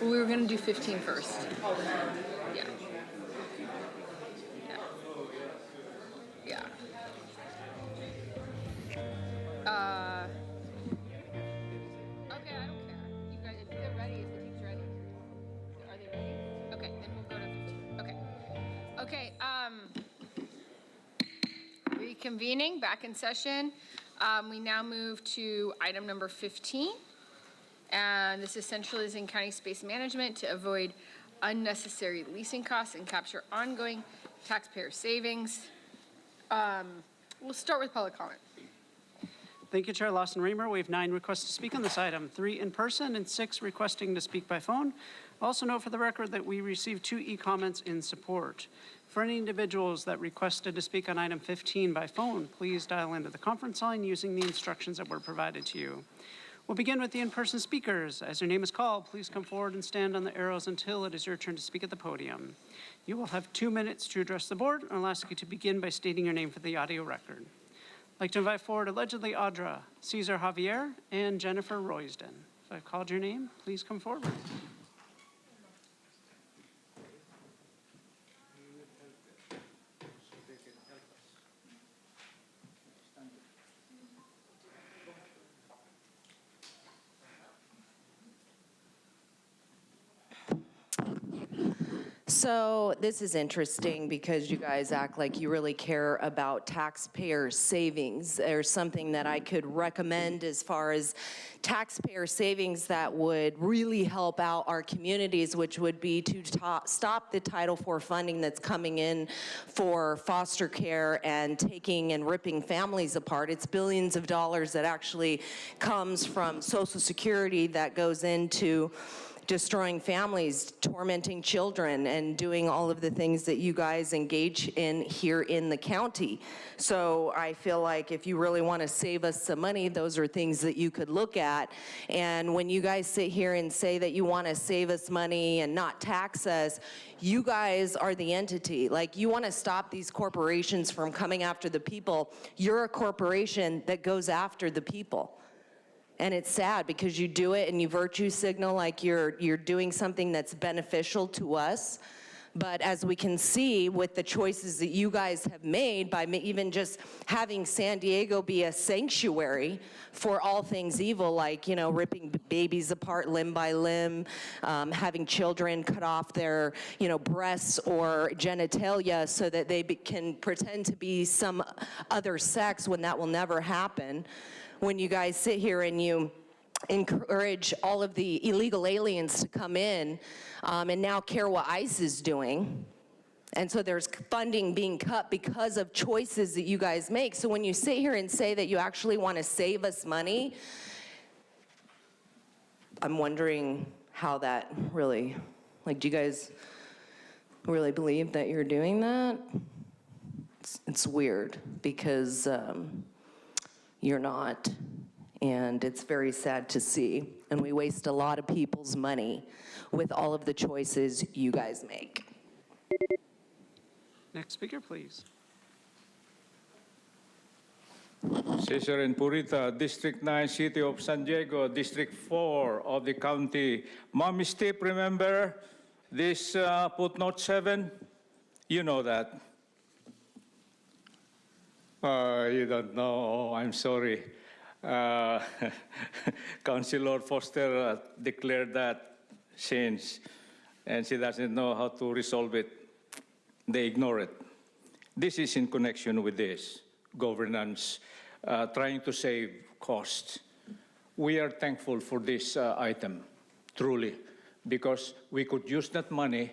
Well, we were going to do 15 first. Yeah. Yeah. Okay, I don't care. You guys, if they're ready, if the team's ready. Are they ready? Okay, then we'll go to 15. Okay. Reconvening, back in session. We now move to item number 15. And this is centralizing county space management to avoid unnecessary leasing costs and capture ongoing taxpayer savings. We'll start with public comment. Thank you, Chair Lawson-Remer. We have 9 requests to speak on this item, 3 in person and 6 requesting to speak by phone. Also note for the record that we received 2 e-comments in support. For any individuals that requested to speak on item 15 by phone, please dial into the conference line using the instructions that were provided to you. We'll begin with the in-person speakers. As your name is called, please come forward and stand on the arrows until it is your turn to speak at the podium. You will have 2 minutes to address the board, and I'll ask you to begin by stating your name for the audio record. I'd like to invite forward allegedly Audra, Cesar Javier, and Jennifer Roysden. If I've called your name, please come forward. So this is interesting because you guys act like you really care about taxpayer savings. There's something that I could recommend as far as taxpayer savings that would really help out our communities, which would be to stop the Title IV funding that's coming in for foster care and taking and ripping families apart. It's billions of dollars that actually comes from Social Security that goes into destroying families, tormenting children, and doing all of the things that you guys engage in here in the county. So I feel like if you really want to save us some money, those are things that you could look at. And when you guys sit here and say that you want to save us money and not tax us, you guys are the entity. Like, you want to stop these corporations from coming after the people. You're a corporation that goes after the people. And it's sad because you do it and you virtue signal like you're doing something that's beneficial to us. But as we can see with the choices that you guys have made by even just having San Diego be a sanctuary for all things evil, like, you know, ripping babies apart limb by limb, having children cut off their, you know, breasts or genitalia so that they can pretend to be some other sex when that will never happen. When you guys sit here and you encourage all of the illegal aliens to come in and now care what ICE is doing. And so there's funding being cut because of choices that you guys make. So when you sit here and say that you actually want to save us money, I'm wondering how that really, like, do you guys really believe that you're doing that? It's weird because you're not, and it's very sad to see. And we waste a lot of people's money with all of the choices you guys make. Next speaker, please. Cesar and Purita, District 9, City of San Diego, District 4 of the county. Mommy Steve, remember this footnote 7? You know that. You don't know. Oh, I'm sorry. Councilor Foster declared that since, and she doesn't know how to resolve it. They ignore it. This is in connection with this governance, trying to save costs. We are thankful for this item, truly, because we could use that money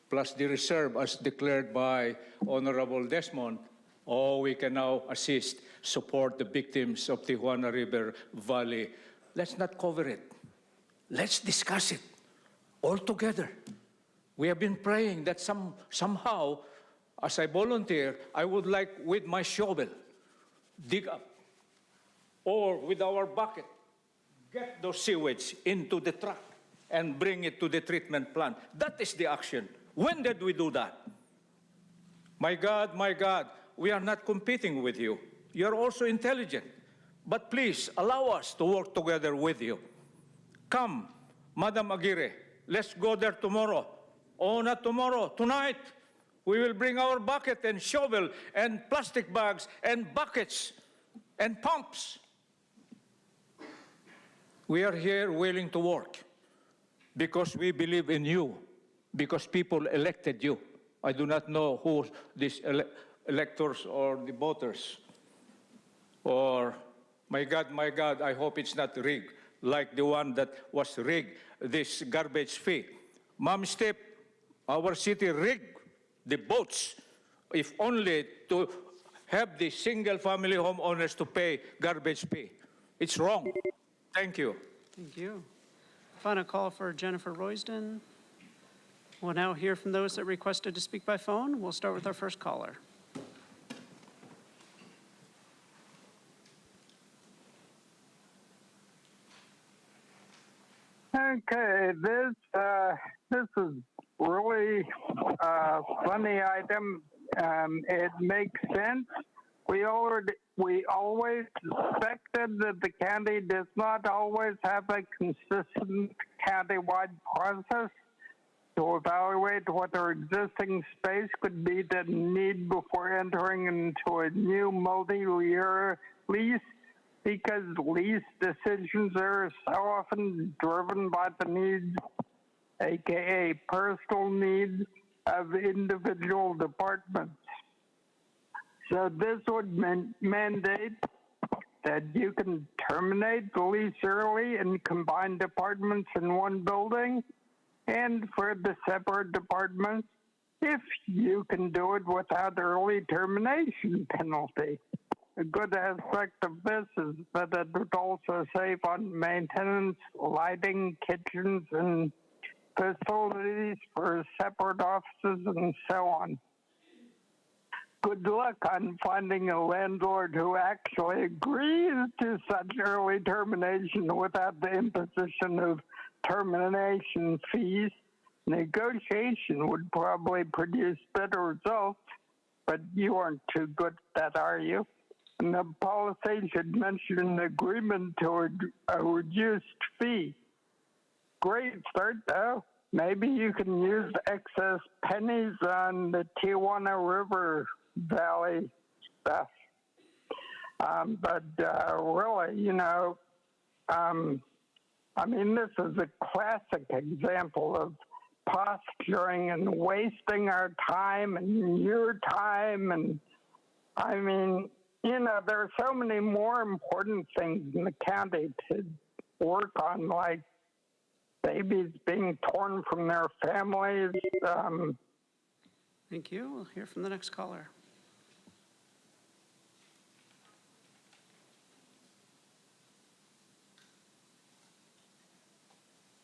plus the reserve as declared by Honorable Desmond. Oh, we can now assist, support the victims of Tijuana River Valley. Let's not cover it. Let's discuss it all together. We have been praying that somehow, as I volunteer, I would like with my shovel, dig up, or with our bucket, get those sewage into the truck and bring it to the treatment plant. That is the action. When did we do that? My God, we are not competing with you. You are also intelligent. But please, allow us to work together with you. Come, Madam Aguirre, Let's go there tomorrow. Oh, not tomorrow, tonight. We will bring our bucket and shovel and plastic bags and buckets and pumps. We are here willing to work because we believe in you, because people elected you. I do not know who these electors or the voters. Or, my God, I hope it's not rigged, like the one that was rigged, this garbage fee. Ma'am Step, our city rigged the votes, if only to have the single-family homeowners to pay garbage fee. It's wrong. Thank you. Thank you. Final call for Jennifer Roysden. We'll now hear from those that requested to speak by phone. We'll start with our first caller. Okay, this is really a funny item. It makes sense. We always suspected that the county does not always have a consistent countywide process to evaluate whether existing space could meet a need before entering into a new multi-year lease, because lease decisions are so often driven by the needs, aka personal needs, of individual departments. So this would mandate that you can terminate the lease early and combine departments in one building, and for the separate departments, if you can do it without early termination penalty. A good aspect of this is that it would also save on maintenance, lighting, kitchens, and facilities for separate offices and so on. Good luck on finding a landlord who actually agrees to such early termination without the imposition of termination fees. Negotiation would probably produce better results, but you aren't too good at that, are you? And the policy should mention an agreement to a reduced fee. Great start, though. Maybe you can use excess pennies on the Tijuana River Valley stuff. But really, you know, I mean, this is a classic example of posturing and wasting our time and your time. And I mean, you know, there are so many more important things in the county to work on, like babies being torn from their families. Thank you. We'll hear from the next caller.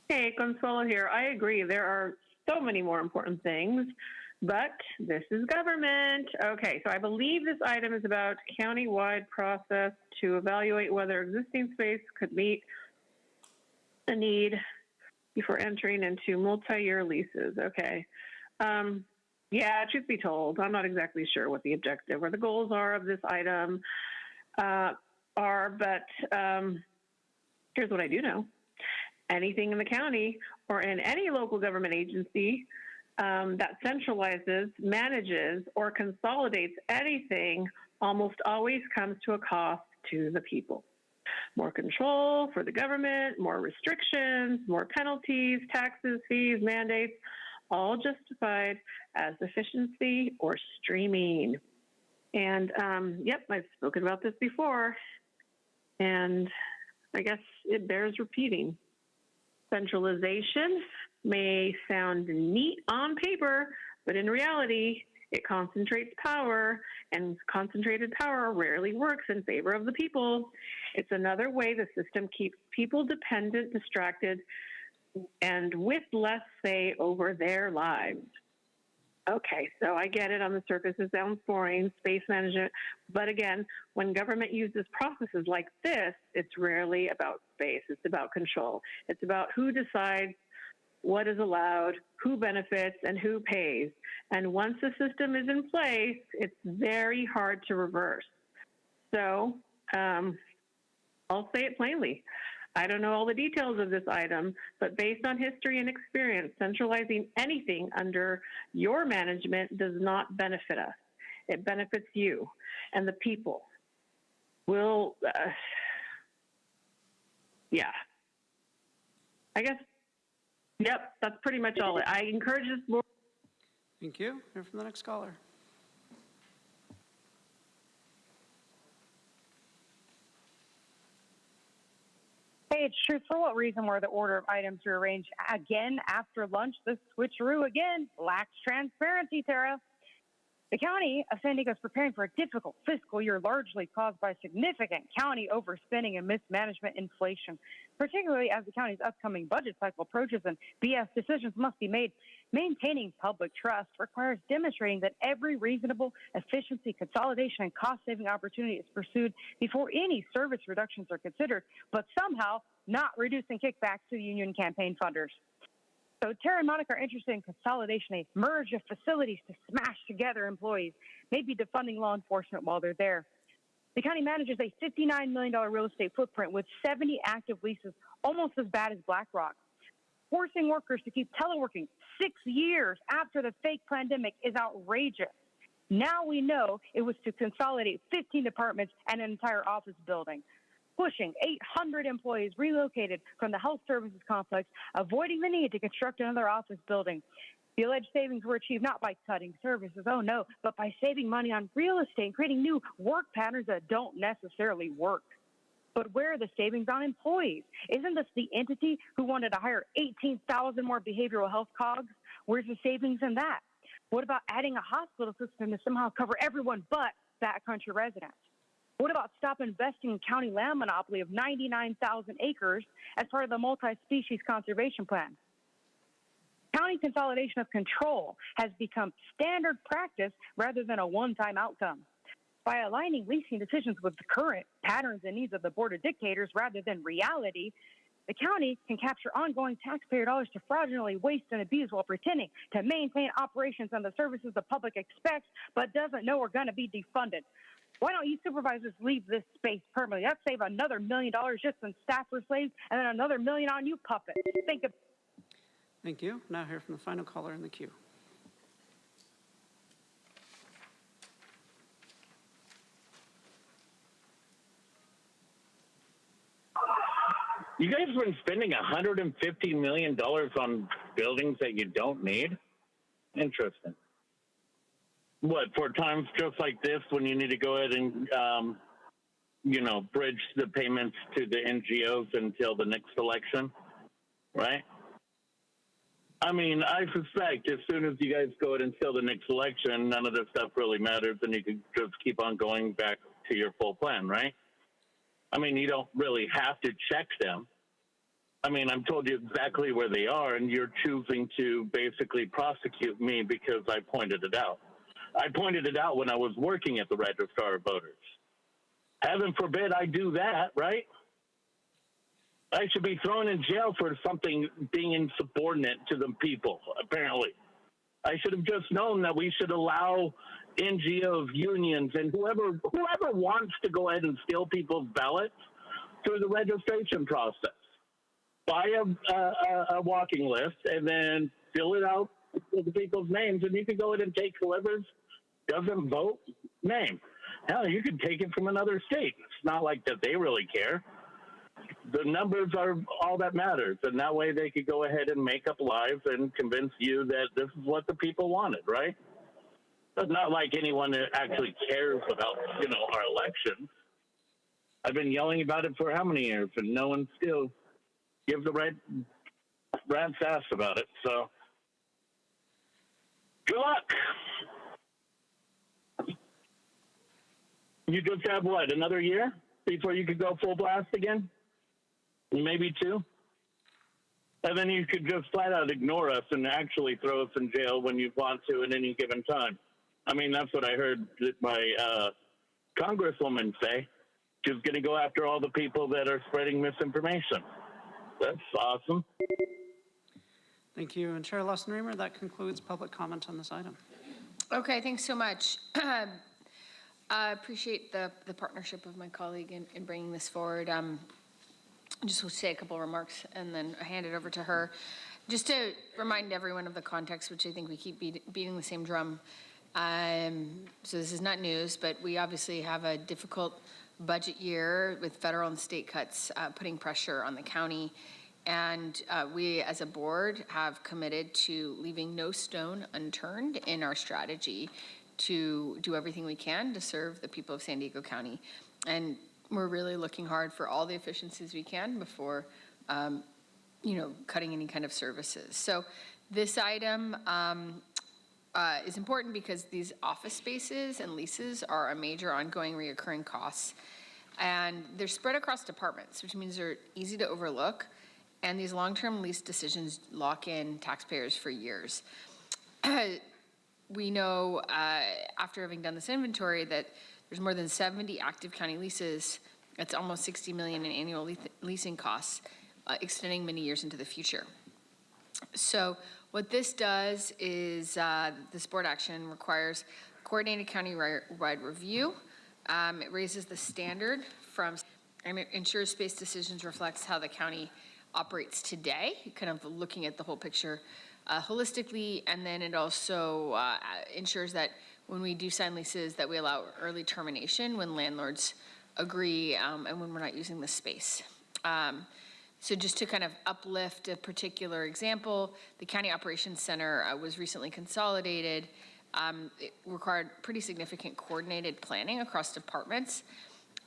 Hey, Consuelo here. I agree. There are so many more important things, but this is government. Okay, so I believe this item is about county-wide process to evaluate whether existing space could meet a need before entering into multi-year leases. Okay. Yeah, truth be told, I'm not exactly sure what the objective or the goals are of this item but here's what I do know. Anything in the county or in any local government agency that centralizes, manages, or consolidates anything almost always comes to a cost to the people. More control for the government, more restrictions, more penalties, taxes, fees, mandates, all justified as efficiency or streaming. And yep, I've spoken about this before, and I guess it bears repeating. Centralization may sound neat on paper, but in reality, it concentrates power, and concentrated power rarely works in favor of the people. It's another way the system keeps people dependent, distracted, and with less say over their lives. Okay, so I get it on the surface, it sounds boring, space management, but again, when government uses processes like this, it's rarely about space, it's about control. It's about who decides what is allowed, who benefits, and who pays. And once the system is in place, it's very hard to reverse. So I'll say it plainly. I don't know all the details of this item, but based on history and experience, centralizing anything under your management does not benefit us. It benefits you and the people. Yeah. I guess, yep, that's pretty much all. I encourage this board. Thank you. Hear from the next caller. Hey, it's true. For what reason were the order of items rearranged again after lunch? The switcheroo again lacks transparency, Tara. The county of San Diego is preparing for a difficult fiscal year, largely caused by significant county overspending and mismanagement inflation, particularly as the county's upcoming budget cycle approaches and BS decisions must be made. Maintaining public trust requires demonstrating that every reasonable efficiency, consolidation, and cost-saving opportunity is pursued before any service reductions are considered, but somehow not reducing kickbacks to union campaign funders. So Terra and Monica are interested in consolidation, a merge of facilities to smash together employees, maybe defunding law enforcement while they're there. The county manages a $59 million real estate footprint with 70 active leases, almost as bad as BlackRock. Forcing workers to keep teleworking 6 years after the fake pandemic is outrageous. Now we know it was to consolidate 15 departments and an entire office building. Pushing 800 employees relocated from the health services complex, avoiding the need to construct another office building. The alleged savings were achieved not by cutting services, oh no, but by saving money on real estate and creating new work patterns that don't necessarily work. But where are the savings on employees? Isn't this the entity who wanted to hire 18,000 more behavioral health cogs? Where's the savings in that? What about adding a hospital system to somehow cover everyone but backcountry residents? What about stop investing in county land monopoly of 99,000 acres as part of the multi-species conservation plan? County consolidation of control has become standard practice rather than a one-time outcome. By aligning leasing decisions with the current patterns and needs of the board of dictators rather than reality, the county can capture ongoing taxpayer dollars to fraudulently waste and abuse while pretending to maintain operations and the services the public expects but doesn't know are going to be defunded. Why don't you supervisors leave this space permanently? That'd save another $1 million just in staff for slaves and then another $1 million on you puppets. Think of. Thank you. Now hear from the final caller in the queue. You guys have been spending $150 million on buildings that you don't need? Interesting. What, for times just like this when you need to go ahead and, bridge the payments to the NGOs until the next election, right? I mean, I suspect as soon as you guys go ahead until the next election, none of this stuff really matters and you can just keep on going back to your full plan, right? I mean, you don't really have to check them. I mean, I've told you exactly where they are, and you're choosing to basically prosecute me because I pointed it out. I pointed it out when I was working at the Registrar of Voters. Heaven forbid I do that, right? I should be thrown in jail for something being insubordinate to the people, apparently. I should have just known that we should allow NGOs, unions, and whoever wants to go ahead and steal people's ballots through the registration process. Buy a walking list and then fill it out with the people's names, and you can go ahead and take whoever's doesn't vote name. Hell, you could take it from another state. It's not like that they really care. The numbers are all that matters, and that way they could go ahead and make up lies and convince you that this is what the people wanted, right? It's not like anyone actually cares about, our elections. I've been yelling about it for how many years, and no one still gives a rat's ass about it. So, good luck. You just have what, another year before you could go full blast again? Maybe 2? And then you could just flat out ignore us and actually throw us in jail when you want to at any given time. I mean, that's what I heard my congresswoman say. She's going to go after all the people that are spreading misinformation. That's awesome. Thank you. And Chair Lawson-Remer, that concludes public comment on this item. Okay, thanks so much. I appreciate the partnership of my colleague in bringing this forward. just will say a couple remarks and then hand it over to her. Just to remind everyone of the context, which I think we keep beating the same drum. So this is not news, but we obviously have a difficult budget year with federal and state cuts putting pressure on the county. And we as a board have committed to leaving no stone unturned in our strategy to do everything we can to serve the people of San Diego County. And we're really looking hard for all the efficiencies we can before cutting any kind of services. So this item is important because these office spaces and leases are a major ongoing reoccurring costs. And they're spread across departments, which means they're easy to overlook. And these long-term lease decisions lock in taxpayers for years. We know after having done this inventory that there's more than 70 active county leases. That's almost $60 million in annual leasing costs, extending many years into the future. So what this does is this board action requires coordinated county-wide review. It raises the standard from, and it ensures space decisions reflects how the county operates today, kind of looking at the whole picture holistically, and then it also ensures that when we do sign leases that we allow early termination when landlords agree and when we're not using the space. So just to kind of uplift a particular example, the County Operations Center was recently consolidated. It required pretty significant coordinated planning across departments.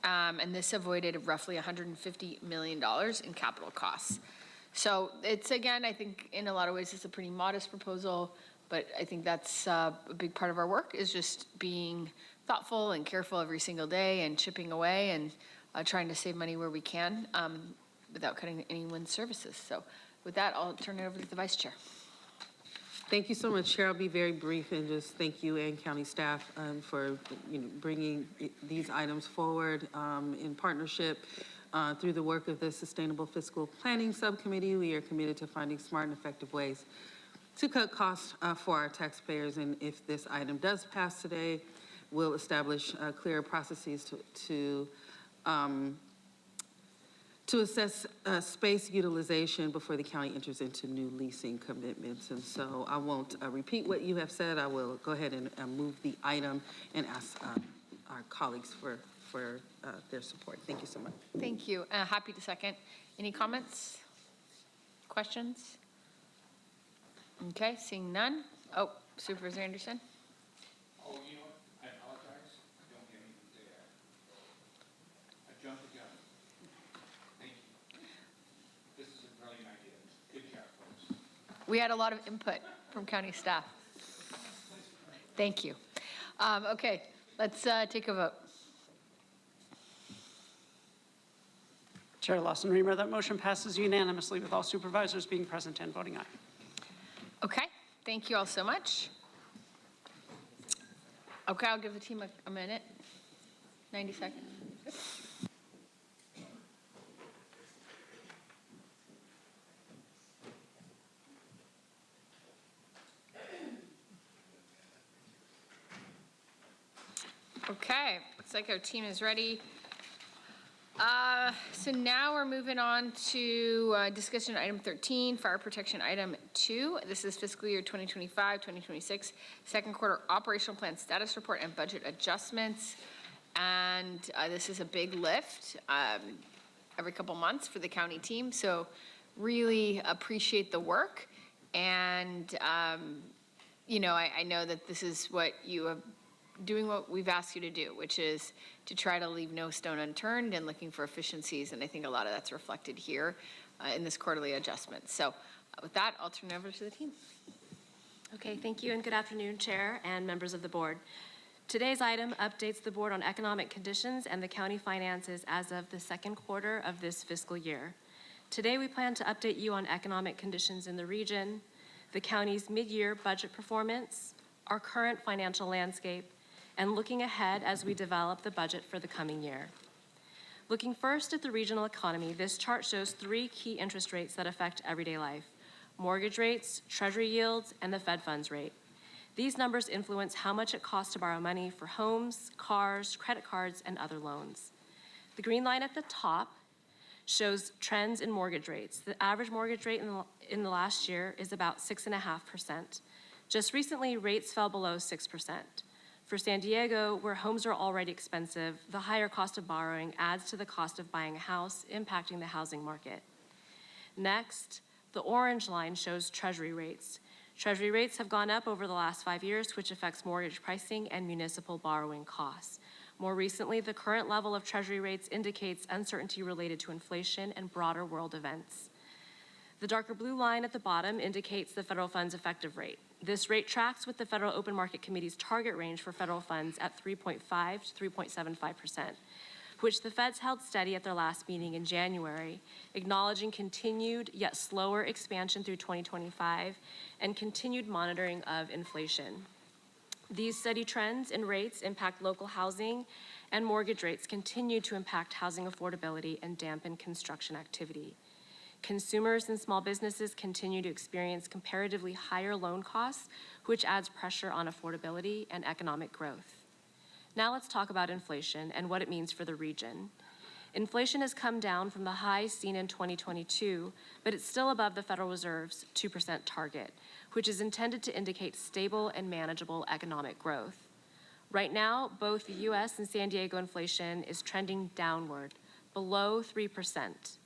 And this avoided roughly $150 million in capital costs. So it's, again, I think in a lot of ways it's a pretty modest proposal, but I think that's a big part of our work is just being thoughtful and careful every single day and chipping away and trying to save money where we can without cutting anyone's services. So with that, I'll turn it over to the Vice Chair. Thank you so much, Chair. I'll be very brief and just thank you and county staff for bringing these items forward in partnership. Through the work of the Sustainable Fiscal Planning Subcommittee, we are committed to finding smart and effective ways to cut costs for our taxpayers. And if this item does pass today, we'll establish clearer processes to assess space utilization before the county enters into new leasing commitments. And so I won't repeat what you have said. I will go ahead and move the item and ask our colleagues for their support. Thank you so much. Thank you. Happy to second. Any comments? Questions? Okay, seeing none. Oh, Supervisor Anderson. Oh, you know what? I apologize. I don't get anything there. I jumped the gun. Thank you. This is a brilliant idea. Good job, folks. We had a lot of input from county staff. Thank you. Okay, let's take a vote. Chair Lawson-Remer, that motion passes unanimously with all supervisors being present and voting aye. Okay, thank you all so much. Okay, I'll give the team a minute, 90 seconds. Okay, looks like our team is ready. So now we're moving on to discussion item 13, fire protection item 2. This is fiscal year 2025-2026, second quarter operational plan status report and budget adjustments. And this is a big lift every couple months for the county team. So really appreciate the work. And, I know that this is what you have doing what we've asked you to do, which is to try to leave no stone unturned and looking for efficiencies. And I think a lot of that's reflected here in this quarterly adjustment. So with that, I'll turn it over to the team. Okay, thank you and good afternoon, Chair and members of the board. Today's item updates the board on economic conditions and the county finances as of the second quarter of this fiscal year. Today, we plan to update you on economic conditions in the region, the county's mid-year budget performance, our current financial landscape, and looking ahead as we develop the budget for the coming year. Looking first at the regional economy, this chart shows 3 key interest rates that affect everyday life: mortgage rates, treasury yields, and the Fed funds rate. These numbers influence how much it costs to borrow money for homes, cars, credit cards, and other loans. The green line at the top shows trends in mortgage rates. The average mortgage rate in the last year is about 6.5%. Just recently, rates fell below 6%. For San Diego, where homes are already expensive, the higher cost of borrowing adds to the cost of buying a house, impacting the housing market. Next, the orange line shows Treasury rates. Treasury rates have gone up over the last 5 years, which affects mortgage pricing and municipal borrowing costs. More recently, the current level of Treasury rates indicates uncertainty related to inflation and broader world events. The darker blue line at the bottom indicates the federal funds effective rate. This rate tracks with the Federal Open Market Committee's target range for federal funds at 3.5 to 3.75%, which the feds held steady at their last meeting in January, acknowledging continued yet slower expansion through 2025 and continued monitoring of inflation. These steady trends in rates impact local housing, and mortgage rates continue to impact housing affordability and dampen construction activity. Consumers and small businesses continue to experience comparatively higher loan costs, which adds pressure on affordability and economic growth. Now let's talk about inflation and what it means for the region. Inflation has come down from the highs seen in 2022, but it's still above the Federal Reserve's 2% target, which is intended to indicate stable and manageable economic growth. Right now, both the US and San Diego inflation is trending downward, below 3%.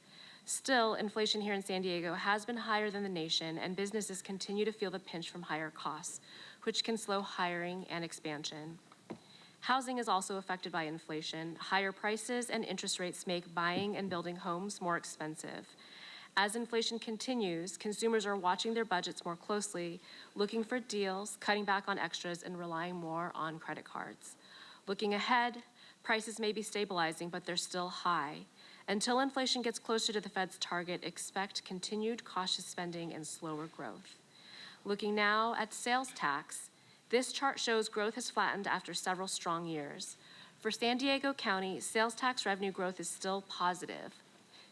Still, inflation here in San Diego has been higher than the nation, and businesses continue to feel the pinch from higher costs, which can slow hiring and expansion. Housing is also affected by inflation. Higher prices and interest rates make buying and building homes more expensive. As inflation continues, consumers are watching their budgets more closely, looking for deals, cutting back on extras, and relying more on credit cards. Looking ahead, prices may be stabilizing, but they're still high. Until inflation gets closer to the Fed's target, expect continued cautious spending and slower growth. Looking now at sales tax, this chart shows growth has flattened after several strong years. For San Diego County, sales tax revenue growth is still positive,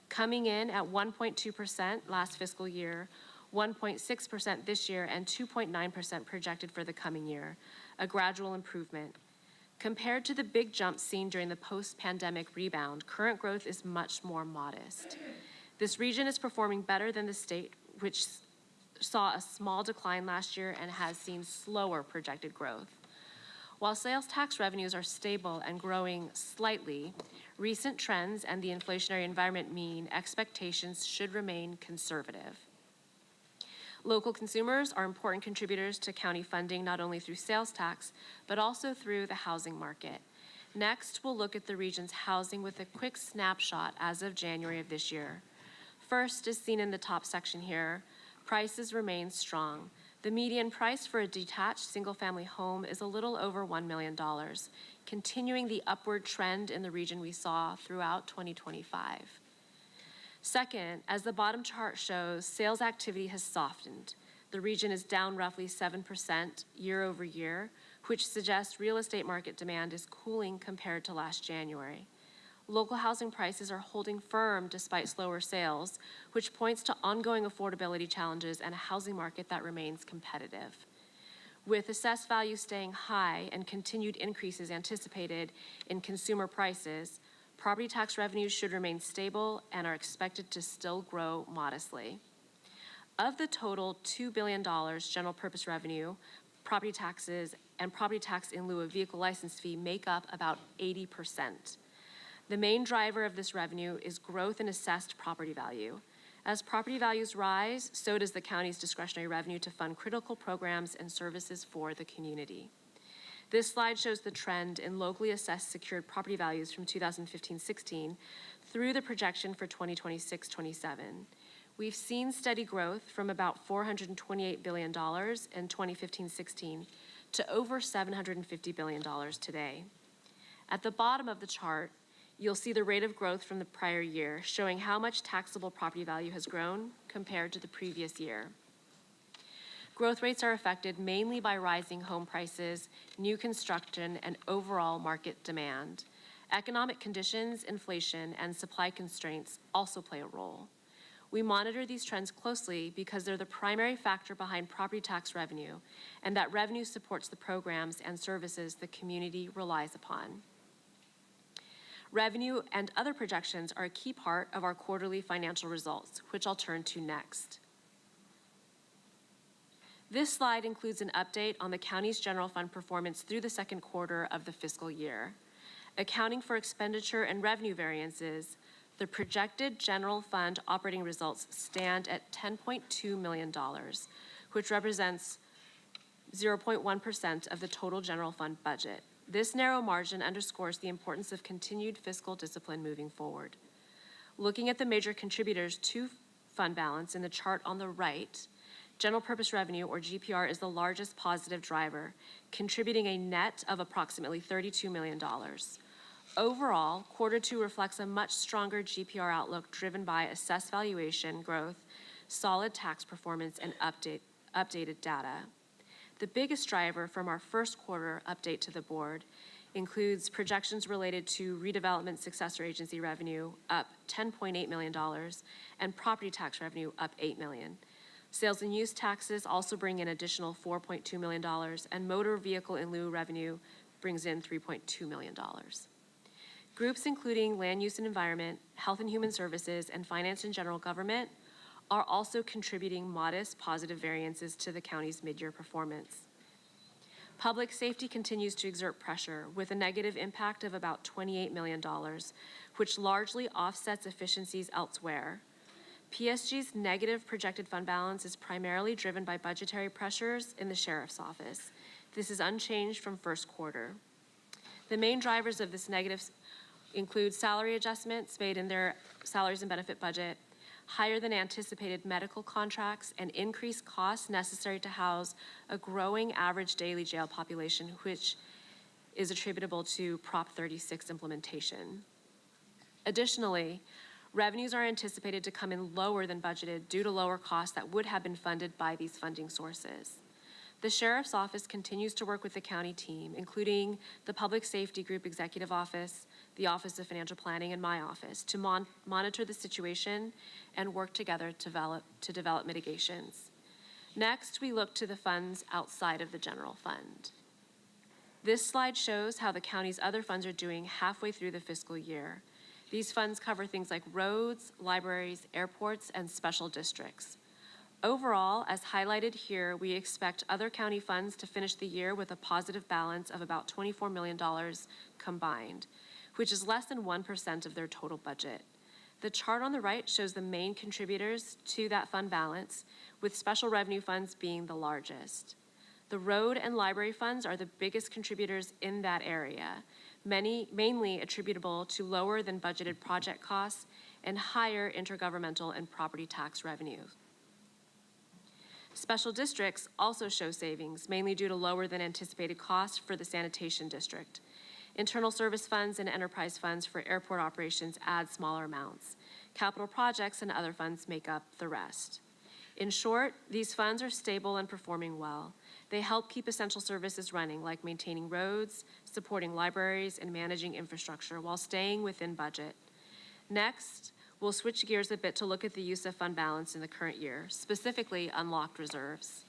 coming in at 1.2% last fiscal year, 1.6% this year, and 2.9% projected for the coming year, a gradual improvement. Compared to the big jump seen during the post-pandemic rebound, current growth is much more modest. This region is performing better than the state, which saw a small decline last year and has seen slower projected growth. While sales tax revenues are stable and growing slightly, recent trends and the inflationary environment mean expectations should remain conservative. Local consumers are important contributors to county funding, not only through sales tax, but also through the housing market. Next, we'll look at the region's housing with a quick snapshot as of January of this year. First, as seen in the top section here, prices remain strong. The median price for a detached single-family home is a little over $1 million, continuing the upward trend in the region we saw throughout 2025. Second, as the bottom chart shows, sales activity has softened. The region is down roughly 7% year over year, which suggests real estate market demand is cooling compared to last January. Local housing prices are holding firm despite slower sales, which points to ongoing affordability challenges and a housing market that remains competitive. With assessed value staying high and continued increases anticipated in consumer prices, property tax revenues should remain stable and are expected to still grow modestly. Of the total $2 billion general purpose revenue, property taxes and property tax in lieu of vehicle license fee make up about 80%. The main driver of this revenue is growth in assessed property value. As property values rise, so does the county's discretionary revenue to fund critical programs and services for the community. This slide shows the trend in locally assessed secured property values from 2015-16 through the projection for 2026-27. We've seen steady growth from about $428 billion in 2015-16 to over $750 billion today. At the bottom of the chart, you'll see the rate of growth from the prior year, showing how much taxable property value has grown compared to the previous year. Growth rates are affected mainly by rising home prices, new construction, and overall market demand. Economic conditions, inflation, and supply constraints also play a role. We monitor these trends closely because they're the primary factor behind property tax revenue, and that revenue supports the programs and services the community relies upon. Revenue and other projections are a key part of our quarterly financial results, which I'll turn to next. This slide includes an update on the county's general fund performance through the second quarter of the fiscal year. Accounting for expenditure and revenue variances, the projected general fund operating results stand at $10.2 million, which represents 0.1% of the total general fund budget. This narrow margin underscores the importance of continued fiscal discipline moving forward. Looking at the major contributors to fund balance in the chart on the right, general purpose revenue, or GPR, is the largest positive driver, contributing a net of approximately $32 million. Overall, quarter two reflects a much stronger GPR outlook driven by assessed valuation growth, solid tax performance, and updated data. The biggest driver from our first quarter update to the board includes projections related to redevelopment successor agency revenue up $10.8 million and property tax revenue up $8 million. Sales and use taxes also bring in additional $4.2 million, and motor vehicle in lieu revenue brings in $3.2 million. Groups including land use and environment, health and human services, and finance and general government are also contributing modest positive variances to the county's mid-year performance. Public safety continues to exert pressure with a negative impact of about $28 million, which largely offsets efficiencies elsewhere. PSG's negative projected fund balance is primarily driven by budgetary pressures in the sheriff's office. This is unchanged from first quarter. The main drivers of this negative include salary adjustments made in their salaries and benefit budget, higher than anticipated medical contracts, and increased costs necessary to house a growing average daily jail population, which is attributable to Prop 36 implementation. Additionally, revenues are anticipated to come in lower than budgeted due to lower costs that would have been funded by these funding sources. The Sheriff's Office continues to work with the county team, including the Public Safety Group Executive Office, the Office of Financial Planning, and my office to monitor the situation and work together to develop mitigations. Next, we look to the funds outside of the general fund. This slide shows how the county's other funds are doing halfway through the fiscal year. These funds cover things like roads, libraries, airports, and special districts. Overall, as highlighted here, we expect other county funds to finish the year with a positive balance of about $24 million combined, which is less than 1% of their total budget. The chart on the right shows the main contributors to that fund balance, with special revenue funds being the largest. The road and library funds are the biggest contributors in that area, mainly attributable to lower than budgeted project costs and higher intergovernmental and property tax revenue. Special districts also show savings, mainly due to lower than anticipated costs for the sanitation district. Internal service funds and enterprise funds for airport operations add smaller amounts. Capital projects and other funds make up the rest. In short, these funds are stable and performing well. They help keep essential services running, like maintaining roads, supporting libraries, and managing infrastructure while staying within budget. Next, we'll switch gears a bit to look at the use of fund balance in the current year, specifically unlocked reserves.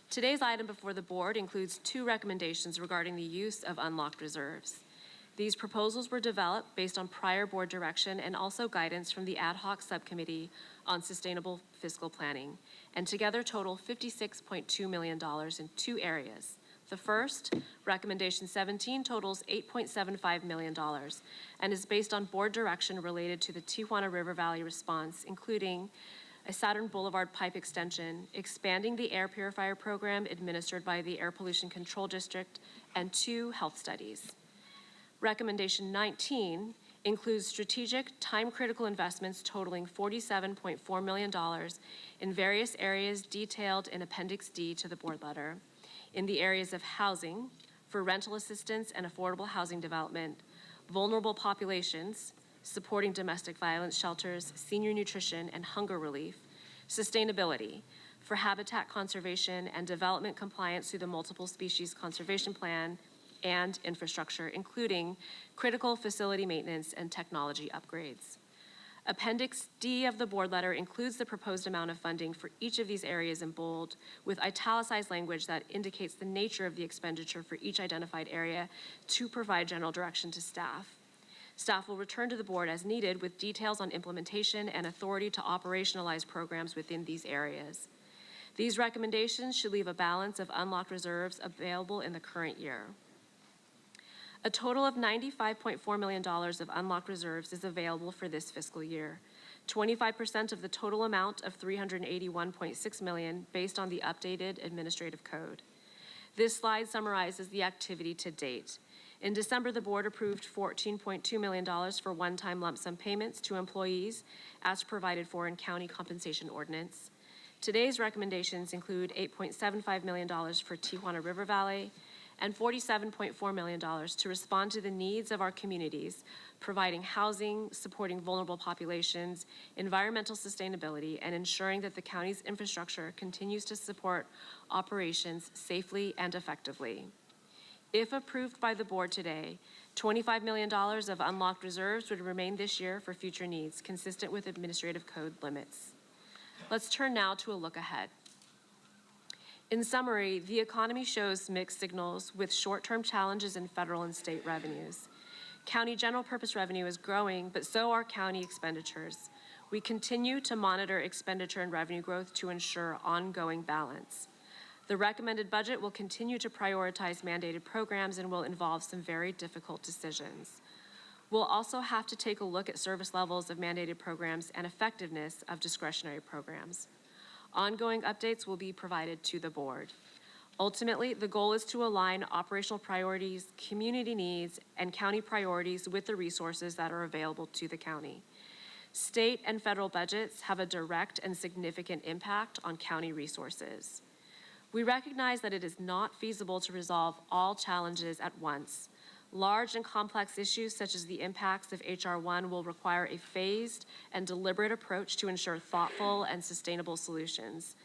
Today's item before the board includes two recommendations regarding the use of unlocked reserves. These proposals were developed based on prior board direction and also guidance from the ad hoc subcommittee on sustainable fiscal planning, and together total $56.2 million in two areas. The first, recommendation 17, totals $8.75 million and is based on board direction related to the Tijuana River Valley response, including a Saturn Boulevard pipe extension, expanding the air purifier program administered by the Air Pollution Control District, and 2 health studies. Recommendation 19 includes strategic, time-critical investments totaling $47.4 million in various areas detailed in Appendix D to the board letter, in the areas of housing, for rental assistance and affordable housing development, vulnerable populations, supporting domestic violence shelters, senior nutrition, and hunger relief, sustainability, for habitat conservation and development compliance through the Multiple Species Conservation Plan, and infrastructure, including critical facility maintenance and technology upgrades. Appendix D of the board letter includes the proposed amount of funding for each of these areas in bold, with italicized language that indicates the nature of the expenditure for each identified area to provide general direction to staff. Staff will return to the board as needed with details on implementation and authority to operationalize programs within these areas. These recommendations should leave a balance of unlocked reserves available in the current year. A total of $95.4 million of unlocked reserves is available for this fiscal year. 25% of the total amount of $381.6 million based on the updated administrative code. This slide summarizes the activity to date. In December, the board approved $14.2 million for one-time lump sum payments to employees as provided for in county compensation ordinance. Today's recommendations include $8.75 million for Tijuana River Valley and $47.4 million to respond to the needs of our communities, providing housing, supporting vulnerable populations, environmental sustainability, and ensuring that the county's infrastructure continues to support operations safely and effectively. If approved by the board today, $25 million of unlocked reserves would remain this year for future needs, consistent with administrative code limits. Let's turn now to a look ahead. In summary, the economy shows mixed signals with short-term challenges in federal and state revenues. County general purpose revenue is growing, but so are county expenditures. We continue to monitor expenditure and revenue growth to ensure ongoing balance. The recommended budget will continue to prioritize mandated programs and will involve some very difficult decisions. We'll also have to take a look at service levels of mandated programs and effectiveness of discretionary programs. Ongoing updates will be provided to the board. Ultimately, the goal is to align operational priorities, community needs, and county priorities with the resources that are available to the county. State and federal budgets have a direct and significant impact on county resources. We recognize that it is not feasible to resolve all challenges at once. Large and complex issues such as the impacts of H.R. 1 will require a phased and deliberate approach to ensure thoughtful and sustainable solutions.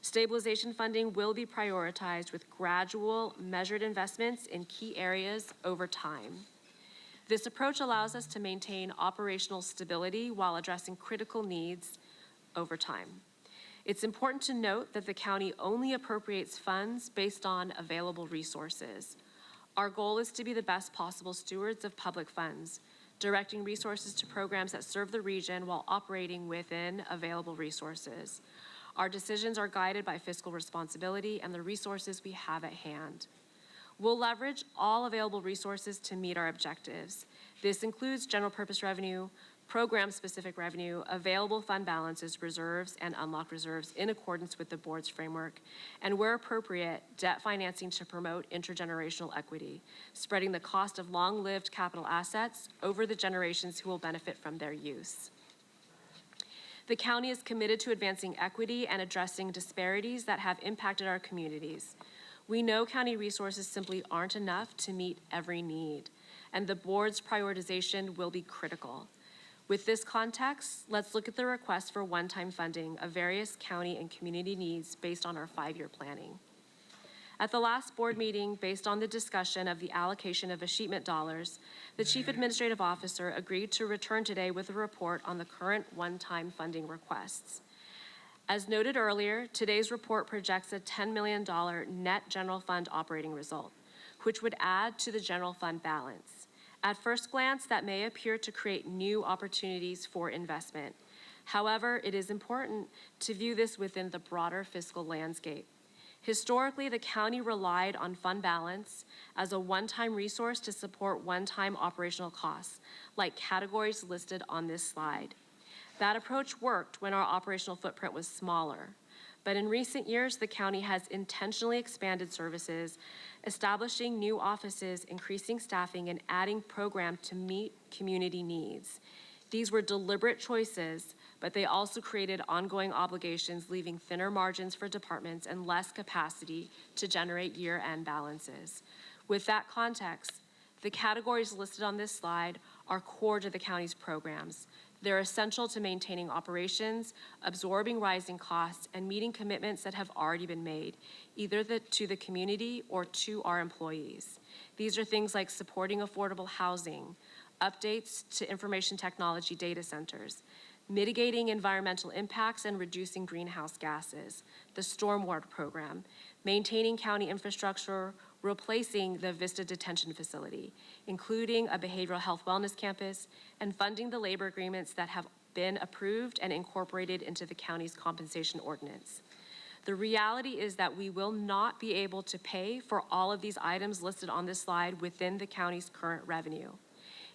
Stabilization funding will be prioritized with gradual, measured investments in key areas over time. This approach allows us to maintain operational stability while addressing critical needs over time. It's important to note that the county only appropriates funds based on available resources. Our goal is to be the best possible stewards of public funds, directing resources to programs that serve the region while operating within available resources. Our decisions are guided by fiscal responsibility and the resources we have at hand. We'll leverage all available resources to meet our objectives. This includes general purpose revenue, program-specific revenue, available fund balances, reserves, and unlocked reserves in accordance with the board's framework, and where appropriate, debt financing to promote intergenerational equity, spreading the cost of long-lived capital assets over the generations who will benefit from their use. The county is committed to advancing equity and addressing disparities that have impacted our communities. We know county resources simply aren't enough to meet every need, and the board's prioritization will be critical. With this context, let's look at the request for one-time funding of various county and community needs based on our 5-year planning. At the last board meeting, based on the discussion of the allocation of achievement dollars, the Chief Administrative Officer agreed to return today with a report on the current one-time funding requests. As noted earlier, today's report projects a $10 million net general fund operating result, which would add to the general fund balance. At first glance, that may appear to create new opportunities for investment. However, it is important to view this within the broader fiscal landscape. Historically, the county relied on fund balance as a one-time resource to support one-time operational costs, like categories listed on this slide. That approach worked when our operational footprint was smaller. But in recent years, the county has intentionally expanded services, establishing new offices, increasing staffing, and adding programs to meet community needs. These were deliberate choices, but they also created ongoing obligations, leaving thinner margins for departments and less capacity to generate year-end balances. With that context, the categories listed on this slide are core to the county's programs. They're essential to maintaining operations, absorbing rising costs, and meeting commitments that have already been made, either to the community or to our employees. These are things like supporting affordable housing, updates to information technology data centers, mitigating environmental impacts and reducing greenhouse gases, the stormwater program, maintaining county infrastructure, replacing the Vista Detention Facility, including a behavioral health wellness campus, and funding the labor agreements that have been approved and incorporated into the county's compensation ordinance. The reality is that we will not be able to pay for all of these items listed on this slide within the county's current revenue.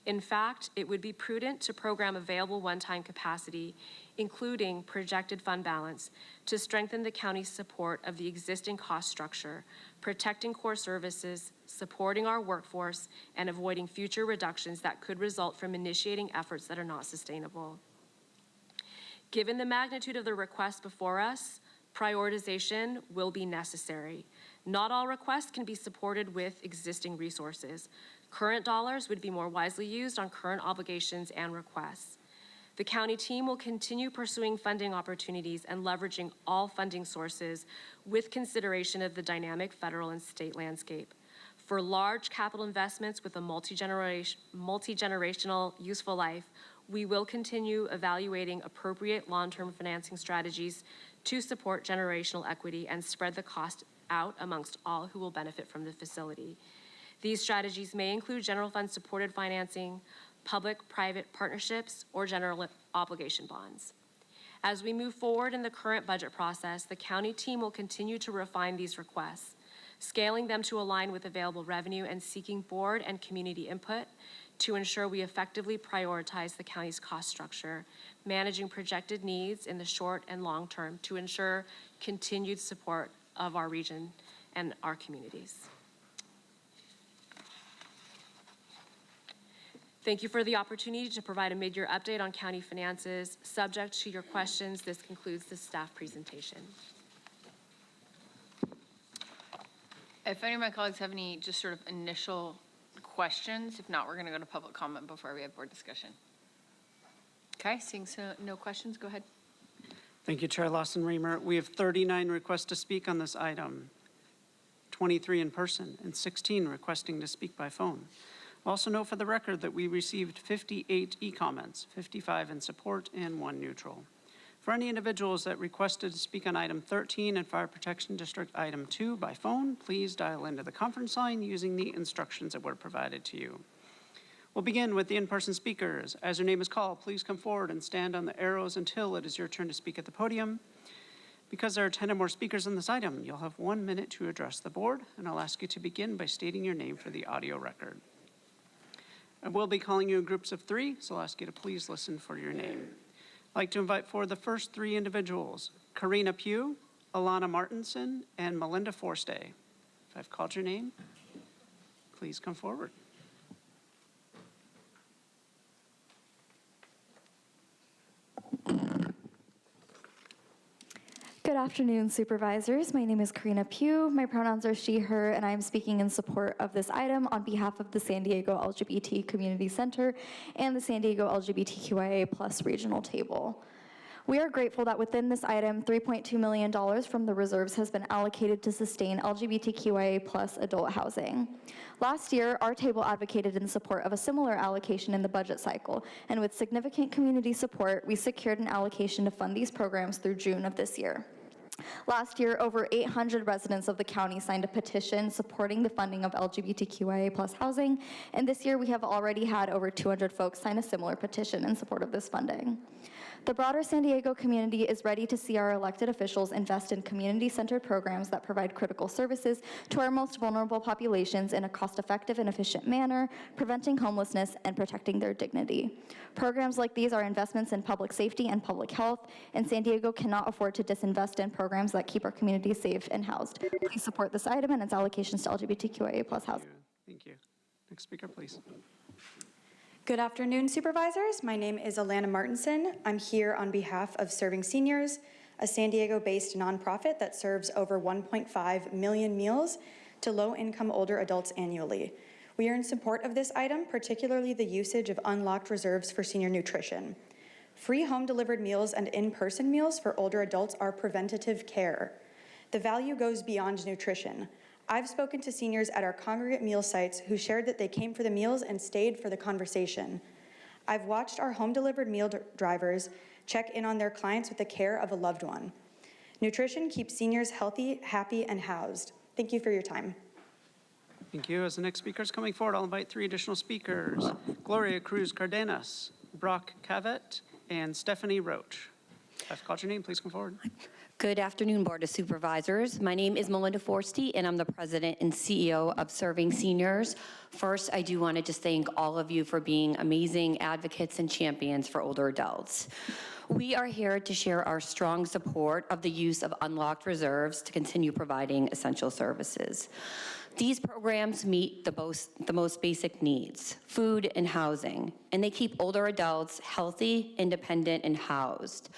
In fact, it would be prudent to program available one-time capacity, including projected fund balance, to strengthen the county's support of the existing cost structure, protecting core services, supporting our workforce, and avoiding future reductions that could result from initiating efforts that are not sustainable. Given the magnitude of the request before us, prioritization will be necessary. Not all requests can be supported with existing resources. Current dollars would be more wisely used on current obligations and requests. The county team will continue pursuing funding opportunities and leveraging all funding sources with consideration of the dynamic federal and state landscape. For large capital investments with a multi-generational useful life, we will continue evaluating appropriate long-term financing strategies to support generational equity and spread the cost out amongst all who will benefit from the facility. These strategies may include general fund supported financing, public-private partnerships, or general obligation bonds. As we move forward in the current budget process, the county team will continue to refine these requests, scaling them to align with available revenue and seeking board and community input to ensure we effectively prioritize the county's cost structure, managing projected needs in the short and long term to ensure continued support of our region and our communities. Thank you for the opportunity to provide a mid-year update on county finances. Subject to your questions, this concludes the staff presentation. If any of my colleagues have any just sort of initial questions, if not, we're going to go to public comment before we have board discussion. Okay, seeing no questions, go ahead. Thank you, Chair Lawson-Remer. We have 39 requests to speak on this item, 23 in person, and 16 requesting to speak by phone. Also note for the record that we received 58 e-comments, 55 in support and 1 neutral. For any individuals that requested to speak on item 13 and Fire Protection District item 2 by phone, please dial into the conference line using the instructions that were provided to you. We'll begin with the in-person speakers. As your name is called, please come forward and stand on the arrows until it is your turn to speak at the podium. Because there are 10 or more speakers on this item, you'll have 1 minute to address the board, and I'll ask you to begin by stating your name for the audio record. I will be calling you in groups of 3, so I'll ask you to please listen for your name. I'd like to invite forward the first 3 individuals, Karina Pugh, Alana Martinson, and Melinda Forstay. If I've called your name, please come forward. Good afternoon, supervisors. My name is Karina Pugh. My pronouns are she, her, and I am speaking in support of this item on behalf of the San Diego LGBT Community Center and the San Diego LGBTQIA+ regional table. We are grateful that within this item, $3.2 million from the reserves has been allocated to sustain LGBTQIA+ adult housing. Last year, our table advocated in support of a similar allocation in the budget cycle, and with significant community support, we secured an allocation to fund these programs through June of this year. Last year, over 800 residents of the county signed a petition supporting the funding of LGBTQIA+ housing, and this year we have already had over 200 folks sign a similar petition in support of this funding. The broader San Diego community is ready to see our elected officials invest in community-centered programs that provide critical services to our most vulnerable populations in a cost-effective and efficient manner, preventing homelessness and protecting their dignity. Programs like these are investments in public safety and public health, and San Diego cannot afford to disinvest in programs that keep our community safe and housed. Please support this item and its allocations to LGBTQIA+ housing. Thank you. Next speaker, please. Good afternoon, supervisors. My name is Alana Martinson. I'm here on behalf of Serving Seniors, a San Diego-based nonprofit that serves over 1.5 million meals to low-income older adults annually. We are in support of this item, particularly the usage of unlocked reserves for senior nutrition. Free home-delivered meals and in-person meals for older adults are preventative care. The value goes beyond nutrition. I've spoken to seniors at our congregate meal sites who shared that they came for the meals and stayed for the conversation. I've watched our home-delivered meal drivers check in on their clients with the care of a loved one. Nutrition keeps seniors healthy, happy, and housed. Thank you for your time. Thank you. As the next speaker is coming forward, I'll invite 3 additional speakers: Gloria Cruz Cardenas, Brock Cavett, and Stephanie Roach. If I've called your name, please come forward. Good afternoon, Board of Supervisors. My name is Melinda Forsty, and I'm the President and CEO of Serving Seniors. First, I do want to just thank all of you for being amazing advocates and champions for older adults. We are here to share our strong support of the use of unlocked reserves to continue providing essential services. These programs meet the most basic needs, food and housing, and they keep older adults healthy, independent, and housed.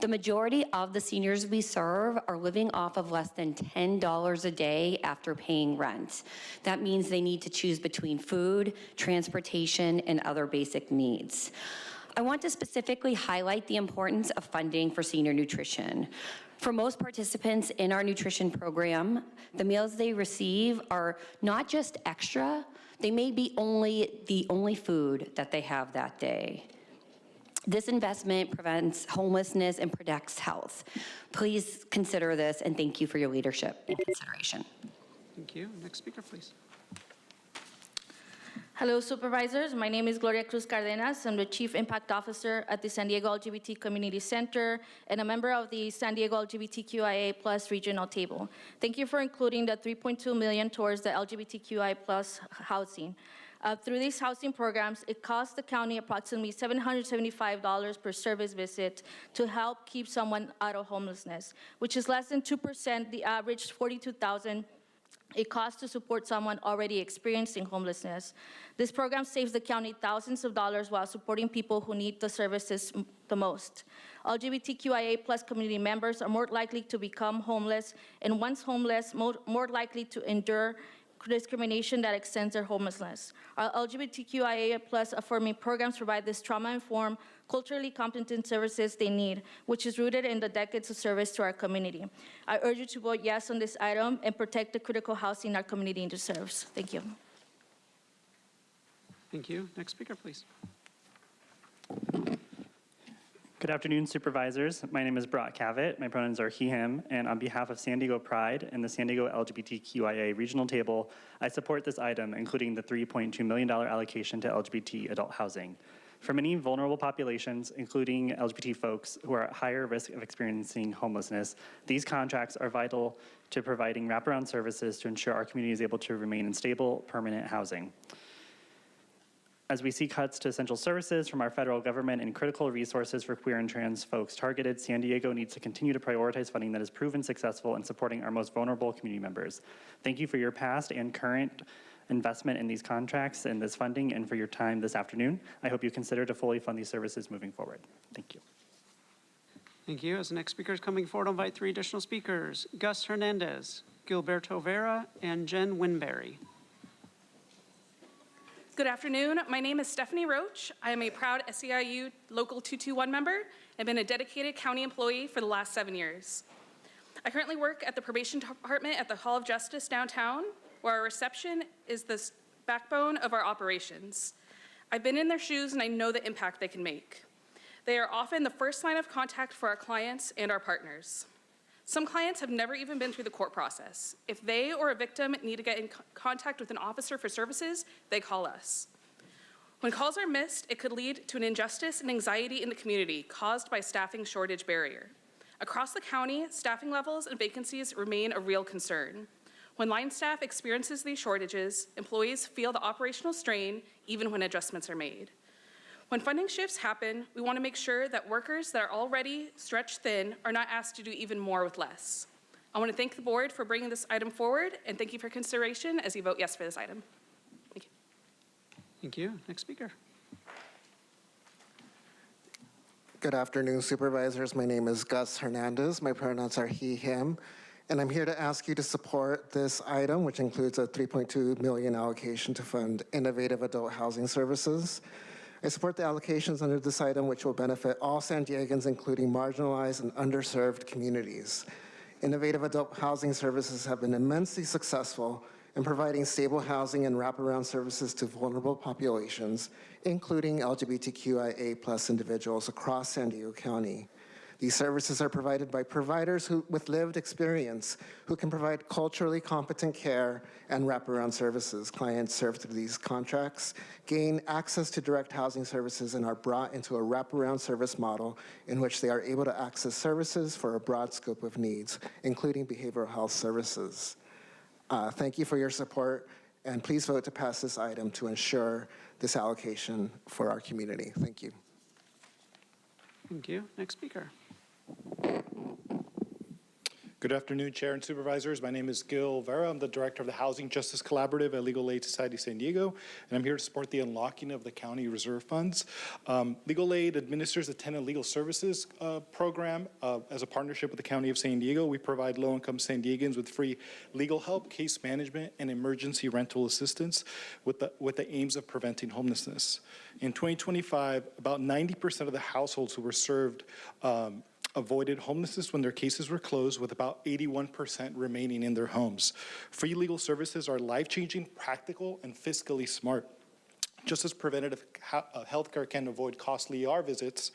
The majority of the seniors we serve are living off of less than $10 a day after paying rent. That means they need to choose between food, transportation, and other basic needs. I want to specifically highlight the importance of funding for senior nutrition. For most participants in our nutrition program, the meals they receive are not just extra, they may be the only food that they have that day. This investment prevents homelessness and protects health. Please consider this, and thank you for your leadership and consideration. Thank you. Next speaker, please. Hello, Supervisors. My name is Gloria Cruz Cardenas. I'm the Chief Impact Officer at the San Diego LGBT Community Center and a member of the San Diego LGBTQIA+ regional table. Thank you for including the $3.2 million towards the LGBTQI+ housing. Through these housing programs, it costs the county approximately $775 per service visit to help keep someone out of homelessness, which is less than 2% the average $42,000 it costs to support someone already experiencing homelessness. This program saves the county thousands of dollars while supporting people who need the services the most. LGBTQIA+ community members are more likely to become homeless, and once homeless, more likely to endure discrimination that extends their homelessness. Our LGBTQIA+ affirming programs provide this trauma-informed, culturally competent services they need, which is rooted in the decades of service to our community. I urge you to vote yes on this item and protect the critical housing our community deserves. Thank you. Thank you. Next speaker, please. Good afternoon, Supervisors. My name is Brock Cavett. My pronouns are he, him, and on behalf of San Diego Pride and the San Diego LGBTQIA regional table, I support this item, including the $3.2 million allocation to LGBT adult housing. For many vulnerable populations, including LGBT folks who are at higher risk of experiencing homelessness, these contracts are vital to providing wraparound services to ensure our community is able to remain in stable, permanent housing. As we see cuts to essential services from our federal government and critical resources for queer and trans folks targeted, San Diego needs to continue to prioritize funding that has proven successful in supporting our most vulnerable community members. Thank you for your past and current investment in these contracts and this funding, and for your time this afternoon. I hope you consider to fully fund these services moving forward. Thank you. Thank you. As the next speaker is coming forward, I'll invite 3 additional speakers: Gus Hernandez, Gilberto Vera, and Jen Winberry. Good afternoon. My name is Stephanie Roach. I am a proud SEIU Local 221 member and been a dedicated county employee for the last 7 years. I currently work at the probation department at the Hall of Justice downtown, where our reception is the backbone of our operations. I've been in their shoes and I know the impact they can make. They are often the first line of contact for our clients and our partners. Some clients have never even been through the court process. If they or a victim need to get in contact with an officer for services, they call us. When calls are missed, it could lead to an injustice and anxiety in the community caused by staffing shortage barrier. Across the county, staffing levels and vacancies remain a real concern. When line staff experiences these shortages, employees feel the operational strain even when adjustments are made. When funding shifts happen, we want to make sure that workers that are already stretched thin are not asked to do even more with less. I want to thank the board for bringing this item forward, and thank you for consideration as you vote yes for this item. Thank you. Thank you. Next speaker. Good afternoon, Supervisors. My name is Gus Hernandez. My pronouns are he, him, and I'm here to ask you to support this item, which includes a $3.2 million allocation to fund innovative adult housing services. I support the allocations under this item, which will benefit all San Diegans, including marginalized and underserved communities. Innovative adult housing services have been immensely successful in providing stable housing and wraparound services to vulnerable populations, including LGBTQIA+ individuals across San Diego County. These services are provided by providers with lived experience who can provide culturally competent care and wraparound services. Clients served through these contracts gain access to direct housing services and are brought into a wraparound service model in which they are able to access services for a broad scope of needs, including behavioral health services. Thank you for your support, and please vote to pass this item to ensure this allocation for our community. Thank you. Thank you. Next speaker. Good afternoon, Chair and Supervisors. My name is Gil Vera. I'm the Director of the Housing Justice Collaborative at Legal Aid Society of San Diego, and I'm here to support the unlocking of the county reserve funds. Legal Aid administers the Tenant Legal Services program as a partnership with the County of San Diego. We provide low-income San Diegans with free legal help, case management, and emergency rental assistance with the aims of preventing homelessness. In 2025, about 90% of the households who were served avoided homelessness when their cases were closed, with about 81% remaining in their homes. Free legal services are life-changing, practical, and fiscally smart. Just as preventative healthcare can avoid costly ER visits,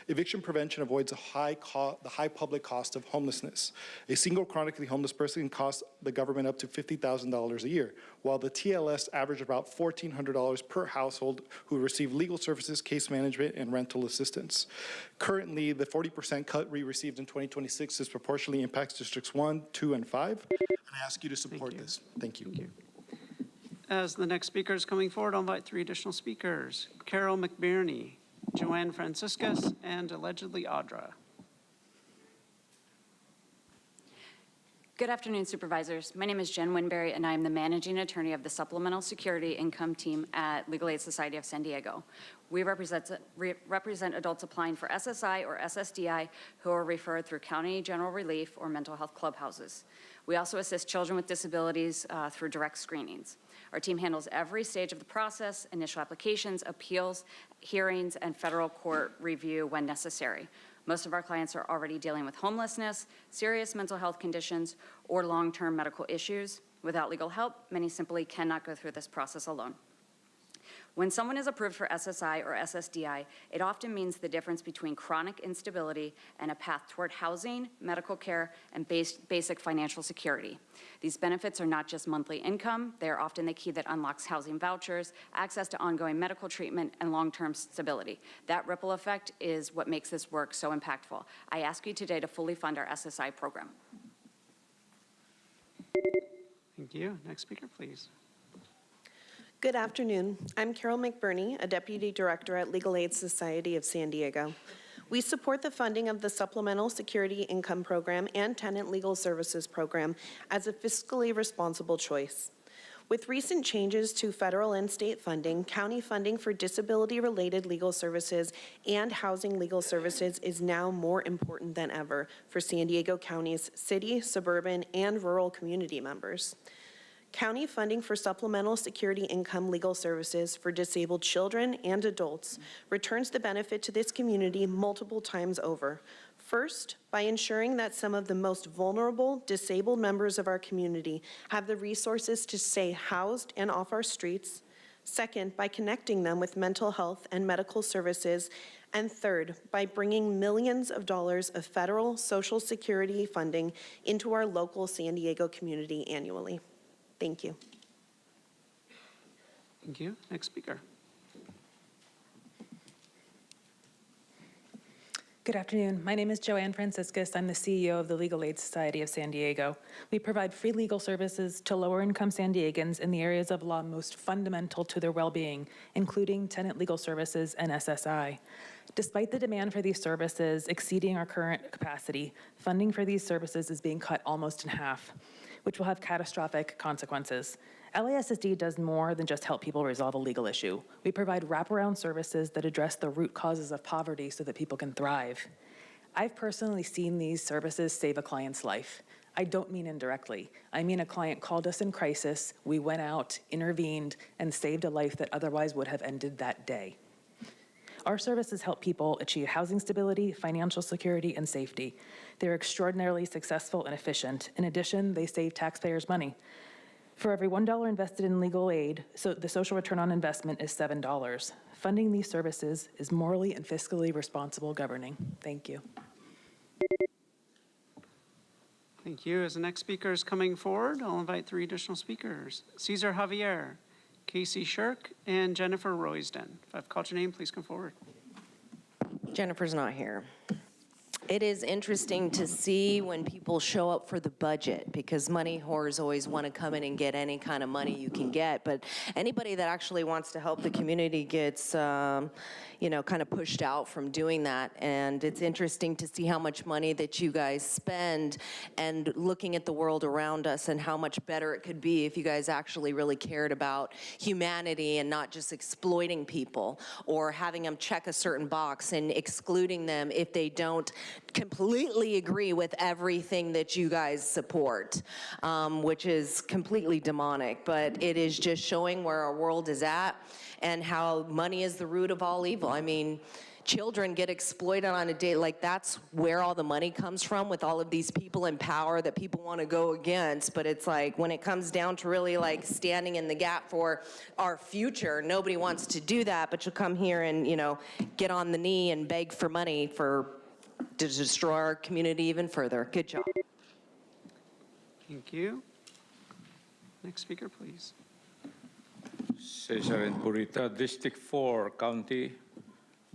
eviction prevention avoids the high public cost of homelessness. A single chronically homeless person can cost the government up to $50,000 a year, while the TLS average about $1,400 per household who receive legal services, case management, and rental assistance. Currently, the 40% cut we received in 2026 disproportionately impacts Districts 1, 2, and 5, and I ask you to support this. Thank you. Thank you. As the next speaker is coming forward, I'll invite 3 additional speakers: Carol McBurney, Joanne Franciscus, and allegedly Audra. Good afternoon, Supervisors. My name is Jen Winberry, and I am the Managing Attorney of the Supplemental Security Income Team at Legal Aid Society of San Diego. We represent adults applying for SSI or SSDI who are referred through county general relief or mental health clubhouses. We also assist children with disabilities through direct screenings. Our team handles every stage of the process: initial applications, appeals, hearings, and federal court review when necessary. Most of our clients are already dealing with homelessness, serious mental health conditions, or long-term medical issues. Without legal help, many simply cannot go through this process alone. When someone is approved for SSI or SSDI, it often means the difference between chronic instability and a path toward housing, medical care, and basic financial security. These benefits are not just monthly income, they are often the key that unlocks housing vouchers, access to ongoing medical treatment, and long-term stability. That ripple effect is what makes this work so impactful. I ask you today to fully fund our SSI program. Thank you. Next speaker, please. Good afternoon. I'm Carol McBurney, a Deputy Director at Legal Aid Society of San Diego. We support the funding of the Supplemental Security Income Program and Tenant Legal Services Program as a fiscally responsible choice. With recent changes to federal and state funding, county funding for disability-related legal services and housing legal services is now more important than ever for San Diego County's city, suburban, and rural community members. County funding for supplemental security income legal services for disabled children and adults returns the benefit to this community multiple times over. First, by ensuring that some of the most vulnerable disabled members of our community have the resources to stay housed and off our streets. Second, by connecting them with mental health and medical services. And third, by bringing millions of dollars of federal Social Security funding into our local San Diego community annually. Thank you. Thank you. Next speaker. Good afternoon. My name is Joanne Franciscus. I'm the CEO of the Legal Aid Society of San Diego. We provide free legal services to lower-income San Diegans in the areas of law most fundamental to their well-being, including tenant legal services and SSI. Despite the demand for these services exceeding our current capacity, funding for these services is being cut almost in half, which will have catastrophic consequences. LASSD does more than just help people resolve a legal issue. We provide wraparound services that address the root causes of poverty so that people can thrive. I've personally seen these services save a client's life. I don't mean indirectly. I mean a client called us in crisis, we went out, intervened, and saved a life that otherwise would have ended that day. Our services help people achieve housing stability, financial security, and safety. They're extraordinarily successful and efficient. In addition, they save taxpayers money. For every $1 invested in legal aid, so the social return on investment is $7. Funding these services is morally and fiscally responsible governing. Thank you. Thank you. As the next speaker is coming forward, I'll invite 3 additional speakers. Cesar Javier, Casey Shirk, and Jennifer Roysden. If I've called your name, please come forward. Jennifer's not here. It is interesting to see when people show up for the budget, because money whores always want to come in and get any kind of money you can get. But anybody that actually wants to help the community gets, you know, kind of pushed out from doing that. And it's interesting to see how much money that you guys spend and looking at the world around us and how much better it could be if you guys actually really cared about humanity and not just exploiting people or having them check a certain box and excluding them if they don't completely agree with everything that you guys support, which is completely demonic. But it is just showing where our world is at and how money is the root of all evil. I mean, children get exploited on a day, like that's where all the money comes from, with all of these people in power that people want to go against. But it's like when it comes down to really like standing in the gap for our future, nobody wants to do that, but you'll come here and, you know, get on the knee and beg for money to destroy our community even further. Good job. Thank you. Next speaker, please. Cesar and Purita, District 4 County,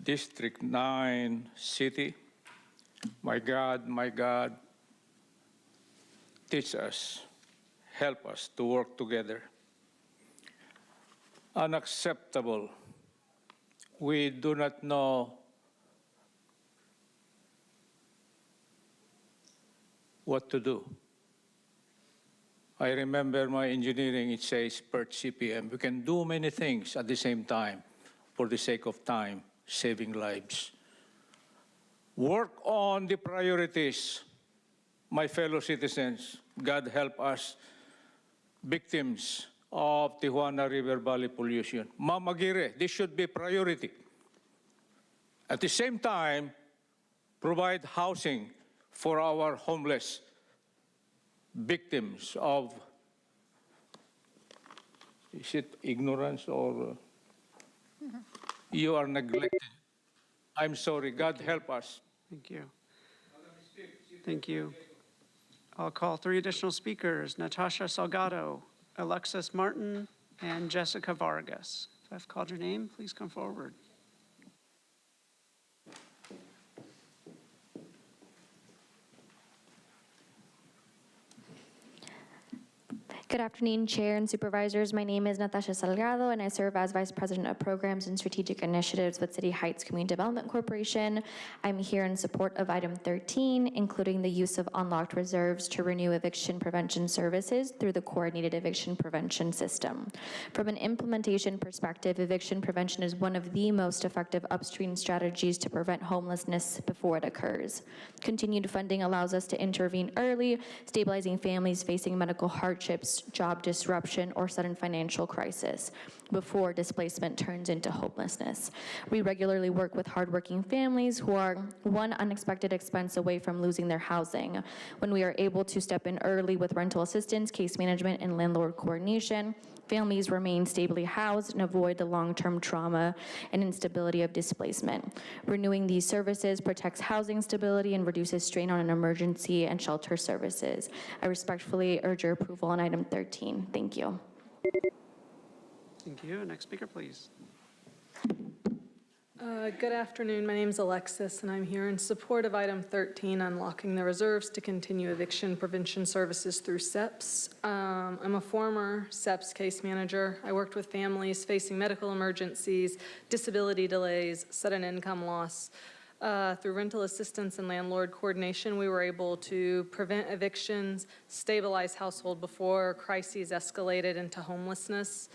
District 9 City. My God, teach us, help us to work together. Unacceptable. We do not know what to do. I remember my engineering, it says per CPM. We can do many things at the same time for the sake of time, saving lives. Work on the priorities, my fellow citizens. God help us, victims of Tijuana River Valley pollution. Mamagire, this should be priority. At the same time, provide housing for our homeless victims of, is it ignorance or you are neglected? I'm sorry, God help us. Thank you. Thank you. I'll call 3 additional speakers, Natasha Salgado, Alexis Martin, and Jessica Vargas. If I've called your name, please come forward. Good afternoon, Chair and Supervisors. My name is Natasha Salgado, and I serve as Vice President of Programs and Strategic Initiatives with City Heights Community Development Corporation. I'm here in support of item 13, including the use of unlocked reserves to renew eviction prevention services through the coordinated eviction prevention system. From an implementation perspective, eviction prevention is one of the most effective upstream strategies to prevent homelessness before it occurs. Continued funding allows us to intervene early, stabilizing families facing medical hardships, job disruption, or sudden financial crisis before displacement turns into hopelessness. We regularly work with hardworking families who are one unexpected expense away from losing their housing. When we are able to step in early with rental assistance, case management, and landlord coordination, families remain stably housed and avoid the long-term trauma and instability of displacement. Renewing these services protects housing stability and reduces strain on emergency and shelter services. I respectfully urge your approval on item 13. Thank you. Thank you. Next speaker, please. Good afternoon. My name is Alexis, and I'm here in support of item 13, unlocking the reserves to continue eviction prevention services through SEPS. I'm a former SEPS case manager. I worked with families facing medical emergencies, disability delays, sudden income loss. Through rental assistance and landlord coordination, we were able to prevent evictions, stabilize household before crises escalated into homelessness.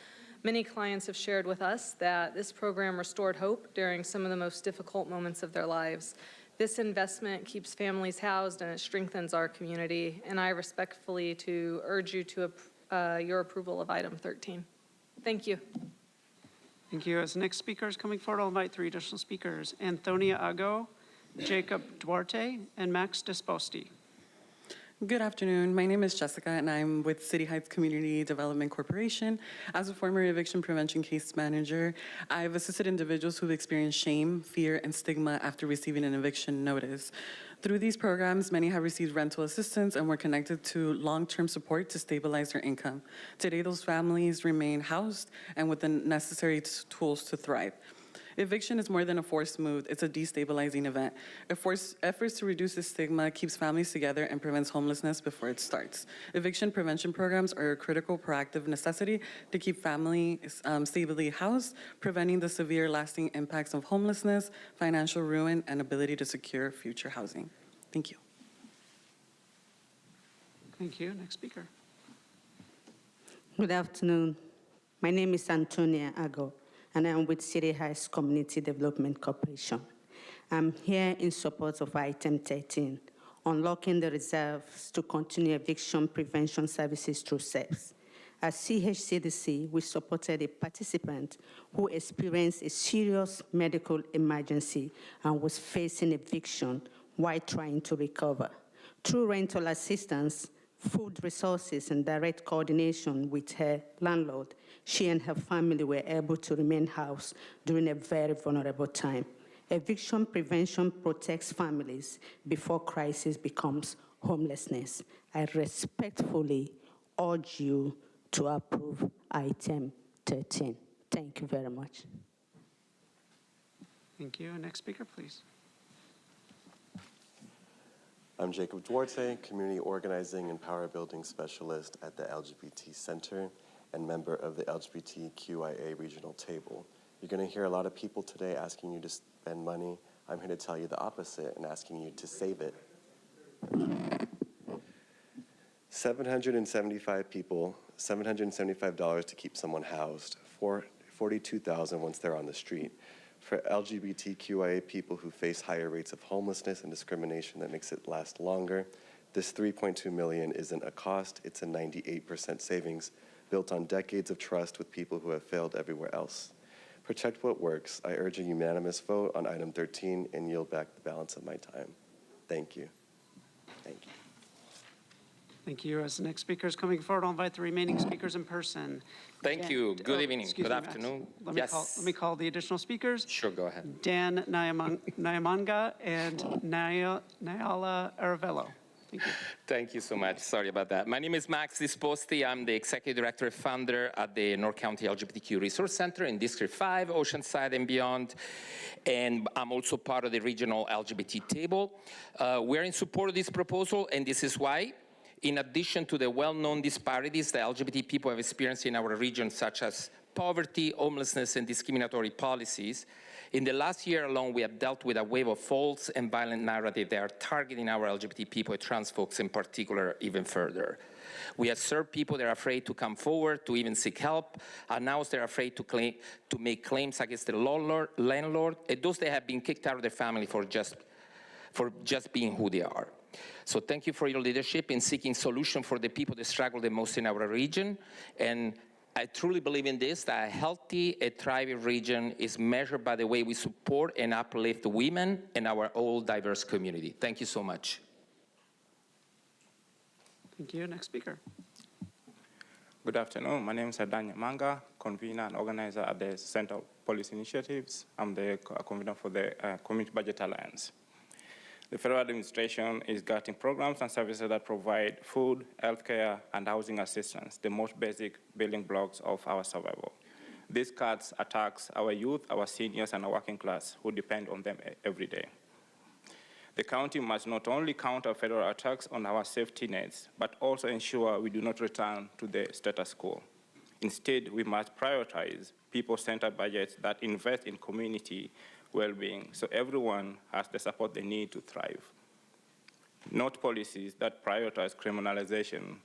Many clients have shared with us that this program restored hope during some of the most difficult moments of their lives. This investment keeps families housed and it strengthens our community, and I respectfully urge you to your approval of item 13. Thank you. Thank you. As the next speaker is coming forward, I'll invite 3 additional speakers: Antonia Ago, Jacob Duarte, and Max Disposti. Good afternoon. My name is Jessica, and I'm with City Heights Community Development Corporation. As a former eviction prevention case manager, I've assisted individuals who've experienced shame, fear, and stigma after receiving an eviction notice. Through these programs, many have received rental assistance and were connected to long-term support to stabilize their income. Today, those families remain housed and with the necessary tools to thrive. Eviction is more than a forced move, it's a destabilizing event. Efforts to reduce the stigma keeps families together and prevents homelessness before it starts. Eviction prevention programs are a critical proactive necessity to keep families stably housed, preventing the severe lasting impacts of homelessness, financial ruin, and ability to secure future housing. Thank you. Thank you. Next speaker. Good afternoon. My name is Antonia Ago, and I am with City Heights Community Development Corporation. I'm here in support of item 13, unlocking the reserves to continue eviction prevention services through SEPS. At CHCDC, we supported a participant who experienced a serious medical emergency and was facing eviction while trying to recover. Through rental assistance, food resources, and direct coordination with her landlord, she and her family were able to remain housed during a very vulnerable time. Eviction prevention protects families before crisis becomes homelessness. I respectfully urge you to approve item 13. Thank you very much. Thank you. Next speaker, please. I'm Jacob Duarte, Community Organizing and Power Building Specialist at the LGBT Center and member of the LGBTQIA Regional Table. You're going to hear a lot of people today asking you to spend money. I'm here to tell you the opposite and asking you to save it. 775 people, $775 to keep someone housed, $42,000 once they're on the street. For LGBTQIA people who face higher rates of homelessness and discrimination that makes it last longer, this $3.2 million isn't a cost, it's a 98% savings built on decades of trust with people who have failed everywhere else. Protect what works. I urge a unanimous vote on item 13 and yield back the balance of my time. Thank you. Thank you. Thank you. As the next speaker is coming forward, I'll invite the remaining speakers in person. Thank you. Good evening. Good afternoon. Let me call the additional speakers. Sure, go ahead. Dan Nyamanga and Nyala Aravello. Thank you. Thank you so much. Sorry about that. My name is Max Disposti. I'm the Executive Director and Founder at the North County LGBTQ Resource Center in District 5, Oceanside and beyond. And I'm also part of the Regional LGBT Table. We're in support of this proposal, and this is why. In addition to the well-known disparities that LGBT people have experienced in our region, such as poverty, homelessness, and discriminatory policies, in the last year alone, we have dealt with a wave of false and violent narratives that are targeting our LGBT people, trans folks in particular, even further. We have served people that are afraid to come forward, to even seek help, and now they're afraid to make claims against the landlord, and those that have been kicked out of their family for just being who they are. So thank you for your leadership in seeking solutions for the people that struggle the most in our region. And I truly believe in this, that a healthy, a thriving region is measured by the way we support and uplift women in our all diverse community. Thank you so much. Thank you. Next speaker. Good afternoon. My name is Adanya Manga, convener and organizer at the Center of Policy Initiatives. I'm the convener for the Community Budget Alliance. The federal administration is getting programs and services that provide food, healthcare, and housing assistance, the most basic building blocks of our survival. This cuts attacks our youth, our seniors, and our working class who depend on them every day. The county must not only counter federal attacks on our safety nets, but also ensure we do not return to the status quo. Instead, we must prioritize people-centered budgets that invest in community well-being, so everyone has the support they need to thrive. Not policies that prioritize criminalization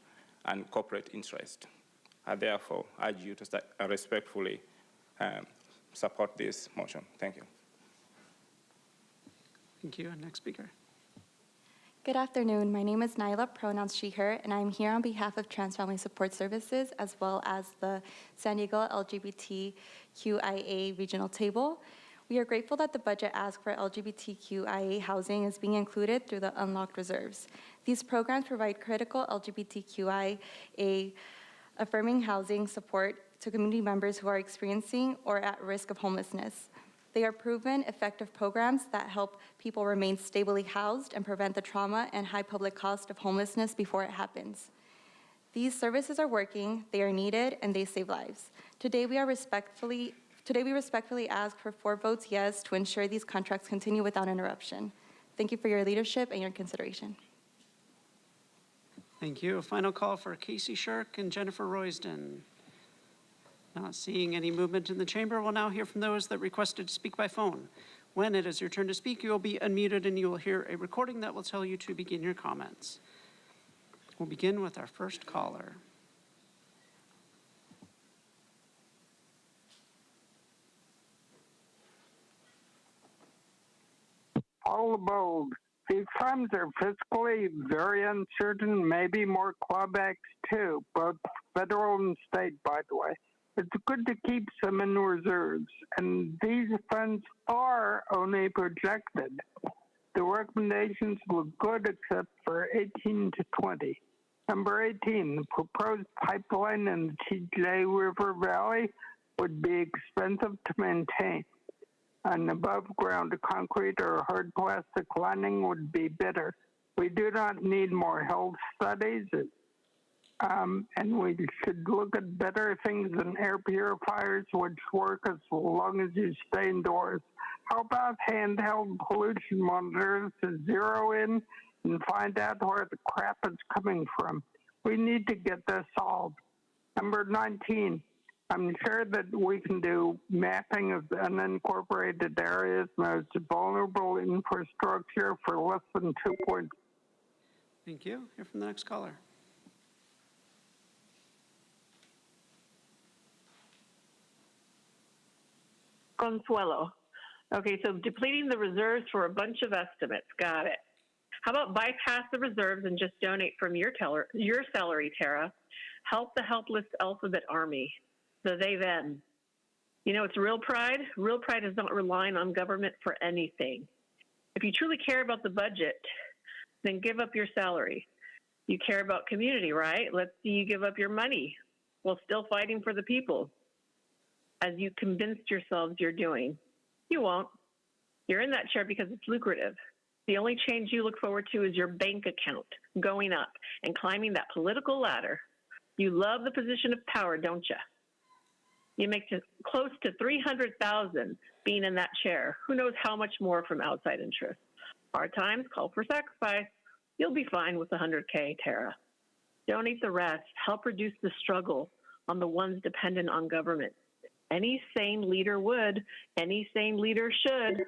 and corporate interest. I therefore urge you to respectfully support this motion. Thank you. Thank you. Next speaker. Good afternoon. My name is Nyla, pronouns she, her, and I'm here on behalf of Trans Family Support Services as well as the San Diego LGBTQIA regional table. We are grateful that the budget ask for LGBTQIA housing is being included through the unlocked reserves. These programs provide critical LGBTQIA affirming housing support to community members who are experiencing or at risk of homelessness. They are proven, effective programs that help people remain stably housed and prevent the trauma and high public cost of homelessness before it happens. These services are working, they are needed, and they save lives. Today we respectfully ask for 4 votes yes to ensure these contracts continue without interruption. Thank you for your leadership and your consideration. Thank you. A final call for Casey Shirk and Jennifer Roysden. Not seeing any movement in the chamber, we'll now hear from those that requested to speak by phone. When it is your turn to speak, you will be unmuted and you will hear a recording that will tell you to begin your comments. We'll begin with our first caller. All bold. These funds are fiscally very uncertain, maybe more clawbacks too, both federal and state, by the way. It's good to keep some in reserves, and these funds are only projected. The recommendations look good except for 18 to 20. Number 18, the proposed pipeline in the TJ River Valley would be expensive to maintain. An above-ground concrete or hard plastic lining would be better. We do not need more health studies, and we should look at better things than air purifiers, which work as long as you stay indoors. How about handheld pollution monitors to zero in and find out where the crap is coming from? We need to get this solved. Number 19, I'm sure that we can do mapping of the unincorporated areas, most vulnerable infrastructure for less than 2 points. Thank you. Hear from the next caller. Consuelo. Okay, so depleting the reserves for a bunch of estimates. Got it. How about bypass the reserves and just donate from your salary, Tara? Help the helpless alphabet army, the they them. You know, it's real pride. Real pride is not relying on government for anything. If you truly care about the budget, then give up your salary. You care about community, right? Let's see you give up your money while still fighting for the people, as you convinced yourselves you're doing. You won't. You're in that chair because it's lucrative. The only change you look forward to is your bank account going up and climbing that political ladder. You love the position of power, don't you? You make close to $300,000 being in that chair. Who knows how much more from outside interests? Hard times call for sacrifice. You'll be fine with $100K, Tara. Donate the rest. Help reduce the struggle on the ones dependent on government. Any sane leader would. Any sane leader should.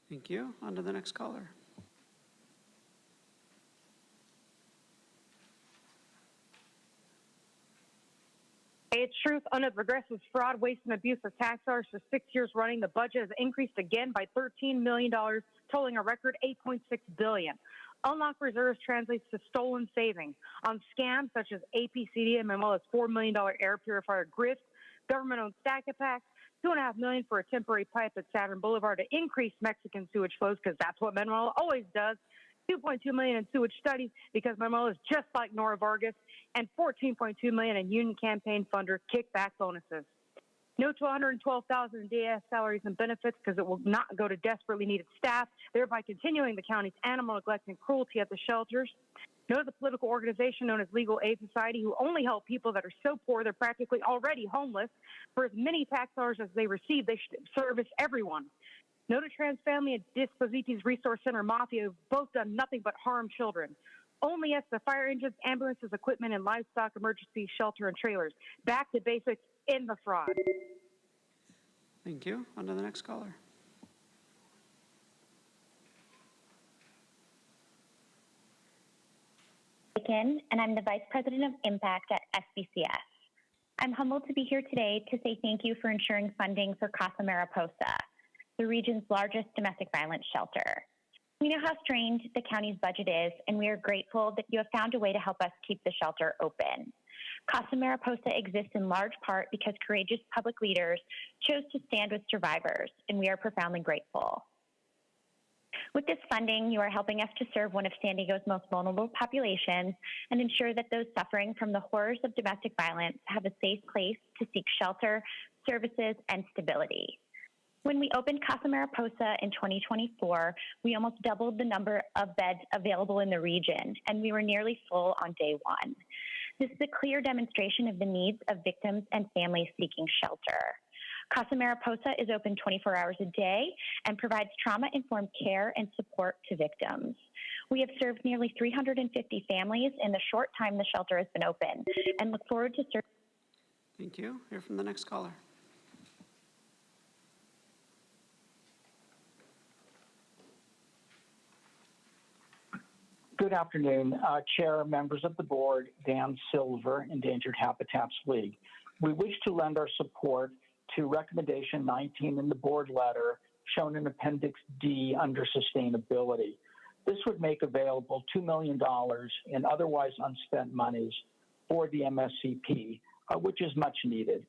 Thank you. On to the next caller. It's truth under progressive fraud, waste, and abuse of tax dollars for 6 years running. The budget has increased again by $13 million, totaling a record $8.6 billion. Unlocked reserves translates to stolen savings on scams such as APCD and as well as $4 million air purifier grift, government-owned stack-a-packs, $2.5 million for a temporary pipe at Saturn Boulevard to increase Mexican sewage flows, because that's what Manuel always does. $2.2 million in sewage studies because Manuel is just like Nora Vargas, and $14.2 million in union campaign funder kickback bonuses. No to $112,000 in DAS salaries and benefits because it will not go to desperately needed staff, thereby continuing the county's animal neglect and cruelty at the shelters. No to the political organization known as Legal Aid Society, who only help people that are so poor they're practically already homeless. For as many tax dollars as they receive, they should service everyone. No to Trans Family and Dispositives Resource Center Mafia, who've both done nothing but harm children. Only yes to fire engines, ambulances, equipment, and livestock emergency shelter and trailers. Back to basics in the fraud. Thank you. On to the next caller. And I'm the Vice President of Impact at SBCS. I'm humbled to be here today to say thank you for ensuring funding for Casa Mariposa, the region's largest domestic violence shelter. We know how strained the county's budget is, and we are grateful that you have found a way to help us keep the shelter open. Casa Mariposa exists in large part because courageous public leaders chose to stand with survivors, and we are profoundly grateful. With this funding, you are helping us to serve one of San Diego's most vulnerable populations and ensure that those suffering from the horrors of domestic violence have a safe place to seek shelter, services, and stability. When we opened Casa Mariposa in 2024, we almost doubled the number of beds available in the region, and we were nearly full on day one. This is a clear demonstration of the needs of victims and families seeking shelter. Casa Mariposa is open 24 hours a day and provides trauma-informed care and support to victims. We have served nearly 350 families in the short time the shelter has been open and look forward to serving. Thank you. Hear from the next caller. Good afternoon, Chair, members of the board, Dan Silver, Endangered Habitats League. We wish to lend our support to recommendation 19 in the board letter shown in Appendix D under sustainability. This would make available $2 million in otherwise unspent monies for the MSCP, which is much needed.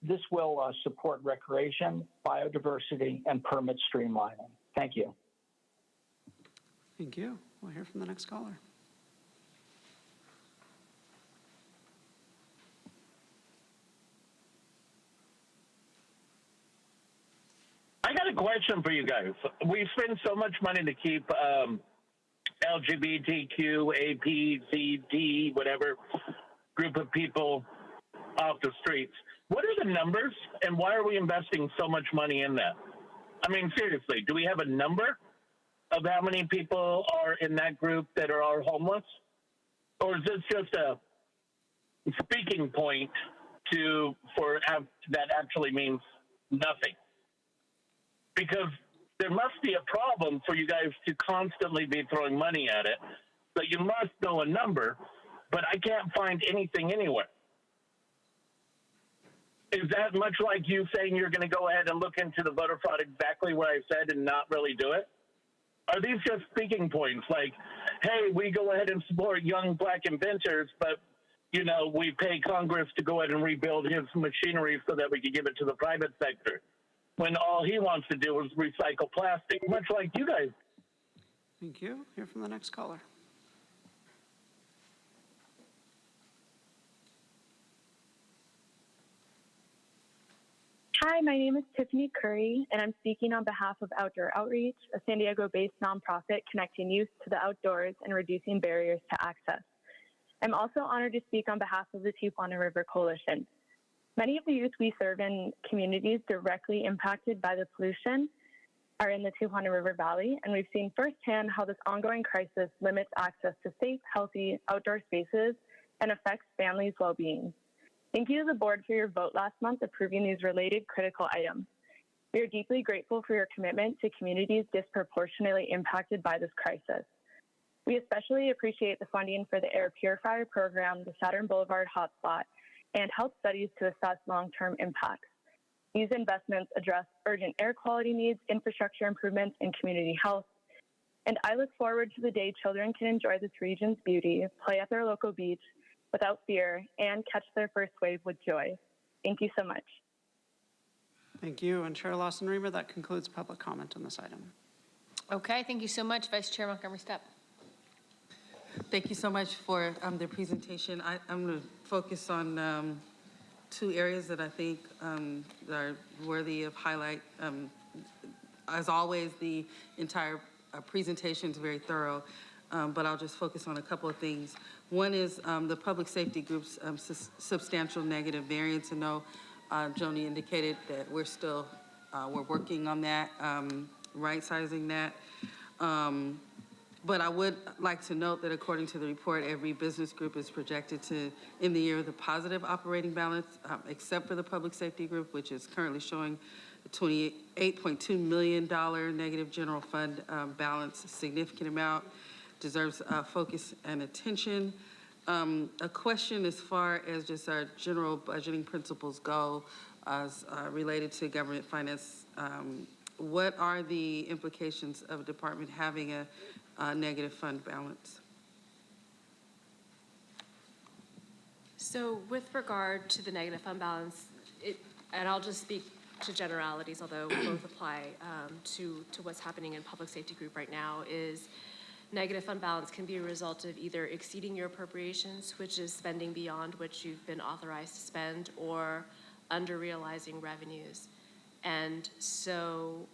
This will support recreation, biodiversity, and permit streamlining. Thank you. Thank you. We'll hear from the next caller. I got a question for you guys. We spend so much money to keep LGBTQ, A, P, C, D, whatever group of people off the streets. What are the numbers, and why are we investing so much money in that? I mean, seriously, do we have a number of how many people are in that group that are all homeless? Or is this just a speaking point for that actually means nothing? Because there must be a problem for you guys to constantly be throwing money at it. So you must know a number, but I can't find anything anywhere. Is that much like you saying you're going to go ahead and look into the voter fraud exactly what I said and not really do it? Are these just speaking points like, hey, we go ahead and support young black inventors, but, you know, we pay Congress to go ahead and rebuild his machinery so that we can give it to the private sector, when all he wants to do is recycle plastic, much like you guys. Thank you. Hear from the next caller. Hi, my name is Tiffany Curry, and I'm speaking on behalf of Outdoor Outreach, a San Diego-based nonprofit connecting youth to the outdoors and reducing barriers to access. I'm also honored to speak on behalf of the Tijuana River Coalition. Many of the youth we serve in communities directly impacted by the pollution are in the Tijuana River Valley, and we've seen firsthand how this ongoing crisis limits access to safe, healthy outdoor spaces and affects families' well-being. Thank you to the board for your vote last month approving these related critical items. We are deeply grateful for your commitment to communities disproportionately impacted by this crisis. We especially appreciate the funding for the air purifier program, the Saturn Boulevard hotspot, and health studies to assess long-term impacts. These investments address urgent air quality needs, infrastructure improvements, and community health. And I look forward to the day children can enjoy this region's beauty, play at their local beach without fear, and catch their first wave with joy. Thank you so much. Thank you. And Chair Lawson-Remer, that concludes public comment on this item. Okay, thank you so much, Vice Chair Montgomery Stepp. Thank you so much for the presentation. I'm going to focus on two areas that I think are worthy of highlight. As always, the entire presentation is very thorough, but I'll just focus on a couple of things. One is the public safety group's substantial negative variance. I know Joni indicated that we're still we're working on that, right-sizing that. But I would like to note that according to the report, every business group is projected to end the year with a positive operating balance, except for the public safety group, which is currently showing a $28.2 million negative general fund balance, a significant amount, deserves focus and attention. A question as far as just our general budgeting principles go as related to government finance what are the implications of a department having a negative fund balance? So with regard to the negative fund balance, and I'll just speak to generalities, although both apply to what's happening in public safety group right now, is negative fund balance can be a result of either exceeding your appropriations, which is spending beyond which you've been authorized to spend, or under realizing revenues. And so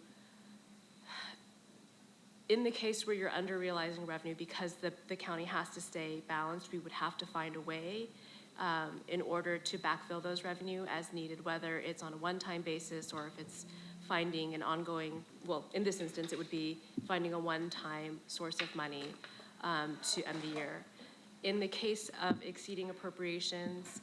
in the case where you're under realizing revenue, because the county has to stay balanced, we would have to find a way in order to backfill those revenue as needed, whether it's on a one-time basis or if it's finding an ongoing, well, in this instance, it would be finding a one-time source of money to end the year. In the case of exceeding appropriations,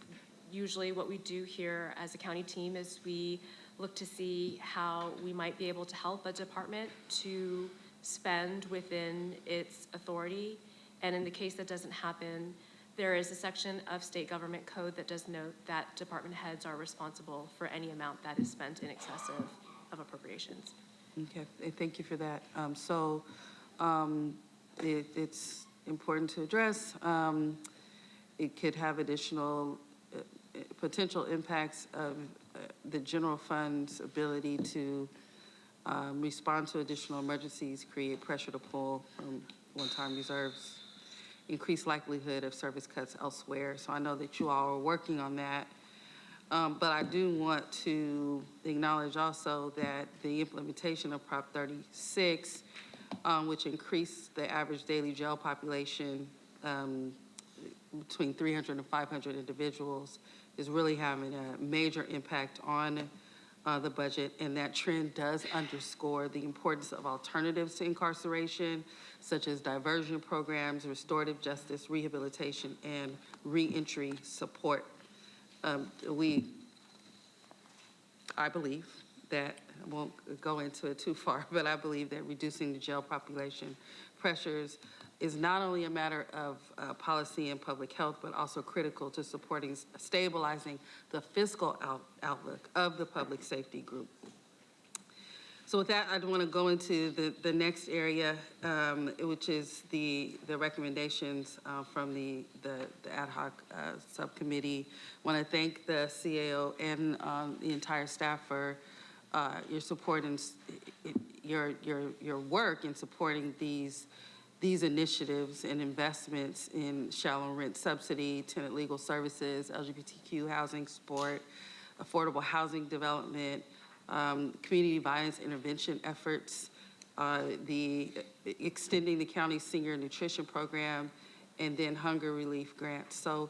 usually what we do here as a county team is we look to see how we might be able to help a department to spend within its authority. And in the case that doesn't happen, there is a section of state government code that does note that department heads are responsible for any amount that is spent in excess of appropriations. Okay, thank you for that. It's important to address. It could have additional potential impacts of the general fund's ability to respond to additional emergencies, create pressure to pull from one-time reserves, increased likelihood of service cuts elsewhere. So I know that you all are working on that. But I do want to acknowledge also that the implementation of Prop 36, which increased the average daily jail population between 300 and 500 individuals, is really having a major impact on the budget, and that trend does underscore the importance of alternatives to incarceration, such as diversion programs, restorative justice, rehabilitation, and reentry support. I believe that, I won't go into it too far, but I believe that reducing the jail population pressures is not only a matter of policy and public health, but also critical to supporting, stabilizing the fiscal outlook of the public safety group. So with that, I want to go into the next area, which is the recommendations from the ad hoc subcommittee. I want to thank the CAO and the entire staff for your support and your work in supporting these initiatives and investments in shallow rent subsidy, tenant legal services, LGBTQ housing support, affordable housing development, community violence intervention efforts, extending the county's senior nutrition program, and then hunger relief grants. So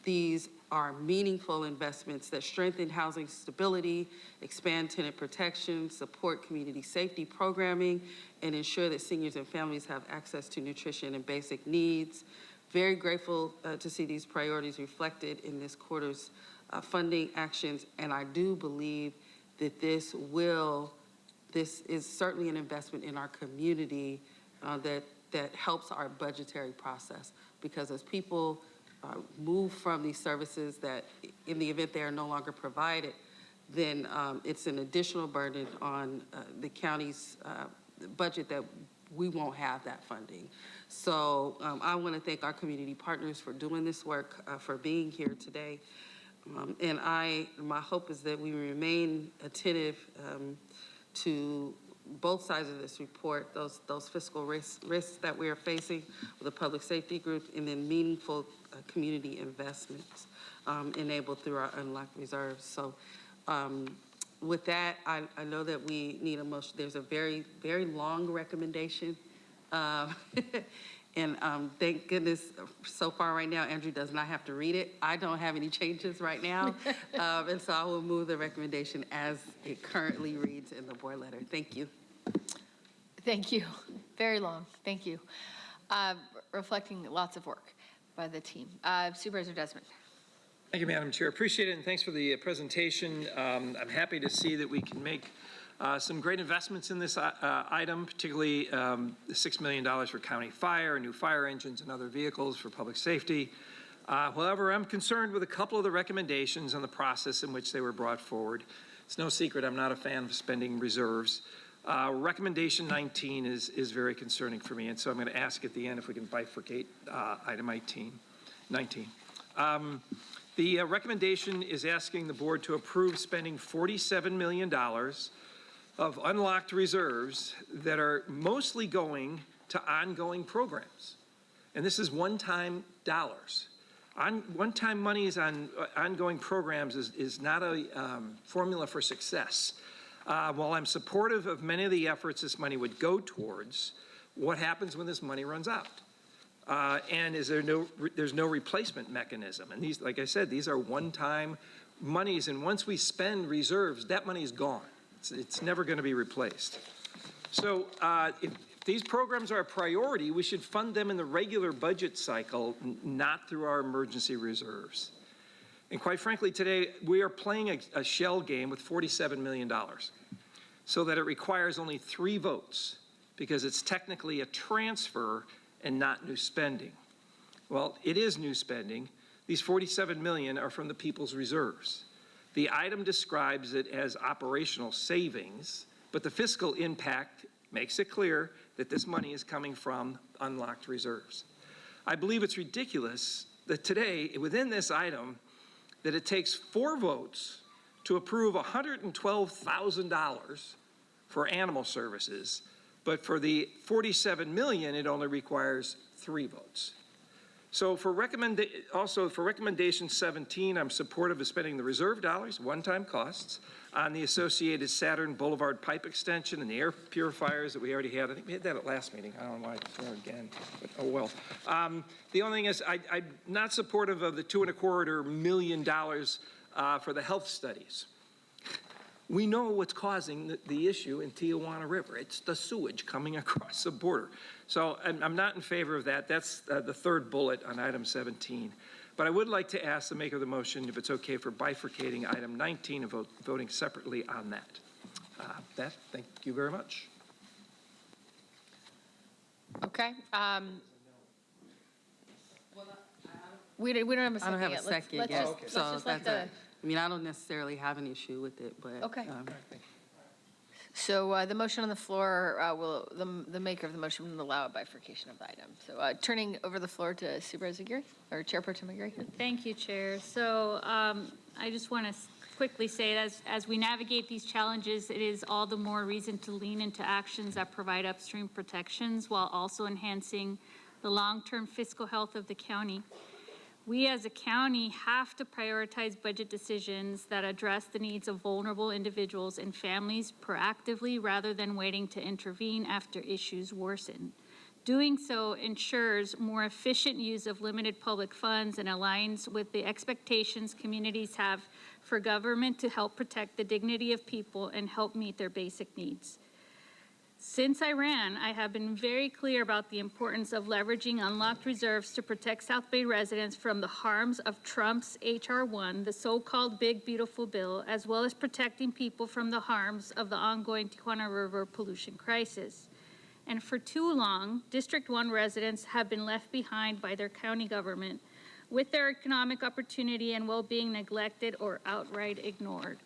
these are meaningful investments that strengthen housing stability, expand tenant protection, support community safety programming, and ensure that seniors and families have access to nutrition and basic needs. Very grateful to see these priorities reflected in this quarter's funding actions, and I do believe that this is certainly an investment in our community that helps our budgetary process, because as people move from these services that in the event they are no longer provided, then it's an additional burden on the county's budget that we won't have that funding. So I want to thank our community partners for doing this work, for being here today. And my hope is that we remain attentive to both sides of this report, those fiscal risks that we are facing with the public safety group, and then meaningful community investments enabled through our unlocked reserves. So with that, I know that we need a motion. There's a very, very long recommendation. And thank goodness so far right now, Andrew does not have to read it. I don't have any changes right now. And so I will move the recommendation as it currently reads in the board letter. Thank you. Thank you. Very long. Thank you. Reflecting lots of work by the team. Supervisor Desmond. Thank you, Madam Chair. Appreciate it, and thanks for the presentation. I'm happy to see that we can make some great investments in this item, particularly $6 million for county fire, new fire engines, and other vehicles for public safety. However, I'm concerned with a couple of the recommendations and the process in which they were brought forward. It's no secret I'm not a fan of spending reserves. Recommendation 19 is very concerning for me, and so I'm going to ask at the end if we can bifurcate item 19. The recommendation is asking the board to approve spending $47 million of unlocked reserves that are mostly going to ongoing programs. And this is one-time dollars. One-time monies on ongoing programs is not a formula for success. While I'm supportive of many of the efforts this money would go towards, what happens when this money runs out? And there's no replacement mechanism. And these, like I said, these are one-time monies, and once we spend reserves, that money is gone. It's never going to be replaced. So if these programs are a priority, we should fund them in the regular budget cycle, not through our emergency reserves. And quite frankly, today, we are playing a shell game with $47 million, so that it requires only 3 votes, because it's technically a transfer and not new spending. Well, it is new spending. These $47 million are from the people's reserves. The item describes it as operational savings, but the fiscal impact makes it clear that this money is coming from unlocked reserves. I believe it's ridiculous that today, within this item, that it takes 4 votes to approve $112,000 for animal services, but for the $47 million, it only requires 3 votes. So for recommendation 17, I'm supportive of spending the reserve dollars, one-time costs, on the associated Saturn Boulevard pipe extension and the air purifiers that we already had. I think we had that at last meeting. I don't know why it's there again, but oh well. The only thing is I'm not supportive of the $2.25 million for the health studies. We know what's causing the issue in Tijuana River. It's the sewage coming across the border. So I'm not in favor of that. That's the 3rd bullet on item 17. But I would like to ask the maker of the motion if it's okay for bifurcating item 19 and voting separately on that. Thank you very much. Okay. We don't have a second. I don't have yet. a second let's yet. just, let's just let the. I mean, I don't necessarily have an issue with it, but. Okay. So the motion on the floor, the maker of the motion will allow a bifurcation of the item. So turning over the floor to Supervisor Aguirre, or Chair Pro Tem Aguirre. Thank you, Chair. So I just want to quickly say that as we navigate these challenges, it is all the more reason to lean into actions that provide upstream protections while also enhancing the long-term fiscal health of the county. We as a county have to prioritize budget decisions that address the needs of vulnerable individuals and families proactively rather than waiting to intervene after issues worsen. Doing so ensures more efficient use of limited public funds and aligns with the expectations communities have for government to help protect the dignity of people and help meet their basic needs. Since I ran, I have been very clear about the importance of leveraging unlocked reserves to protect South Bay residents from the harms of Trump's H.R. 1, the so-called Big Beautiful Bill, as well as protecting people from the harms of the ongoing Tijuana River pollution crisis. And for too long, District 1 residents have been left behind by their county government, with their economic opportunity and well-being neglected or outright ignored.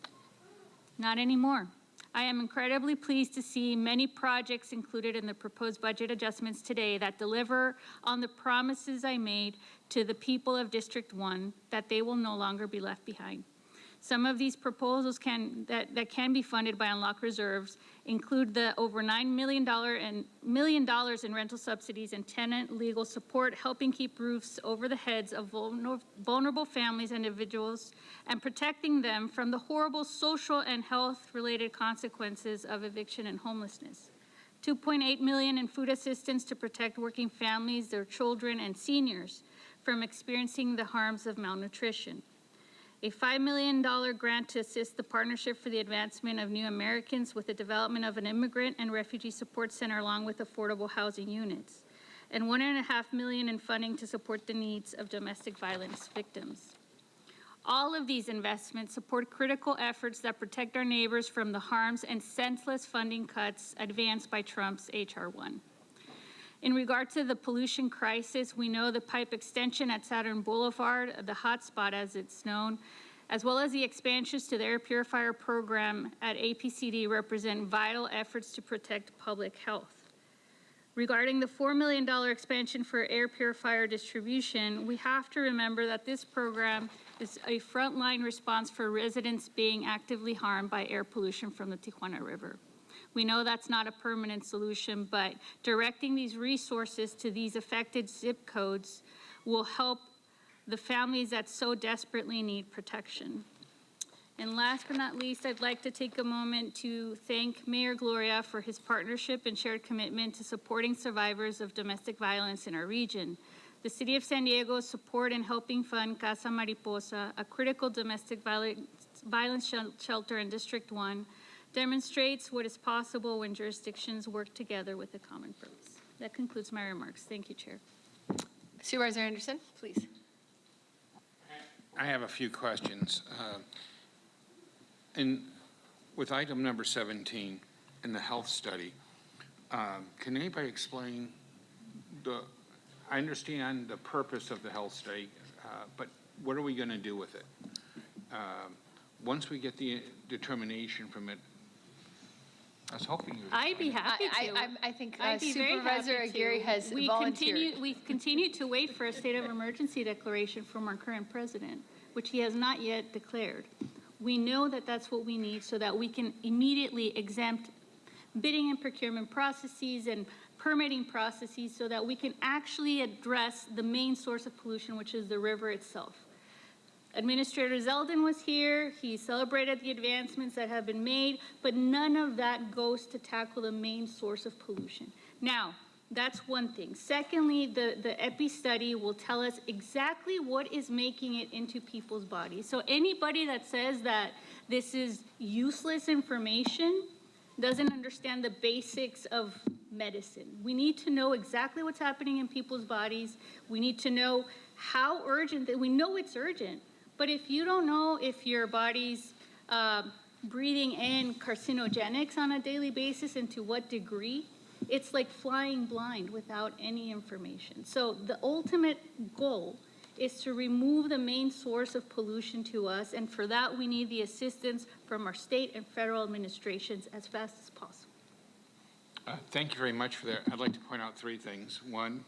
Not anymore. I am incredibly pleased to see many projects included in the proposed budget adjustments today that deliver on the promises I made to the people of District 1 that they will no longer be left behind. Some of these proposals that can be funded by unlocked reserves include the over $9 million in rental subsidies and tenant legal support, helping keep roofs over the heads of vulnerable families and individuals and protecting them from the horrible social and health-related consequences of eviction and homelessness. $2.8 million in food assistance to protect working families, their children, and seniors from experiencing the harms of malnutrition. A $5 million grant to assist the Partnership for the Advancement of New Americans with the development of an immigrant and refugee support center along with affordable housing units, and $1.5 million in funding to support the needs of domestic violence victims. All of these investments support critical efforts that protect our neighbors from the harms and senseless funding cuts advanced by Trump's H.R. 1. In regard to the pollution crisis, we know the pipe extension at Saturn Boulevard, the hotspot as it's known, as well as the expansions to the air purifier program at APCD represent vital efforts to protect public health. Regarding the $4 million expansion for air purifier distribution, we have to remember that this program is a frontline response for residents being actively harmed by air pollution from the Tijuana River. We know that's not a permanent solution, but directing these resources to these affected zip codes will help the families that so desperately need protection. And last but not least, I'd like to take a moment to thank Mayor Gloria for his partnership and shared commitment to supporting survivors of domestic violence in our region. The City of San Diego's support in helping fund Casa Mariposa, a critical domestic violence shelter in District 1, demonstrates what is possible when jurisdictions work together with a common purpose. That concludes my remarks. Thank you, Chair. Supervisor Anderson, please. I have a few questions. With item number 17 in the health study, can anybody explain I understand the purpose of the health study, but what are we going to do with it? Once we get the determination from it, I was hoping you would. I'd be happy to. I think I'd be very Supervisor happy to. Aguirre has volunteered. We've continued to wait for a state of emergency declaration from our current president, which he has not yet declared. We know that that's what we need so that we can immediately exempt bidding and procurement processes and permitting processes so that we can actually address the main source of pollution, which is the river itself. Administrator Zeldin was here. He celebrated the advancements that have been made, but none of that goes to tackle the main source of pollution. Now, that's one thing. Secondly, the EPI study will tell us exactly what is making it into people's bodies. So anybody that says that this is useless information doesn't understand the basics of medicine. We need to know exactly what's happening in people's bodies. We need to know how urgent, we know it's urgent, but if you don't know if your body's breathing in carcinogenics on a daily basis and to what degree, it's like flying blind without any information. So the ultimate goal is to remove the main source of pollution to us, and for that we need the assistance from our state and federal administrations as fast as possible. Thank you very much for that. I'd like to point out three things. One,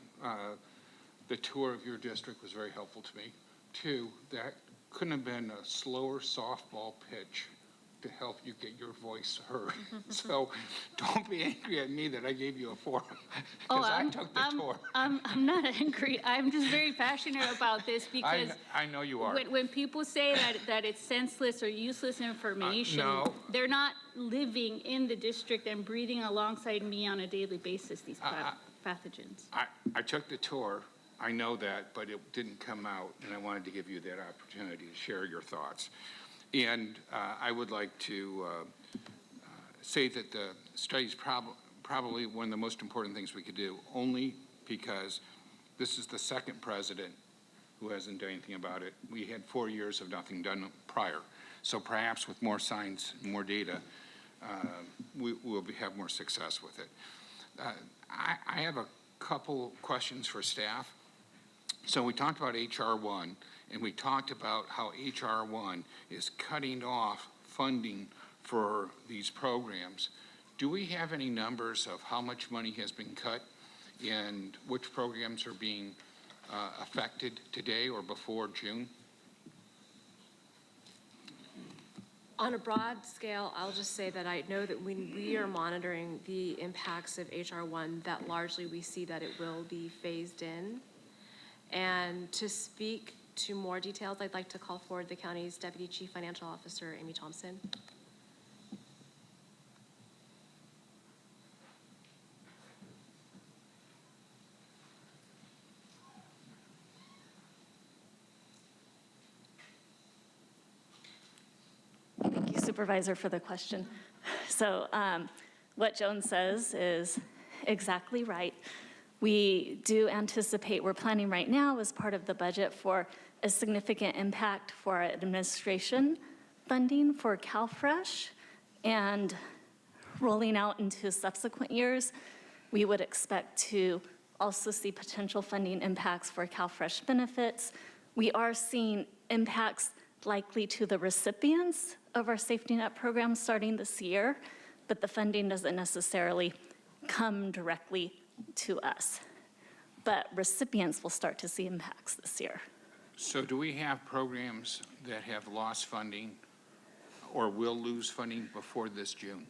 the tour of your district was very helpful to me. Two, that couldn't have been a slower softball pitch to help you get your voice heard. So don't be angry at me that I gave you a forum, because I took the tour. I'm not angry. I'm just very passionate about this because I know you are. When people say that it's senseless or useless information, no. They're not living in the district and breathing alongside me on a daily basis, these pathogens. I took the tour. I know that, but it didn't come out, and I wanted to give you that opportunity to share your thoughts. And I would like to say that the study is probably one of the most important things we could do, only because this is the second president who hasn't done anything about it. We had 4 years of nothing done prior. So perhaps with more science, more data, we'll have more success with it. I have a couple questions for staff. So we talked about HR 1, and we talked about how HR 1 is cutting off funding for these programs. Do we have any numbers of how much money has been cut and which programs are being affected today or before June? On a broad scale, I'll just say that I know that when we are monitoring the impacts of HR 1, that largely we see that it will be phased in. And to speak to more details, I'd like to call forward the county's Deputy Chief Financial Officer, Amy Thompson. Thank you, Supervisor, for the question. So what Joan says is exactly right. We do anticipate, we're planning right now as part of the budget for a significant impact for our administration funding for CalFresh, and rolling out into subsequent years, we would expect to also see potential funding impacts for CalFresh benefits. We are seeing impacts likely to the recipients of our safety net program starting this year, but the funding doesn't necessarily come directly to us. But recipients will start to see impacts this year. So do we have programs that have lost funding or will lose funding before this June?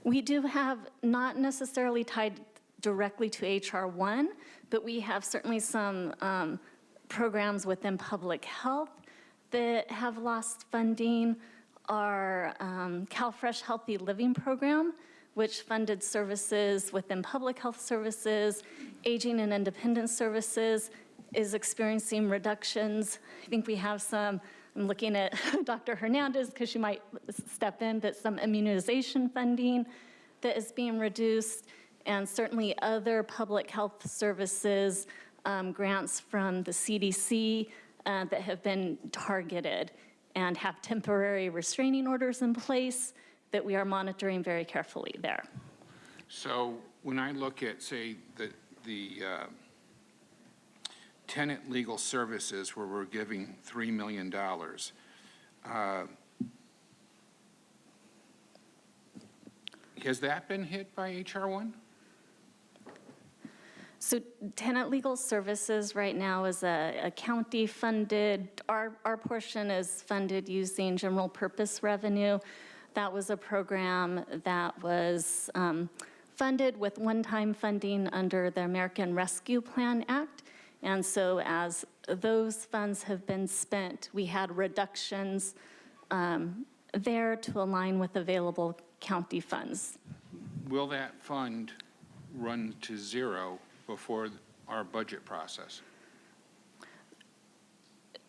We do have, not necessarily tied directly to HR 1, but we have certainly some programs within public health that have lost funding. Our CalFresh Healthy Living program, which funded services within public health services, aging and independence services, is experiencing reductions. I think we have some, I'm looking at Dr. Hernandez because she might step in, but some immunization funding that is being reduced, and certainly other public health services, grants from the CDC that have been targeted and have temporary restraining orders in place that we are monitoring very carefully there. So when I look at, say, the tenant legal services where we're giving $3 million, has that been hit by HR 1? So tenant legal services right now is a county funded, our portion is funded using general purpose revenue. That was a program that was funded with one-time funding under the American Rescue Plan Act. And so as those funds have been spent, we had reductions there to align with available county funds. Will that fund run to zero before our budget process?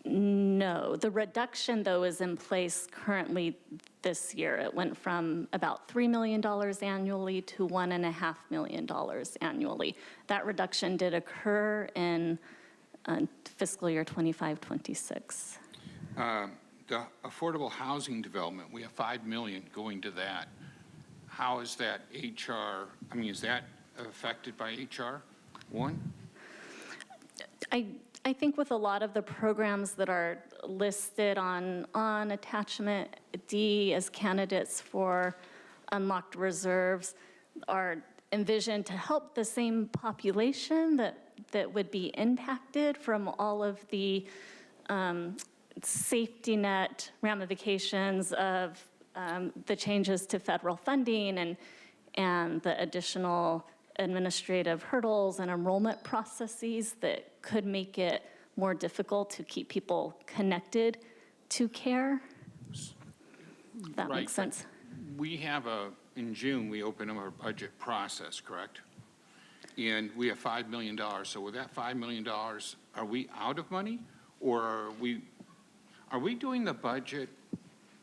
No, the reduction though is in place currently this year. It went from about $3 million annually to $1.5 million annually. That reduction did occur in fiscal year 25-26. The affordable housing development, we have $5 million going to that. How is that HR, I mean, is that affected by HR 1? I think with a lot of the programs that are listed on attachment D as candidates for unlocked reserves are envisioned to help the same population that would be impacted from all of the safety net ramifications of the changes to federal funding and the additional administrative hurdles and enrollment processes that could make it more difficult to keep people connected to care. That makes sense. We have in June, we open up our budget process, correct? And we have $5 million. So with that $5 million, are we out of money? Or are we doing the budget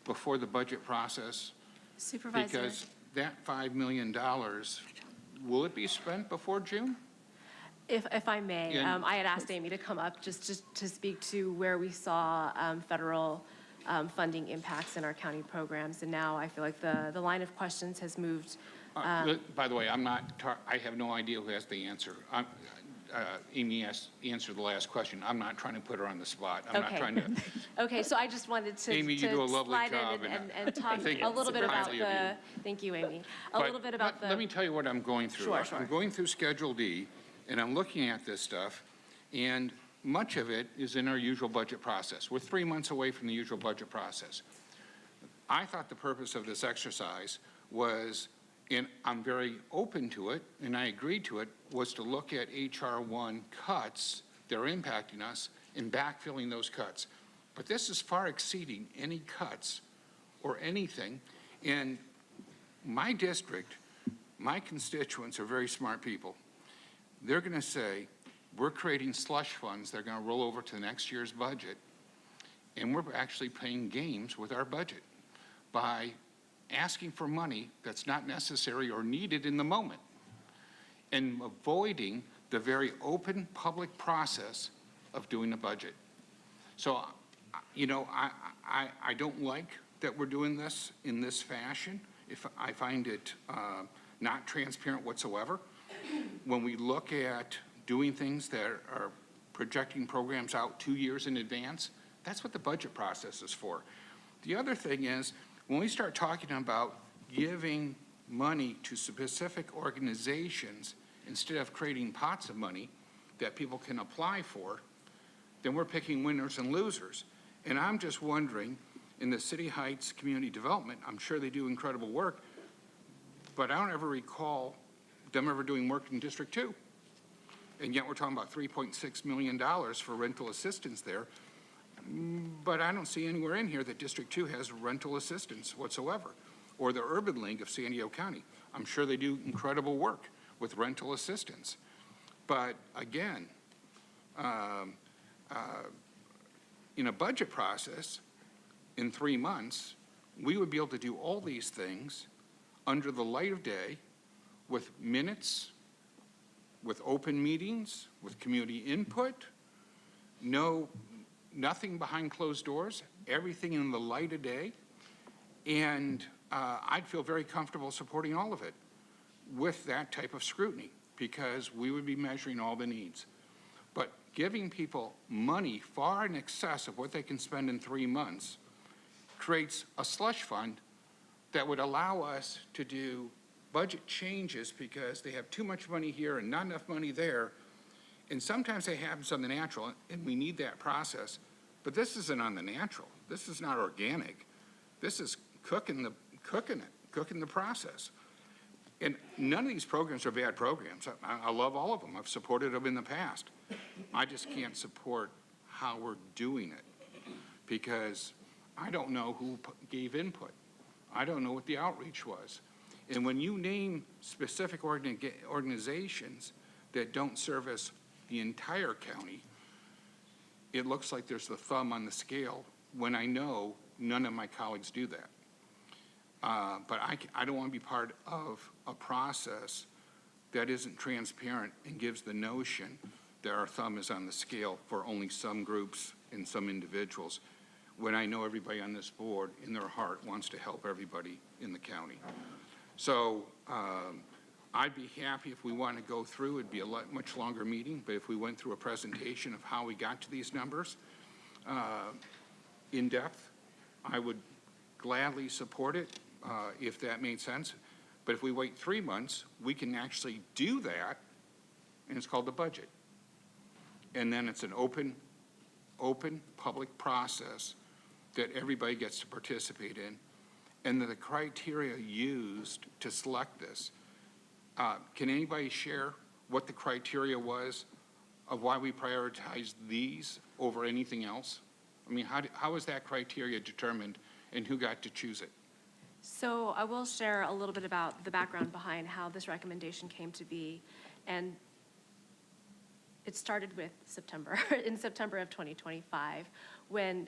before the budget process? Supervisor. Because that $5 million, will it be spent before June? If I may, I had asked Amy to come up just to speak to where we saw federal funding impacts in our county programs, and now I feel like the line of questions has moved. By the way, I have no idea who has the answer. Amy answered the last question. I'm not trying to put her on the spot. I'm not trying to. Okay, so I just wanted to, Amy, you do a lovely slide job, in and talk a little bit about the, thank you, Amy, little bit about the. Let me tell you what I'm going through. Sure, sure. I'm going through Schedule D, and I'm looking at this stuff, and much of it is in our usual budget process. We're 3 months away from the usual budget process. I thought the purpose of this exercise was, and I'm very open to it, and I agreed to it, was to look at HR 1 cuts that are impacting us and backfilling those cuts. But this is far exceeding any cuts or anything. And my district, my constituents are very smart people. They're going to say, we're creating slush funds that are going to roll over to the next year's budget, and we're actually playing games with our budget by asking for money that's not necessary or needed in the moment, and avoiding the very open public process of doing a budget. So, you know, I don't like that we're doing this in this fashion. I find it not transparent whatsoever. When we look at doing things that are projecting programs out 2 years in advance, That's what the budget process is for. The other thing is, when we start talking about giving money to specific organizations instead of creating pots of money that people can apply for, then we're picking winners and losers. And I'm just wondering, in the City Heights Community Development, I'm sure they do incredible work, but I don't ever recall them ever doing work in District 2. And yet we're talking about $3.6 million for rental assistance there. But I don't see anywhere in here that District 2 has rental assistance whatsoever, or the Urban League of San Diego County. I'm sure they do incredible work with rental assistance. But again, in a budget process, in 3 months, we would be able to do all these things under the light of day with minutes, with open meetings, with community input, nothing behind closed doors, everything in the light of day. And I'd feel very comfortable supporting all of it with that type of scrutiny, because we would be measuring all the needs. But giving people money far in excess of what they can spend in 3 months creates a slush fund that would allow us to do budget changes because they have too much money here and not enough money there. And sometimes they happen on the natural, and we need that process. But this isn't on the natural. This is not organic. This is cooking the process. And none of these programs are bad programs. I love all of them. I've supported them in the past. I just can't support how we're doing it because I don't know who gave input. I don't know what the outreach was. And when you name specific organizations that don't service the entire county, it looks like there's the thumb on the scale when I know none of my colleagues do that. But I don't want to be part of a process that isn't transparent and gives the notion that our thumb is on the scale for only some groups and some individuals, when I know everybody on this board in their heart wants to help everybody in the county. So I'd be happy if we want to go through, it'd be a much longer meeting, but if we went through a presentation of how we got to these numbers in depth, I would gladly support it if that made sense. But if we wait 3 months, we can actually do that, and it's called the budget. And then it's an open public process that everybody gets to participate in. And the criteria used to select this, can anybody share what the criteria was of why we prioritized these over anything else? I mean, how was that criteria determined and who got to choose it? So I will share a little bit about the background behind how this recommendation came to be. And it started with September, in September of 2025, when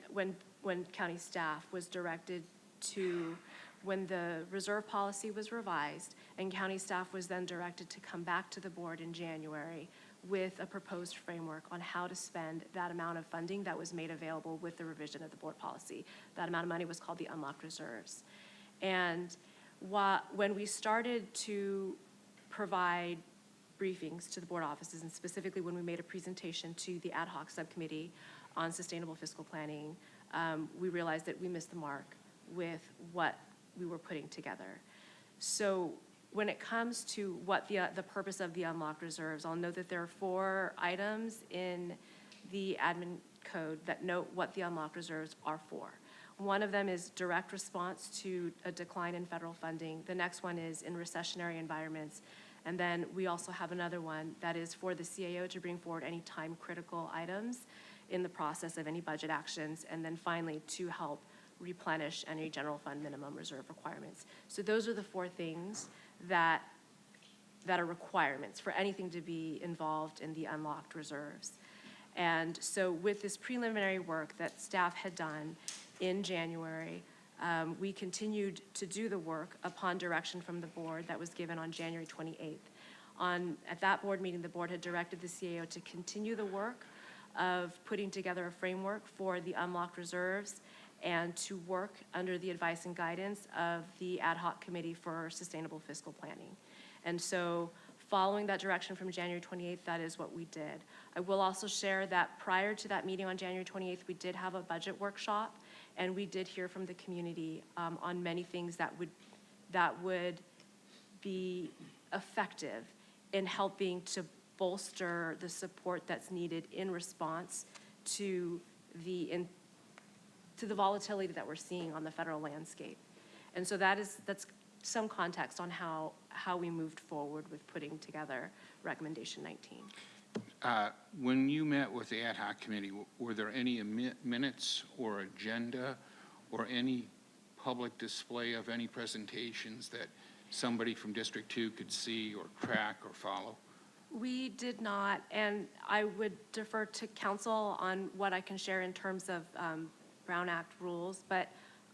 county staff was directed to, when the reserve policy was revised, and county staff was then directed to come back to the board in January with a proposed framework on how to spend that amount of funding that was made available with the revision of the board policy. That amount of money was called the unlocked reserves. And when we started to provide briefings to the board offices, and specifically when we made a presentation to the ad hoc subcommittee on sustainable fiscal planning, we realized that we missed the mark with what we were putting together. So when it comes to what the purpose of the unlocked reserves, I'll note that there are 4 items in the admin code that note what the unlocked reserves are for. One of them is direct response to a decline in federal funding. The next one is in recessionary environments. And then we also have another one that is for the CAO to bring forward any time-critical items in the process of any budget actions. And then finally, to help replenish any general fund minimum reserve requirements. So those are the 4 things that are requirements for anything to be involved in the unlocked reserves. And so with this preliminary work that staff had done in January, we continued to do the work upon direction from the board that was given on January 28th. At that board meeting, the board had directed the CAO to continue the work of putting together a framework for the unlocked reserves and to work under the advice and guidance of the ad hoc committee for sustainable fiscal planning. And so following that direction from January 28th, that is what we did. I will also share that prior to that meeting on January 28th, we did have a budget workshop, and we did hear from the community on many things that would be effective in helping to bolster the support that's needed in response to the volatility that we're seeing on the federal landscape. And so that's some context on how we moved forward with putting together recommendation 19. When you met with the ad hoc committee, were there any minutes or agenda or any public display of any presentations that somebody from District 2 could see or track or follow? We did not, and I would defer to council on what I can share in terms of Brown Act rules, but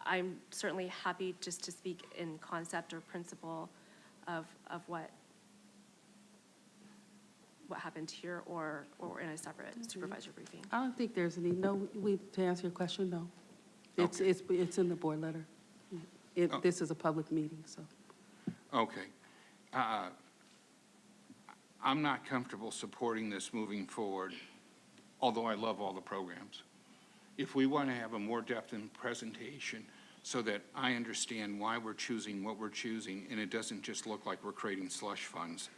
I'm certainly happy just to speak in concept or principle of what happened here or in a separate supervisor briefing. I don't think there's any, to answer your question, no. It's in the board letter. This is a public meeting, so. Okay. I'm not comfortable supporting this moving forward, although I love all the programs. If we want to have a more depth in presentation so that I understand why we're choosing what we're choosing, and it doesn't just look like we're creating slush funds,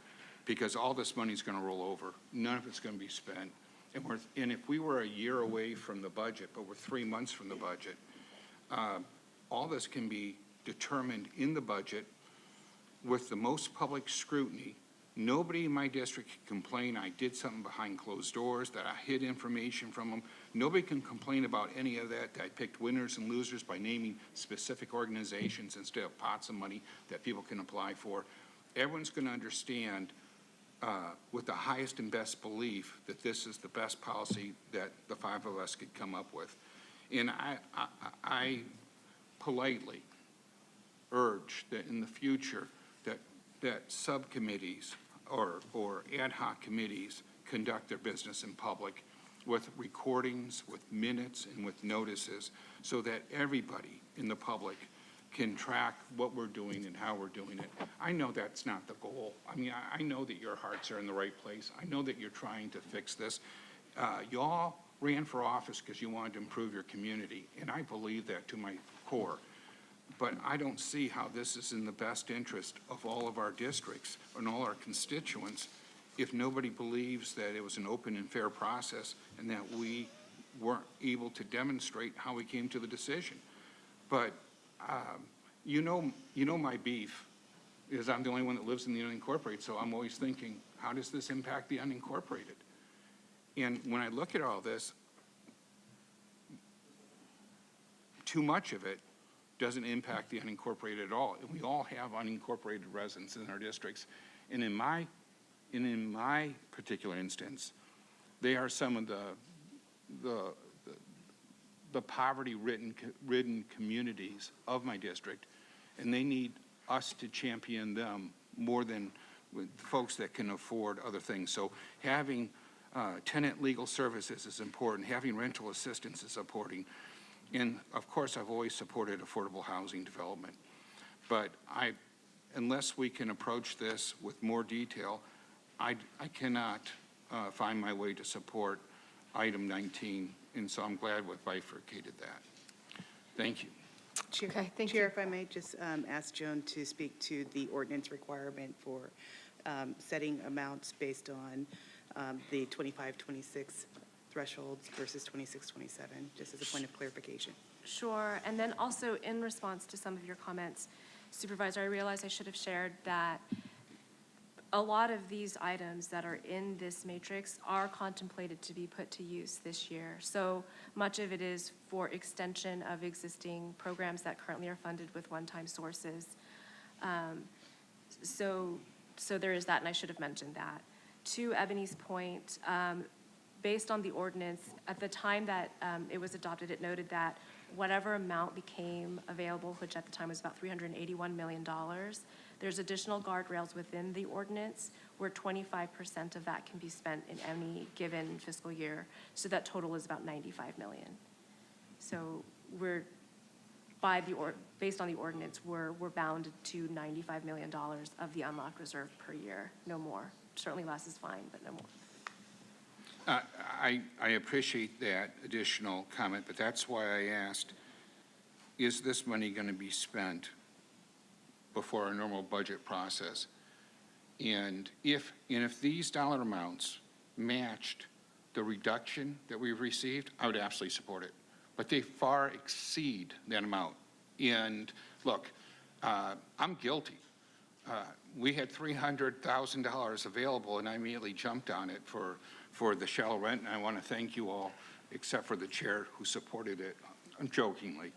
because all this money is going to roll over. None of it's going to be spent. And if we were a year away from the budget, but we're 3 months from the budget, all this can be determined in the budget with the most public scrutiny. Nobody in my district can complain I did something behind closed doors, that I hid information from them. Nobody can complain about any of that I picked winners and losers by naming specific organizations instead of pots of money that people can apply for. Everyone's going to understand with the highest and best belief that this is the best policy that the 5 of us could come up with. And I politely urge that in the future that subcommittees or ad hoc committees conduct their business in public with recordings, with minutes, and with notices so that everybody in the public can track what we're doing and how we're doing it. I know that's not the goal. I mean, I know that your hearts are in the right place. I know that you're trying to fix this. Y'all ran for office because you wanted to improve your community, and I believe that to my core. But I don't see how this is in the best interest of all of our districts and all our constituents if nobody believes that it was an open and fair process and that we weren't able to demonstrate how we came to the decision. But you know my beef is I'm the only one that lives in the unincorporated, so I'm always thinking, how does this impact the unincorporated? And when I look at all this, too much of it doesn't impact the unincorporated at all. And we all have unincorporated residents in our districts. And in my particular instance, they are some of the poverty-ridden communities of my district, and they need us to champion them more than folks that can afford other things. So having tenant legal services is important. Having rental assistance is important. And of course, I've always supported affordable housing development. But unless we can approach this with more detail, I cannot find my way to support item 19. And so I'm glad we bifurcated that. Thank you. Chair, Okay, thank Chair, you. if I may just ask Joan to speak to the ordinance requirement for setting amounts based on the 25-26 thresholds versus 26-27, just as a point of clarification. Sure, and then also in response to some of your comments, Supervisor, I realize I should have shared that a lot of these items that are in this matrix are contemplated to be put to use this year. So much of it is for extension of existing programs that currently are funded with one-time sources. So there is that, and I should have mentioned that. To Ebony's point, based on the ordinance, at the time that it was adopted, it noted that whatever amount became available, which at the time was about $381 million, there's additional guardrails within the ordinance where 25% of that can be spent in any given fiscal year. So that total is about $95 million. So based on the ordinance, we're bound to $95 million of the unlocked reserve per year, no more. Certainly less is fine, but no more. I appreciate that additional comment, but that's why I asked, is this money going to be spent before our normal budget process? And if these dollar amounts matched the reduction that we've received, I would absolutely support it. But they far exceed that amount. And look, I'm guilty. We had $300,000 available, and I immediately jumped on it for the shallow rent, and I want to thank you all, except for the chair who supported it. I'm jokingly.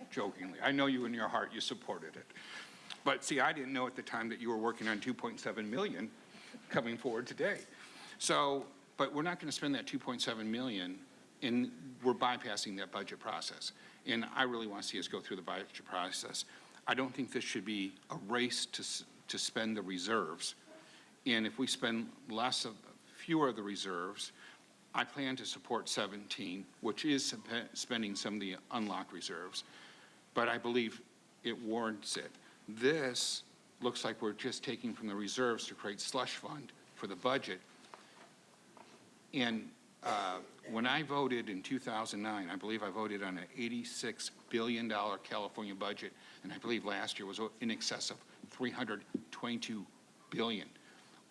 I know you in your heart, you supported it. But see, I didn't know at the time that you were working on 2.7 million coming forward today. So, but we're not going to spend that 2.7 million, and we're bypassing that budget process. And I really want to see us go through the budget process. I don't think this should be a race to spend the reserves. And if we spend fewer of the reserves, I plan to support 17, which is spending some of the unlocked reserves, but I believe it warrants it. This looks like we're just taking from the reserves to create slush fund for the budget. And when I voted in 2009, I believe I voted on an $86 billion California budget, and I believe last year was in excess of $322 billion,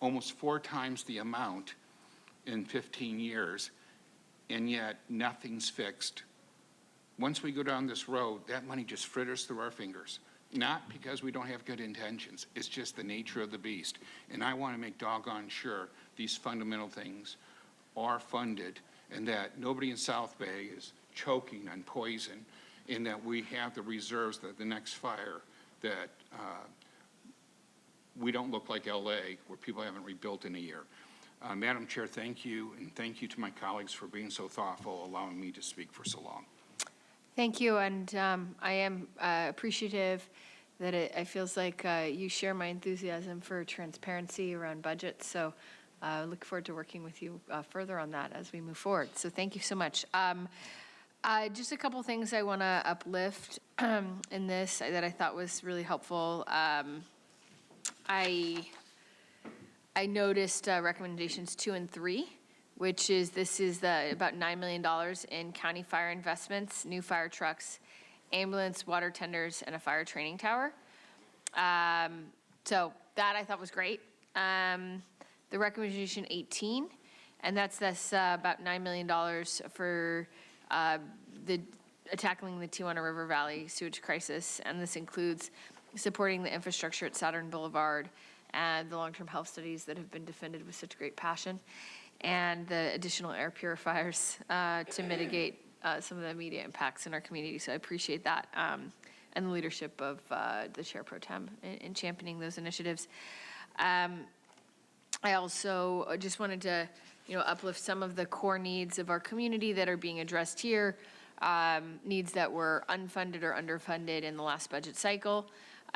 almost 4 times the amount in 15 years, and yet nothing's fixed. Once we go down this road, that money just fritters through our fingers. Not because we don't have good intentions, it's just the nature of the beast. And I want to make doggone sure these fundamental things are funded, and that nobody in South Bay is choking on poison, and that we have the reserves that the next fire, that we don't look like LA, where people haven't rebuilt in a year. Madam Chair, thank you, and thank you to my colleagues for being so thoughtful, allowing me to speak for so long. Thank you, and I am appreciative that it feels like you share my enthusiasm for transparency around budgets. So I look forward to working with you further on that as we move forward. So thank you so much. Just a couple things I want to uplift in this that I thought was really helpful. I noticed recommendations 2 and 3, which is about $9 million in county fire investments, new fire trucks, ambulance, water tenders, and a fire training tower. So that I thought was great. The recommendation 18, and that's about $9 million for tackling the Tijuana River Valley sewage crisis, and this includes supporting the infrastructure at Saturn Boulevard and the long-term health studies that have been defended with such great passion, and the additional air purifiers to mitigate some of the immediate impacts in our community. So I appreciate that, and the leadership of the Chair Pro Tem in championing those initiatives. I also just wanted to, uplift some of the core needs of our community that are being addressed here, needs that were unfunded or underfunded in the last budget cycle.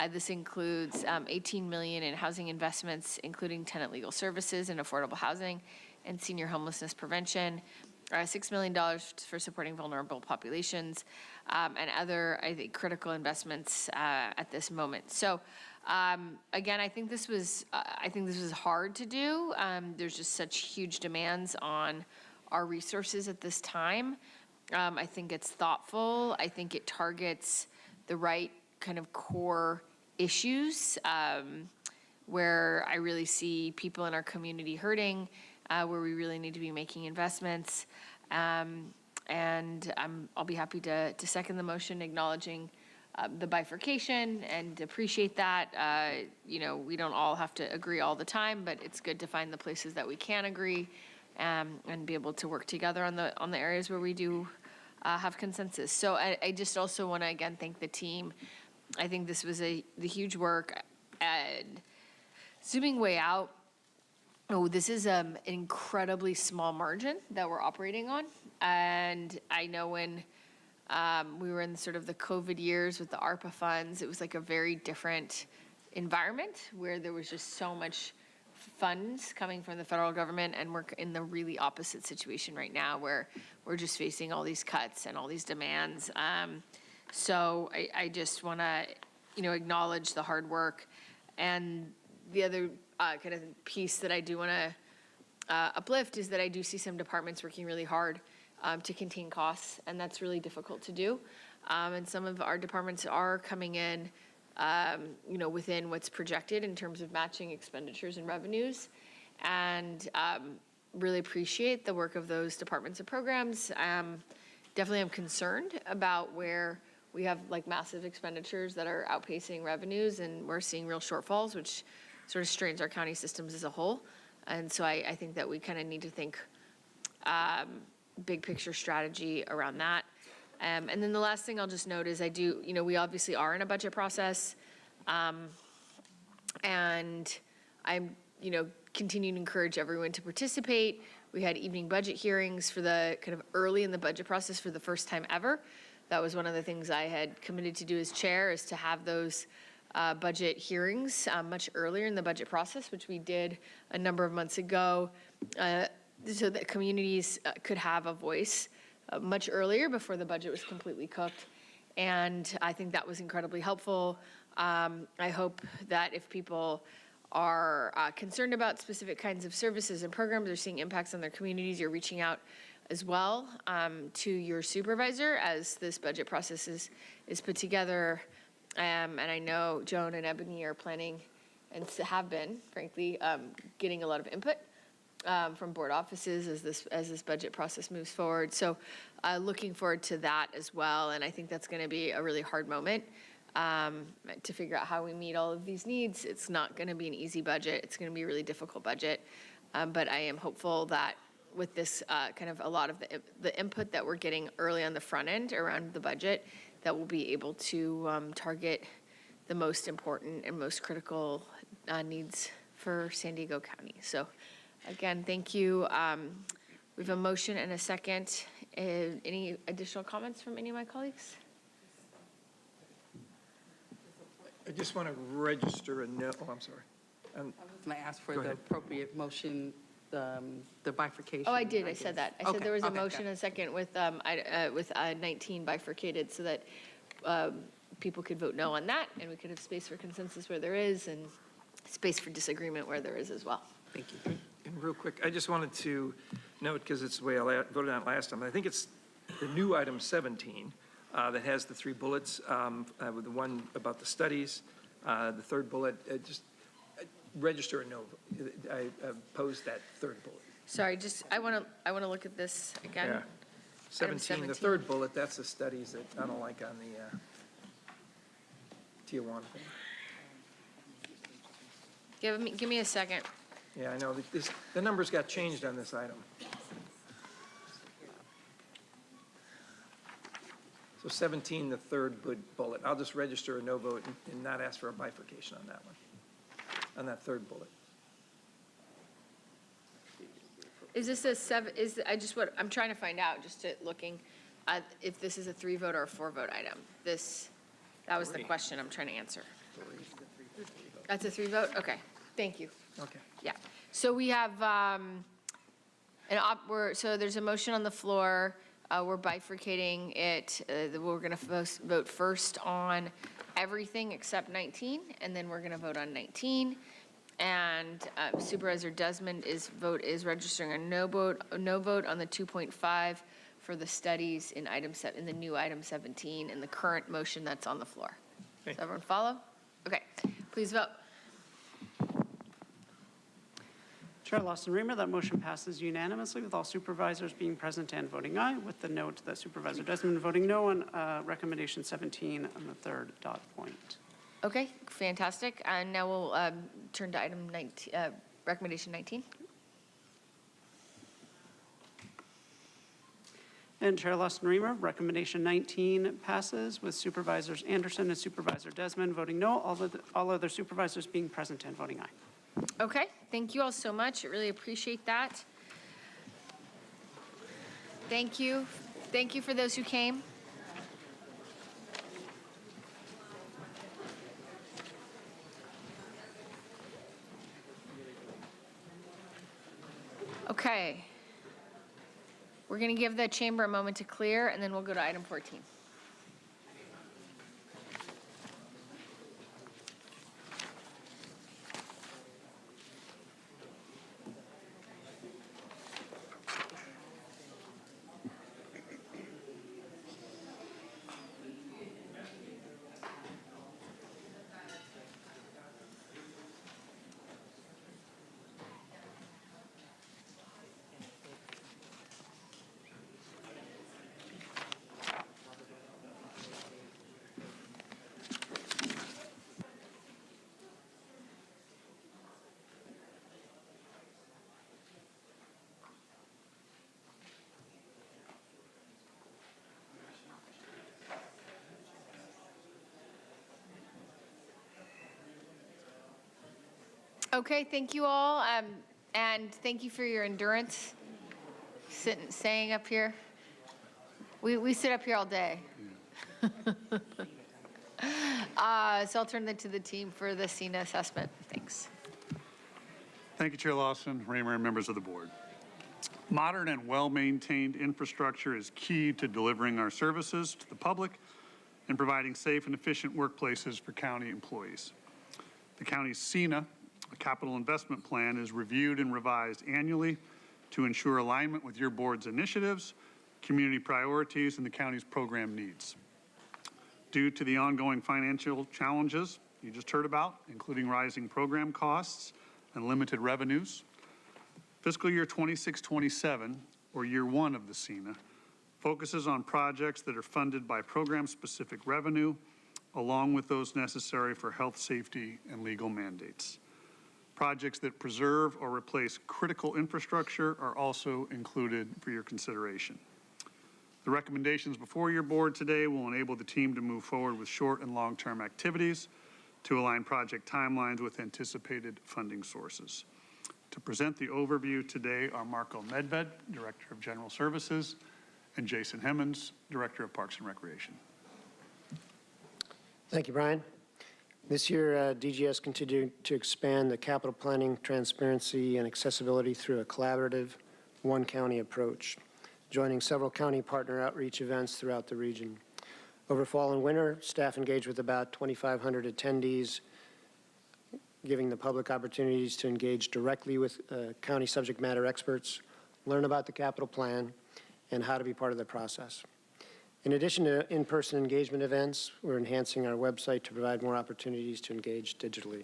This includes $18 million in housing investments, including tenant legal services and affordable housing and senior homelessness prevention, $6 million for supporting vulnerable populations, and other, I think, critical investments at this moment. So again, I think this was hard to do. There's just such huge demands on our resources at this time. I think it's thoughtful. I think it targets the right kind of core issues where I really see people in our community hurting, where we really need to be making investments. And I'll be happy to second the motion, acknowledging the bifurcation, and appreciate that. We don't all have to agree all the time, but it's good to find the places that we can agree and be able to work together on the areas where we do have consensus. So I just also want to again thank the team. I think this was the huge work. And zooming way out, this is an incredibly small margin that we're operating on. And I know when we were in sort of the COVID years with the ARPA funds, it was like a very different environment where there was just so much funds coming from the federal government, and we're in the really opposite situation right now where we're just facing all these cuts and all these demands. So I just want to, acknowledge the hard work. And the other kind of piece that I do want to uplift is that I do see some departments working really hard to contain costs, and that's really difficult to do. And some of our departments are coming in, within what's projected in terms of matching expenditures and revenues. And really appreciate the work of those departments and programs. Definitely am concerned about where we have like massive expenditures that are outpacing revenues, and we're seeing real shortfalls, which sort of strains our county systems as a whole. And so I think that we kind of need to think big picture strategy around that. And then the last thing I'll just note is we obviously are in a budget process. And I'm, continuing to encourage everyone to participate. We had evening budget hearings for the kind of early in the budget process for the first time ever. That was one of the things I had committed to do as chair, is to have those budget hearings much earlier in the budget process, which we did a number of months ago, so that communities could have a voice much earlier before the budget was completely cooked. And I think that was incredibly helpful. I hope that if people are concerned about specific kinds of services and programs or seeing impacts on their communities, you're reaching out as well to your supervisor as this budget process is put together. And I know Joan and Ebony are planning, and have been, frankly, getting a lot of input from board offices as this budget process moves forward. So looking forward to that as well. And I think that's going to be a really hard moment to figure out how we meet all of these needs. It's not going to be an easy budget. It's going to be a really difficult budget. But I am hopeful that with this kind of a lot of the input that we're getting early on the front end around the budget, that we'll be able to target the most important and most critical needs for San Diego County. So again, thank you. We have a motion and a second. Any additional comments from any of my colleagues? I just want to register a note. Oh, I'm sorry. I was going to ask for the appropriate motion, the bifurcation. Oh, I did. I said that. I said there was a motion got it. and a second with 19 bifurcated, so that people could vote no on that, and we could have space for consensus where there is, and space for disagreement where there is as well. Thank you. And real quick, I just wanted to note, because it's the way I voted on it last time, I think it's the new item 17 that has the 3 bullets, with the one about the studies, the third bullet, just register a no. I opposed that third bullet. Sorry, I want to look at this again. Yeah. 17, the third bullet, that's the studies that I don't like on the Tier 1 thing. Give me a second. Yeah, I know. The numbers got changed on this item. So 17, the third bullet. I'll just register a no vote and not ask for a bifurcation on that one, on that third bullet. Is this I'm trying to find out, looking if this is a 3-vote or a 4-vote item. That was the question I'm trying to answer. That's a 3-vote? Okay, thank you. Okay. Yeah, so we have, so there's a motion on the floor. We're bifurcating it. We're going to vote first on everything except 19, and then we're going to vote on 19. And Supervisor Desmond is registering a no vote on the 2.5 for the studies in in the new item 17 in the current motion that's on the floor. Does everyone follow? Okay, please vote. Chair Lawson-Remer, that motion passes unanimously with all supervisors being present and voting aye, with the note that Supervisor Desmond voting no on recommendation 17 on the third dot point. Okay, fantastic. And now we'll turn to item 19, recommendation 19. And Chair Lawson-Remer, recommendation 19 passes with Supervisors Anderson and Supervisor Desmond voting no, all other supervisors being present and voting aye. Okay, thank you all so much. I really appreciate that. Thank you. Thank you for those who came. Okay. We're going to give the chamber a moment to clear, and then we'll go to item 14. Okay, thank you all, and thank you for your endurance, staying up here. We sit up here all day. So I'll turn it to the team for the CENA assessment. Thanks. Thank you, Chair Lawson, Raymer, and members of the board. Modern and well-maintained infrastructure is key to delivering our services to the public and providing safe and efficient workplaces for county employees. The county's CENA, a capital investment plan, is reviewed and revised annually to ensure alignment with your board's initiatives, community priorities, and the county's program needs. Due to the ongoing financial challenges you just heard about, including rising program costs and limited revenues, fiscal year 26-27, or year one of the CENA, focuses on projects that are funded by program-specific revenue, along with those necessary for health, safety, and legal mandates. Projects that preserve or replace critical infrastructure are also included for your consideration. The recommendations before your board today will enable the team to move forward with short and long-term activities to align project timelines with anticipated funding sources. To present the overview today are Marco Medved, Director of General Services, and Jason Hemmons, Director of Parks and Recreation. Thank you, Brian. This year, DGS continued to expand the capital planning, transparency, and accessibility through a collaborative, one-county approach, joining several county partner outreach events throughout the region. Over fall and winter, staff engaged with about 2,500 attendees, giving the public opportunities to engage directly with county subject matter experts, learn about the capital plan, and how to be part of the process. In addition to in-person engagement events, we're enhancing our website to provide more opportunities to engage digitally.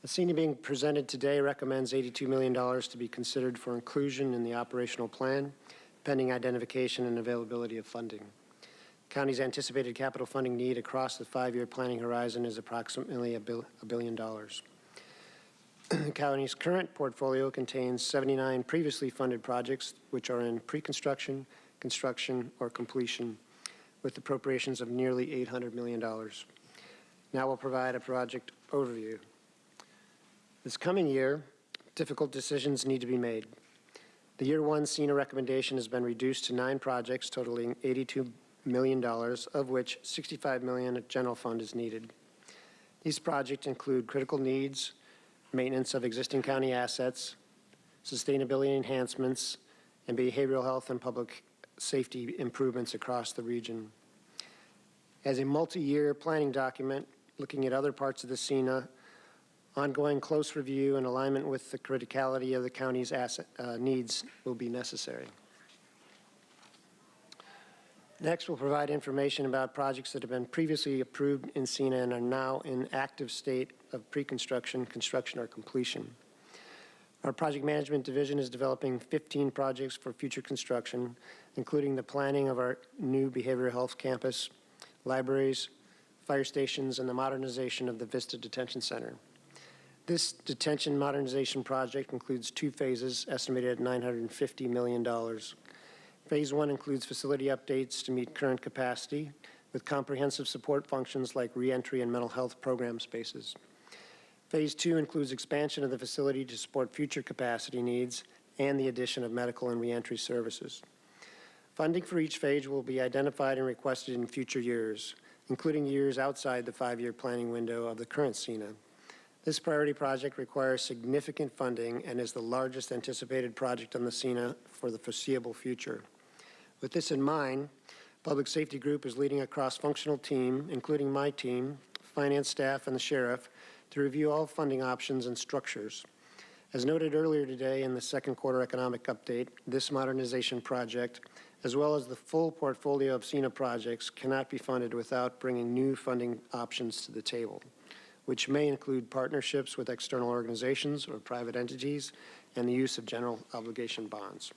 The CENA being presented today recommends $82 million to be considered for inclusion in the operational plan, pending identification and availability of funding. County's anticipated capital funding need across the 5-year planning horizon is approximately $1 billion. The county's current portfolio contains 79 previously funded projects, which are in pre-construction, construction, or completion, with appropriations of nearly $800 million. Now we'll provide a project overview. This coming year, difficult decisions need to be made. The year one CENA recommendation has been reduced to 9 projects totaling $82 million, of which $65 million of general fund is needed. These projects include critical needs, maintenance of existing county assets, sustainability enhancements, and behavioral health and public safety improvements across the region. As a multi-year planning document, looking at other parts of the CENA, ongoing close review and alignment with the criticality of the county's asset needs will be necessary. Next, we'll provide information about projects that have been previously approved in CENA and are now in active state of pre-construction, construction, or completion. Our project management division is developing 15 projects for future construction, including the planning of our new behavioral health campus, libraries, fire stations, and the modernization of the Vista Detention Center. This detention modernization project includes 2 phases, estimated at $950 million. Phase 1 includes facility updates to meet current capacity, with comprehensive support functions like reentry and mental health program spaces. Phase 2 includes expansion of the facility to support future capacity needs and the addition of medical and reentry services. Funding for each phase will be identified and requested in future years, including years outside the 5-year planning window of the current CENA. This priority project requires significant funding and is the largest anticipated project on the CENA for the foreseeable future. With this in mind, Public Safety Group is leading a cross-functional team, including my team, finance staff, and the sheriff, to review all funding options and structures. As noted earlier today in the second quarter economic update, this modernization project, as well as the full portfolio of CENA projects, cannot be funded without bringing new funding options to the table, which may include partnerships with external organizations or private entities and the use of general obligation bonds.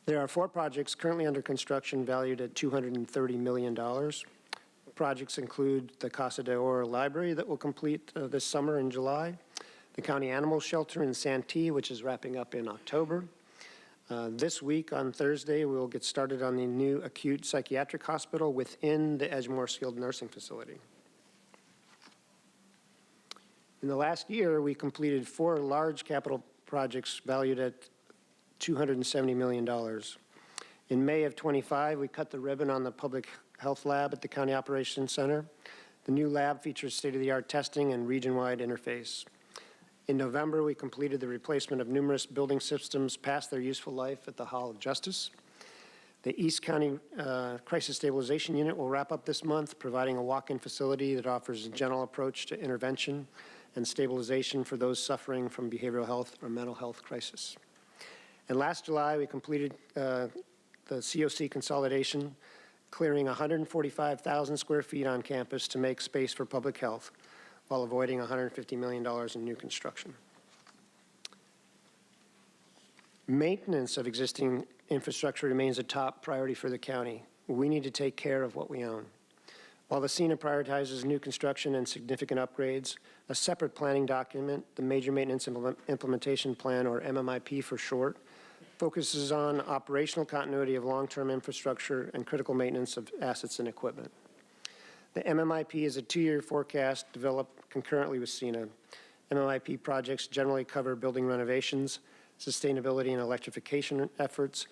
There are 4 projects currently under construction valued at $230 million. Projects include the Casa de Oro Library that will complete this summer in July, the County Animal Shelter in Santee, which is wrapping up in October. This week on Thursday, we will get started on the new acute psychiatric hospital within the Edgemoor Skilled Nursing Facility. In the last year, we completed 4 large capital projects valued at $270 million. In May of 25, we cut the ribbon on the public health lab at the County Operations Center. The new lab features state-of-the-art testing and region-wide interface. In November, we completed the replacement of numerous building systems past their useful life at the Hall of Justice. The East County Crisis Stabilization Unit will wrap up this month, providing a walk-in facility that offers a general approach to intervention and stabilization for those suffering from behavioral health or mental health crisis. And last July, we completed the COC consolidation, clearing 145,000 square feet on campus to make space for public health, while avoiding $150 million in new construction. Maintenance of existing infrastructure remains a top priority for the county. We need to take care of what we own. While the CENA prioritizes new construction and significant upgrades, a separate planning document, the Major Maintenance Implementation Plan, or MMIP for short, focuses on operational continuity of long-term infrastructure and critical maintenance of assets and equipment. The MMIP is a 2-year forecast developed concurrently with CENA. MMIP projects generally cover building renovations, sustainability and electrification efforts,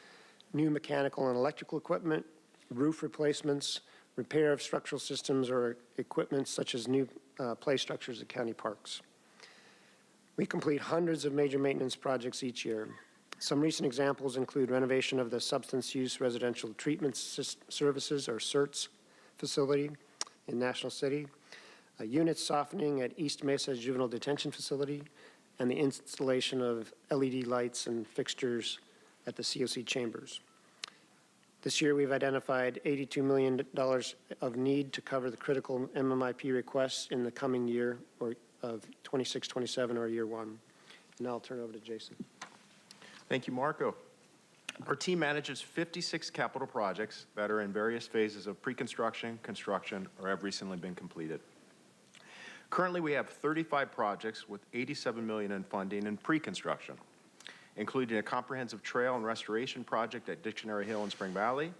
new mechanical and electrical equipment, roof replacements, repair of structural systems or equipment such as new play structures at county parks. We complete hundreds of major maintenance projects each year. Some recent examples include renovation of the Substance Use Residential Treatment Services, or CERTS, facility in National City, a unit softening at East Mesa Juvenile Detention Facility, and the installation of LED lights and fixtures at the COC chambers. This year, we've identified $82 million of need to cover the critical MMIP requests in the coming year, or of 26-27, or year 1. And now I'll turn it over to Jason. Thank you, Marco. Our team manages 56 capital projects that are in various phases of pre-construction, construction, or have recently been completed. Currently, we have 35 projects with $87 million in funding in pre-construction, including a comprehensive trail and restoration project at Dictionary Hill in Spring Valley,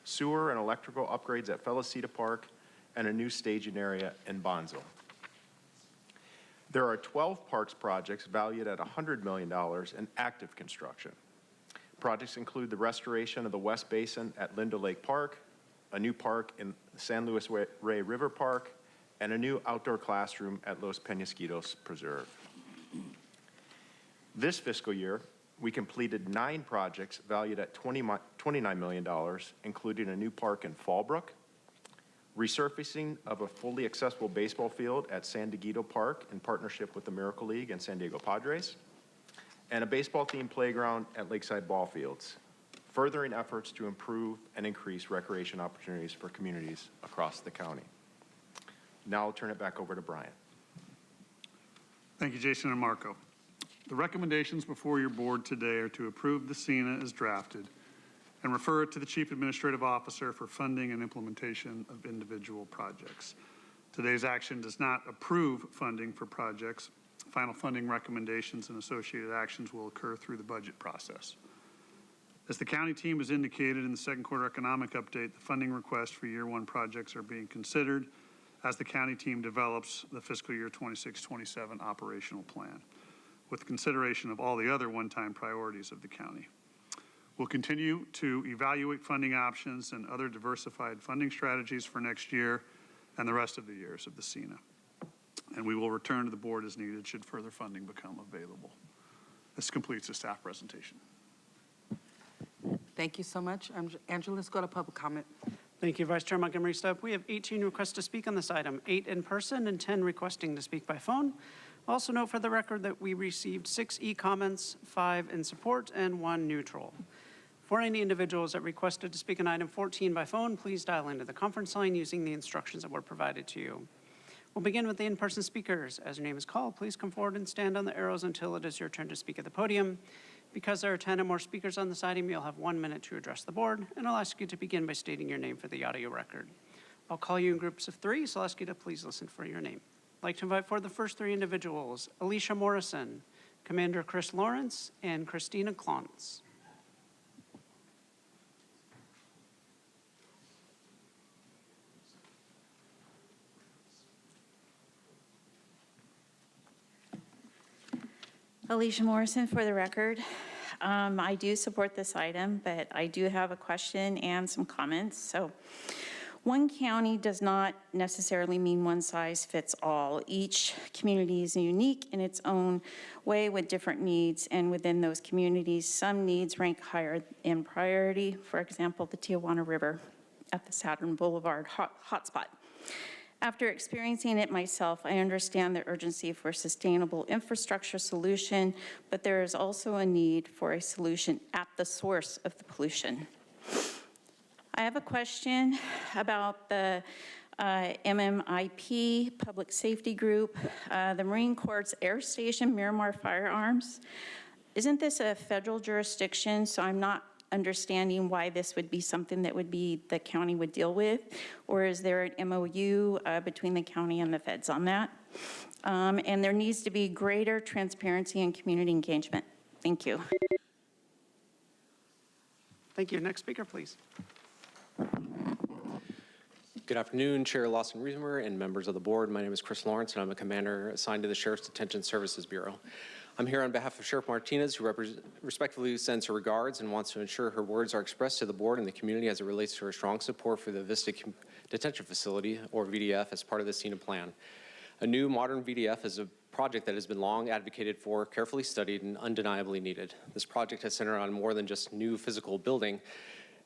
sewer and electrical upgrades at Felicita Park, and a new staging area in Bonzo. There are 12 parks projects valued at $100 million in active construction. Projects include the restoration of the West Basin at Lindo Lake Park, a new park in San Luis Rey River Park, and a new outdoor classroom at Los Penasquitos Preserve. This fiscal year, we completed 9 projects valued at $29 million, including a new park in Fallbrook, resurfacing of a fully accessible baseball field at San Dieguito Park in partnership with the Miracle League and San Diego Padres, and a baseball-themed playground at Lakeside Ball Fields, furthering efforts to improve and increase recreation opportunities for communities across the county. Now I'll turn it back over to Brian. Thank you, Jason and Marco. The recommendations before your board today are to approve the CENA as drafted and refer it to the Chief Administrative Officer for funding and implementation of individual projects. Today's action does not approve funding for projects. Final funding recommendations and associated actions will occur through the budget process. As the county team has indicated in the second quarter economic update, the funding requests for year 1 projects are being considered as the county team develops the fiscal year 26-27 operational plan, with consideration of all the other one-time priorities of the county. We'll continue to evaluate funding options and other diversified funding strategies for next year and the rest of the years of the CENA. And we will return to the board as needed should further funding become available. This completes the staff presentation. Thank you so much. Andrew, let's go to public comment. Thank you, Vice Chair Montgomery Stubb. We have 18 requests to speak on this item, 8 in person and 10 requesting to speak by phone. Also note for the record that we received 6 e-comments, 5 in support, and 1 neutral. For any individuals that requested to speak on item 14 by phone, please dial into the conference line using the instructions that were provided to you. We'll begin with the in-person speakers. As your name is called, please come forward and stand on the arrows until it is your turn to speak at the podium. Because there are 10 or more speakers on this item, you'll have 1 minute to address the board, and I'll ask you to begin by stating your name for the audio record. I'll call you in groups of 3, so I'll ask you to please listen for your name. I'd like to invite forward the first 3 individuals: Alicia Morrison, Commander Chris Lawrence, and Christina Clonts. Alicia Morrison for the record. I do support this item, but I do have a question and some comments. So one county does not necessarily mean one size fits all. Each community is unique in its own way with different needs, and within those communities, some needs rank higher in priority. For example, the Tijuana River at the Saturn Boulevard hotspot. After experiencing it myself, I understand the urgency for a sustainable infrastructure solution, but there is also a need for a solution at the source of the pollution. I have a question about the MMIP Public Safety Group, the Marine Corps Air Station Miramar Firearms. Isn't this a federal jurisdiction? So I'm not understanding why this would be something that would be the county would deal with, or is there an MOU between the county and the feds on that? And there needs to be greater transparency and community engagement. Thank you. Thank you. Next speaker, please. Good afternoon, Chair Lawson-Reamer and members of the board. My name is Chris Lawrence, and I'm a commander assigned to the Sheriff's Detention Services Bureau. I'm here on behalf of Sheriff Martinez, who respectfully sends her regards and wants to ensure her words are expressed to the board and the community as it relates to her strong support for the Vista Detention Facility, or VDF, as part of the CENA plan. A new modern VDF is a project that has been long advocated for, carefully studied, and undeniably needed. This project has centered on more than just new physical building.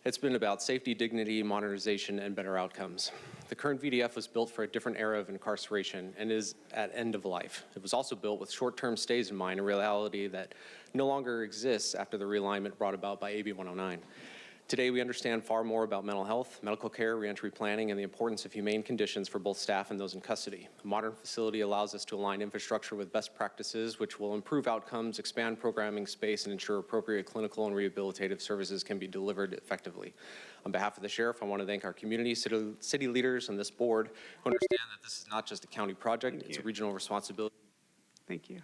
It's been about safety, dignity, modernization, and better outcomes. The current VDF was built for a different era of incarceration and is at end of life. It was also built with short-term stays in mind, a reality that no longer exists after the realignment brought about by AB 109. Today, we understand far more about mental health, medical care, reentry planning, and the importance of humane conditions for both staff and those in custody. A modern facility allows us to align infrastructure with best practices, which will improve outcomes, expand programming space, and ensure appropriate clinical and rehabilitative services can be delivered effectively. On behalf of the Sheriff, I want to thank our community, city leaders, and this board who understand that this is not just a county project, it's a regional responsibility. Thank you.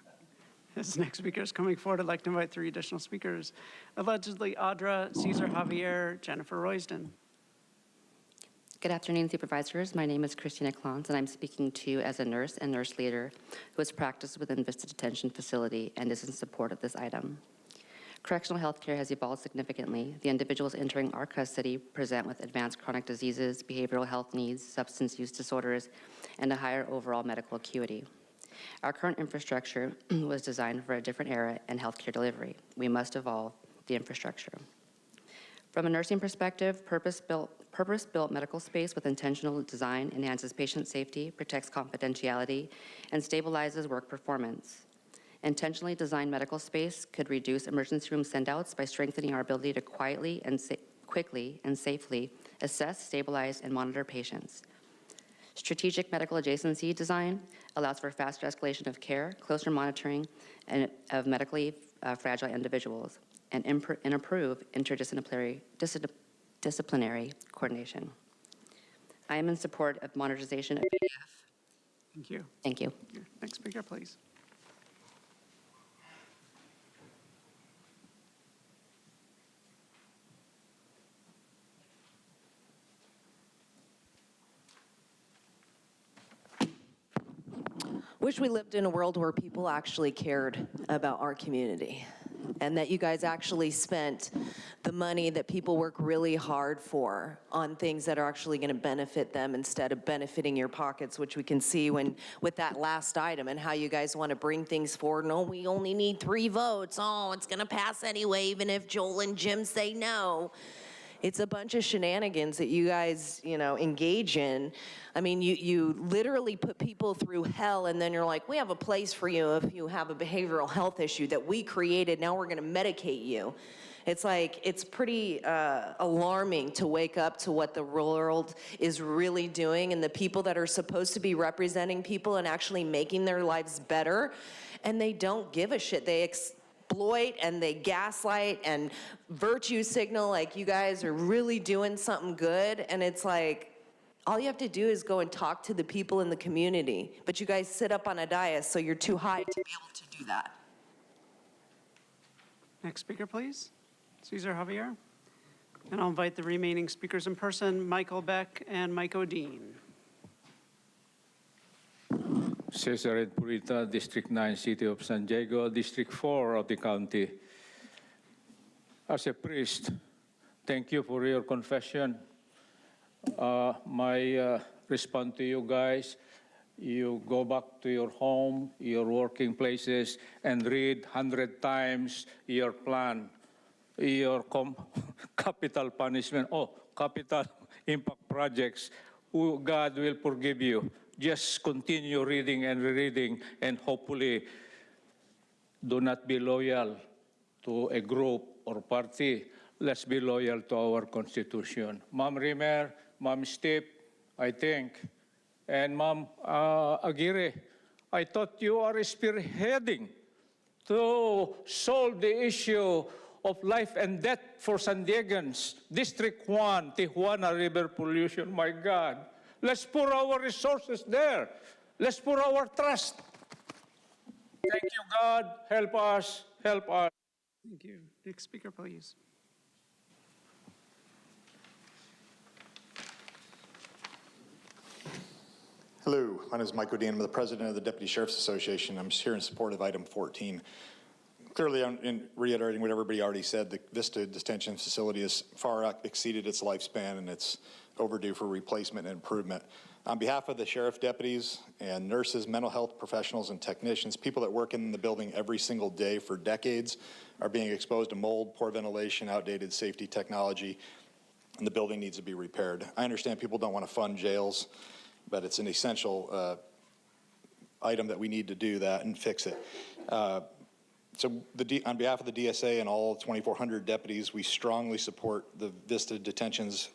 This next speaker is coming forward. I'd like to invite 3 additional speakers. Allegedly, Audra, Cesar Javier, Jennifer Royston. Good afternoon, Supervisors. My name is Christina Clons, and I'm speaking to you as a nurse and nurse leader who has practiced within Vista Detention Facility and is in support of this item. Correctional health care has evolved significantly. The individuals entering our custody present with advanced chronic diseases, behavioral health needs, substance use disorders, and a higher overall medical acuity. Our current infrastructure was designed for a different era in healthcare delivery. We must evolve the infrastructure. From a nursing perspective, purpose-built medical space with intentional design enhances patient safety, protects confidentiality, and stabilizes work performance. Intentionally designed medical space could reduce emergency room sendouts by strengthening our ability to quickly and safely assess, stabilize, and monitor patients. Strategic medical adjacency design allows for faster escalation of care, closer monitoring of medically fragile individuals, and improve interdisciplinary coordination. I am in support of modernization of VDF. Thank you. Thank you. Next speaker, please. Wish we lived in a world where people actually cared about our community and that you guys actually spent the money that people work really hard for on things that are actually going to benefit them instead of benefiting your pockets, which we can see with that last item and how you guys want to bring things forward. No, we only need 3 votes. Oh, it's going to pass anyway, even if Joel and Jim say no. It's a bunch of shenanigans that you guys, engage in. I mean, you literally put people through hell, and then you're like, we have a place for you if you have a behavioral health issue that we created. Now we're going to medicate you. It's like, it's pretty alarming to wake up to what the world is really doing and the people that are supposed to be representing people and actually making their lives better, and they don't give a shit. They exploit and they gaslight and virtue signal like you guys are really doing something good, and it's like, all you have to do is go and talk to the people in the community, but you guys sit up on a dais, so you're too high to be able to do that. Next speaker, please. Cesar Javier. And I'll invite the remaining speakers in person, Michael Beck and Mike O'Dean. Cesar Ed Purita, District 9, City of San Diego, District 4 of the county. As a priest, thank you for your confession. My response to you guys, you go back to your home, your working places, and read 100 times your plan, your capital punishment, capital impact projects. God will forgive you. Just continue reading and rereading, and hopefully do not be loyal to a group or party. Let's be loyal to our Constitution. Ma'am Rimer, Ma'am Steve, I think, and Ma'am Aguirre, I thought you are spearheading to solve the issue of life and death for San Diegans. District 1, Tijuana River pollution, my God. Let's pour our resources there. Let's pour our trust. Thank you, God. Help us. Help us. Thank you. Next speaker, please. Hello, my name is Mike O'Dean. I'm the president of the Deputy Sheriff's Association. I'm here in support of item 14. Clearly, in reiterating what everybody already said, the Vista Detention Facility has far exceeded its lifespan, and it's overdue for replacement and improvement. On behalf of the sheriff deputies and nurses, mental health professionals, and technicians, people that work in the building every single day for decades are being exposed to mold, poor ventilation, outdated safety technology, and the building needs to be repaired. I understand people don't want to fund jails, but it's an essential item that we need to do that and fix it. So on behalf of the DSA and all 2,400 deputies, we strongly support the Vista Detention's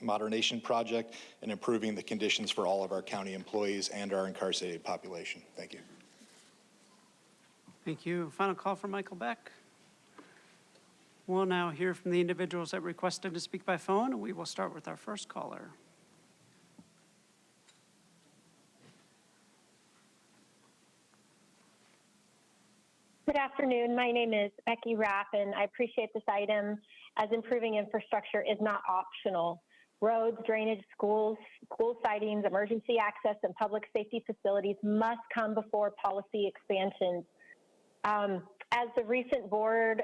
modernization project and improving the conditions for all of our county employees and our incarcerated population. Thank you. Thank you. Final call from Michael Beck. We'll now hear from the individuals that requested to speak by phone. We will start with our first caller. Good afternoon. My name is Becky Rapp, and I appreciate this item as improving infrastructure is not optional. Roads, drainage, schools, school sidings, emergency access, and public safety facilities must come before policy expansions. At a recent board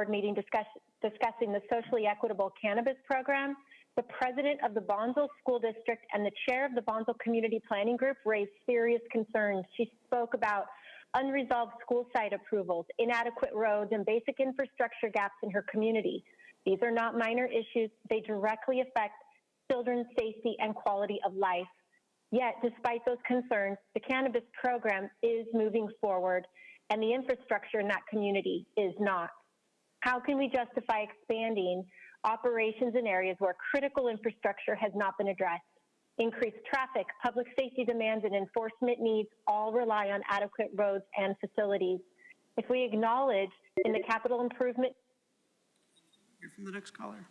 meeting discussing the socially equitable cannabis program, the president of the Bonsall School District and the chair of the Bonsall Community Planning Group raised serious concerns. She spoke about unresolved school site approvals, inadequate roads, and basic infrastructure gaps in her community. These are not minor issues. They directly affect children's safety and quality of life. Yet, despite those concerns, the cannabis program is moving forward, and the infrastructure in that community is not. How can we justify expanding operations in areas where critical infrastructure has not been addressed? Increased traffic, public safety demands, and enforcement needs all rely on adequate roads and facilities. If we acknowledge in the capital improvement. Hear from the next caller.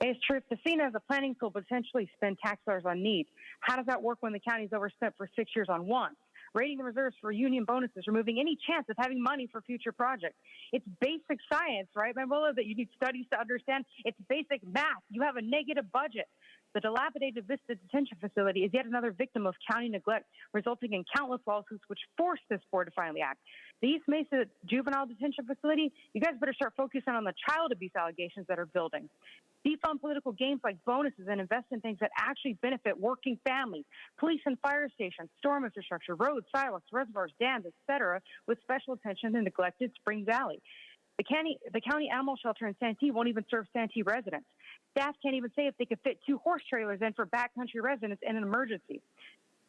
It's true. If the scene as a planning tool potentially spend tax dollars on needs, how does that work when the county's overspent for 6 years on wants? Rating the reserves for union bonuses, removing any chance of having money for future projects. It's basic science, right, Manuela, that you need studies to understand. It's basic math. You have a negative budget. The dilapidated Vista Detention Facility is yet another victim of county neglect, resulting in countless lawsuits which forced this board to finally act. The East Mesa Juvenile Detention Facility, you guys better start focusing on the child abuse allegations that are building. Defund political games like bonuses and invest in things that actually benefit working families, police and fire stations, storm infrastructure, roads, sidewalks, reservoirs, dams, etc., with special attention to neglected Spring Valley. The county animal shelter in Santee won't even serve Santee residents. Staff can't even say if they could fit 2 horse trailers in for backcountry residents in an emergency.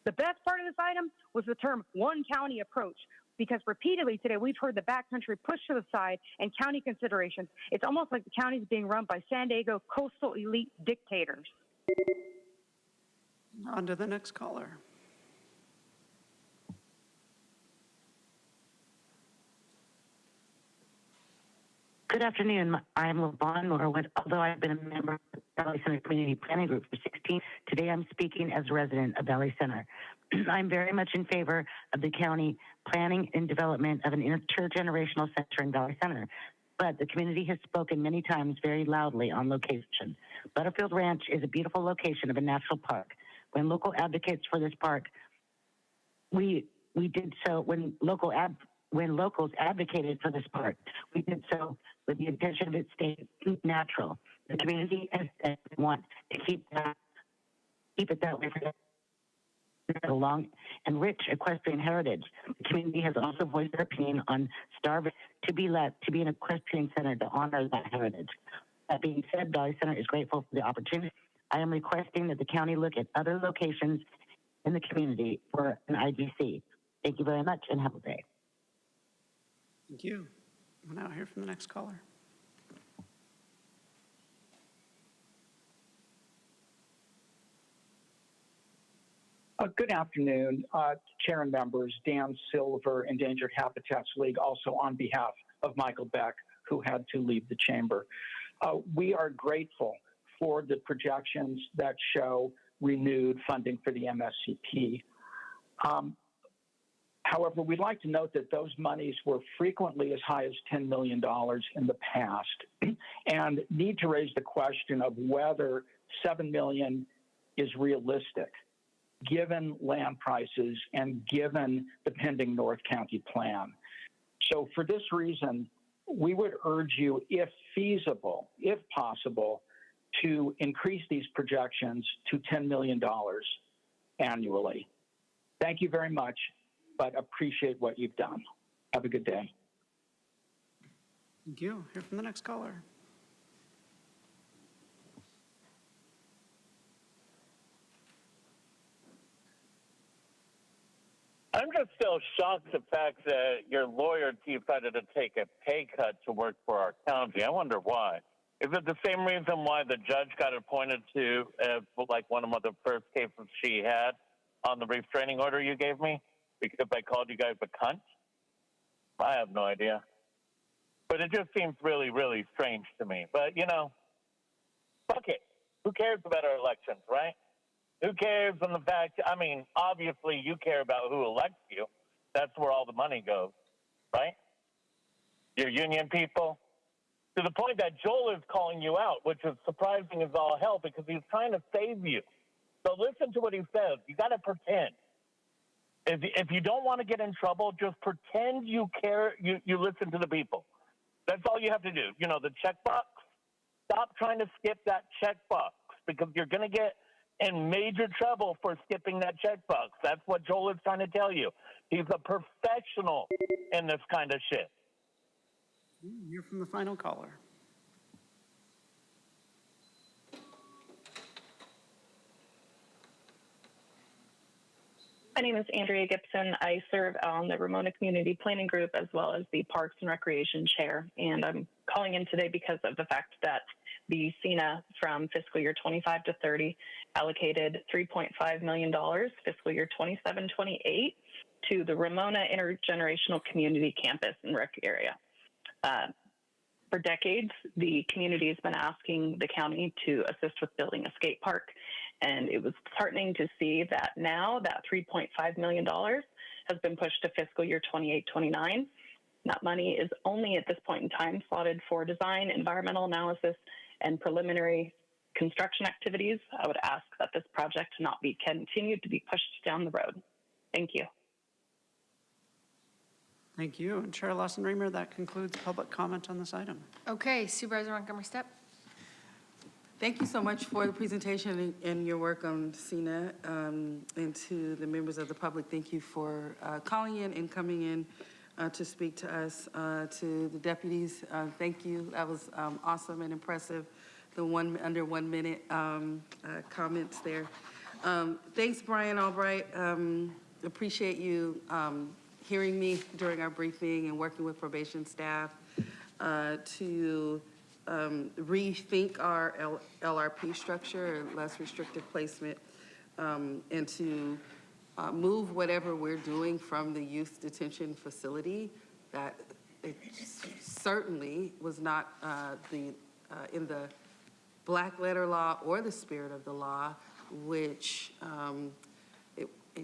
The best part of this item was the term one county approach, because repeatedly today we've heard the backcountry pushed to the side and county considerations. It's almost like the county is being run by San Diego coastal elite dictators. On to the next caller. Good afternoon. I'm LaVon Norwood. Although I've been a member of the Valley Center Community Planning Group for 16, today I'm speaking as a resident of Valley Center. I'm very much in favor of the county planning and development of an intergenerational center in Valley Center. but the community has spoken many times very loudly on location. Butterfield Ranch is a beautiful location of a national park. When local advocates for this park, we did so when locals advocated for this park, we did so with the intention of it staying natural. The community has said we want to keep it that way for a long and rich equestrian heritage. The community has also voiced their opinion on Starving to be an equestrian center to honor that heritage. That being said, Valley Center is grateful for the opportunity. I am requesting that the county look at other locations in the community for an IGC. Thank you very much and have a good day. Thank you. We'll now hear from the next caller. Good afternoon, Chair and members. Dan Silver, Endangered Habitats League, also on behalf of Michael Beck, who had to leave the chamber. We are grateful for the projections that show renewed funding for the MSCP. However, we'd like to note that those monies were frequently as high as $10 million in the past and need to raise the question of whether $7 million is realistic, given land prices and given the pending North County plan. So for this reason, we would urge you, if feasible, if possible, to increase these projections to $10 million annually. Thank you very much, but appreciate what you've done. Have a good day. Thank you. Hear from the next caller. I'm just still shocked the fact that your lawyer decided to take a pay cut to work for our county. I wonder why. Is it the same reason why the judge got appointed to, like one of the first cases she had on the restraining order you gave me? Because I called you guys a cunt? I have no idea. But it just seems really, really strange to me. But, you know, fuck it. Who cares about our elections, right? Who cares on the fact, I mean, obviously you care about who elects you. That's where all the money goes, right? Your union people. To the point that Joel is calling you out, which is surprising as all hell because he's trying to save you. So listen to what he says. You got to pretend. If you don't want to get in trouble, just pretend you care, you listen to the people. That's all you have to do. You know, the checkbox, stop trying to skip that checkbox because you're going to get in major trouble for skipping that checkbox. That's what Joel is trying to tell you. He's a professional in this kind of shit. Hear from the final caller. My name is Andrea Gibson. I serve on the Ramona Community Planning Group as well as the Parks and Recreation Chair. And I'm calling in today because of the fact that the CENA from fiscal year 25 to 30 allocated $3.5 million fiscal year 27-28 to the Ramona Intergenerational Community Campus and Rec Area. For decades, the community has been asking the county to assist with building a skate park, and it was heartening to see that now that $3.5 million has been pushed to fiscal year 28-29. That money is only at this point in time slotted for design, environmental analysis, and preliminary construction activities. I would ask that this project not be continued to be pushed down the road. Thank you. Thank you. And Chair Lawson-Remer, that concludes public comment on this item. Okay, Supervisor Montgomery-Steppe. Thank you so much for the presentation and your work on CENA. And to the members of the public, thank you for calling in and coming in to speak to us. To the deputies, thank you. That was awesome and impressive. The under 1 minute comments there. Thanks, Brian Albright. Appreciate you hearing me during our briefing and working with probation staff to rethink our LRP structure, less restrictive placement, and to move whatever we're doing from the youth detention facility. That it certainly was not in the black letter law or the spirit of the law, which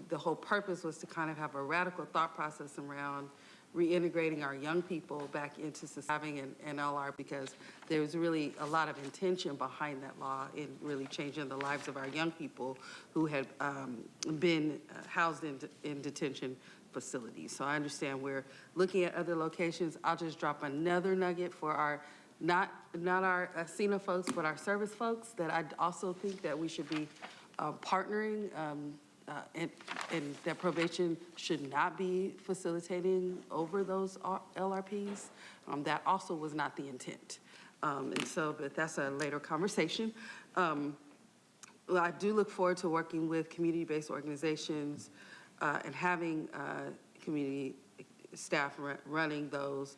the whole purpose was to kind of have a radical thought process around reintegrating our young people back into having an LR, because there was really a lot of intention behind that law in really changing the lives of our young people who had been housed in detention facilities. So I understand we're looking at other locations. I'll just drop another nugget for our, not our SENA folks, but our service folks, that I also think that we should be partnering and that probation should not be facilitating over those LRPs. That also was not the intent. And so, but that's a later conversation. Well, I do look forward to working with community-based organizations and having community staff running those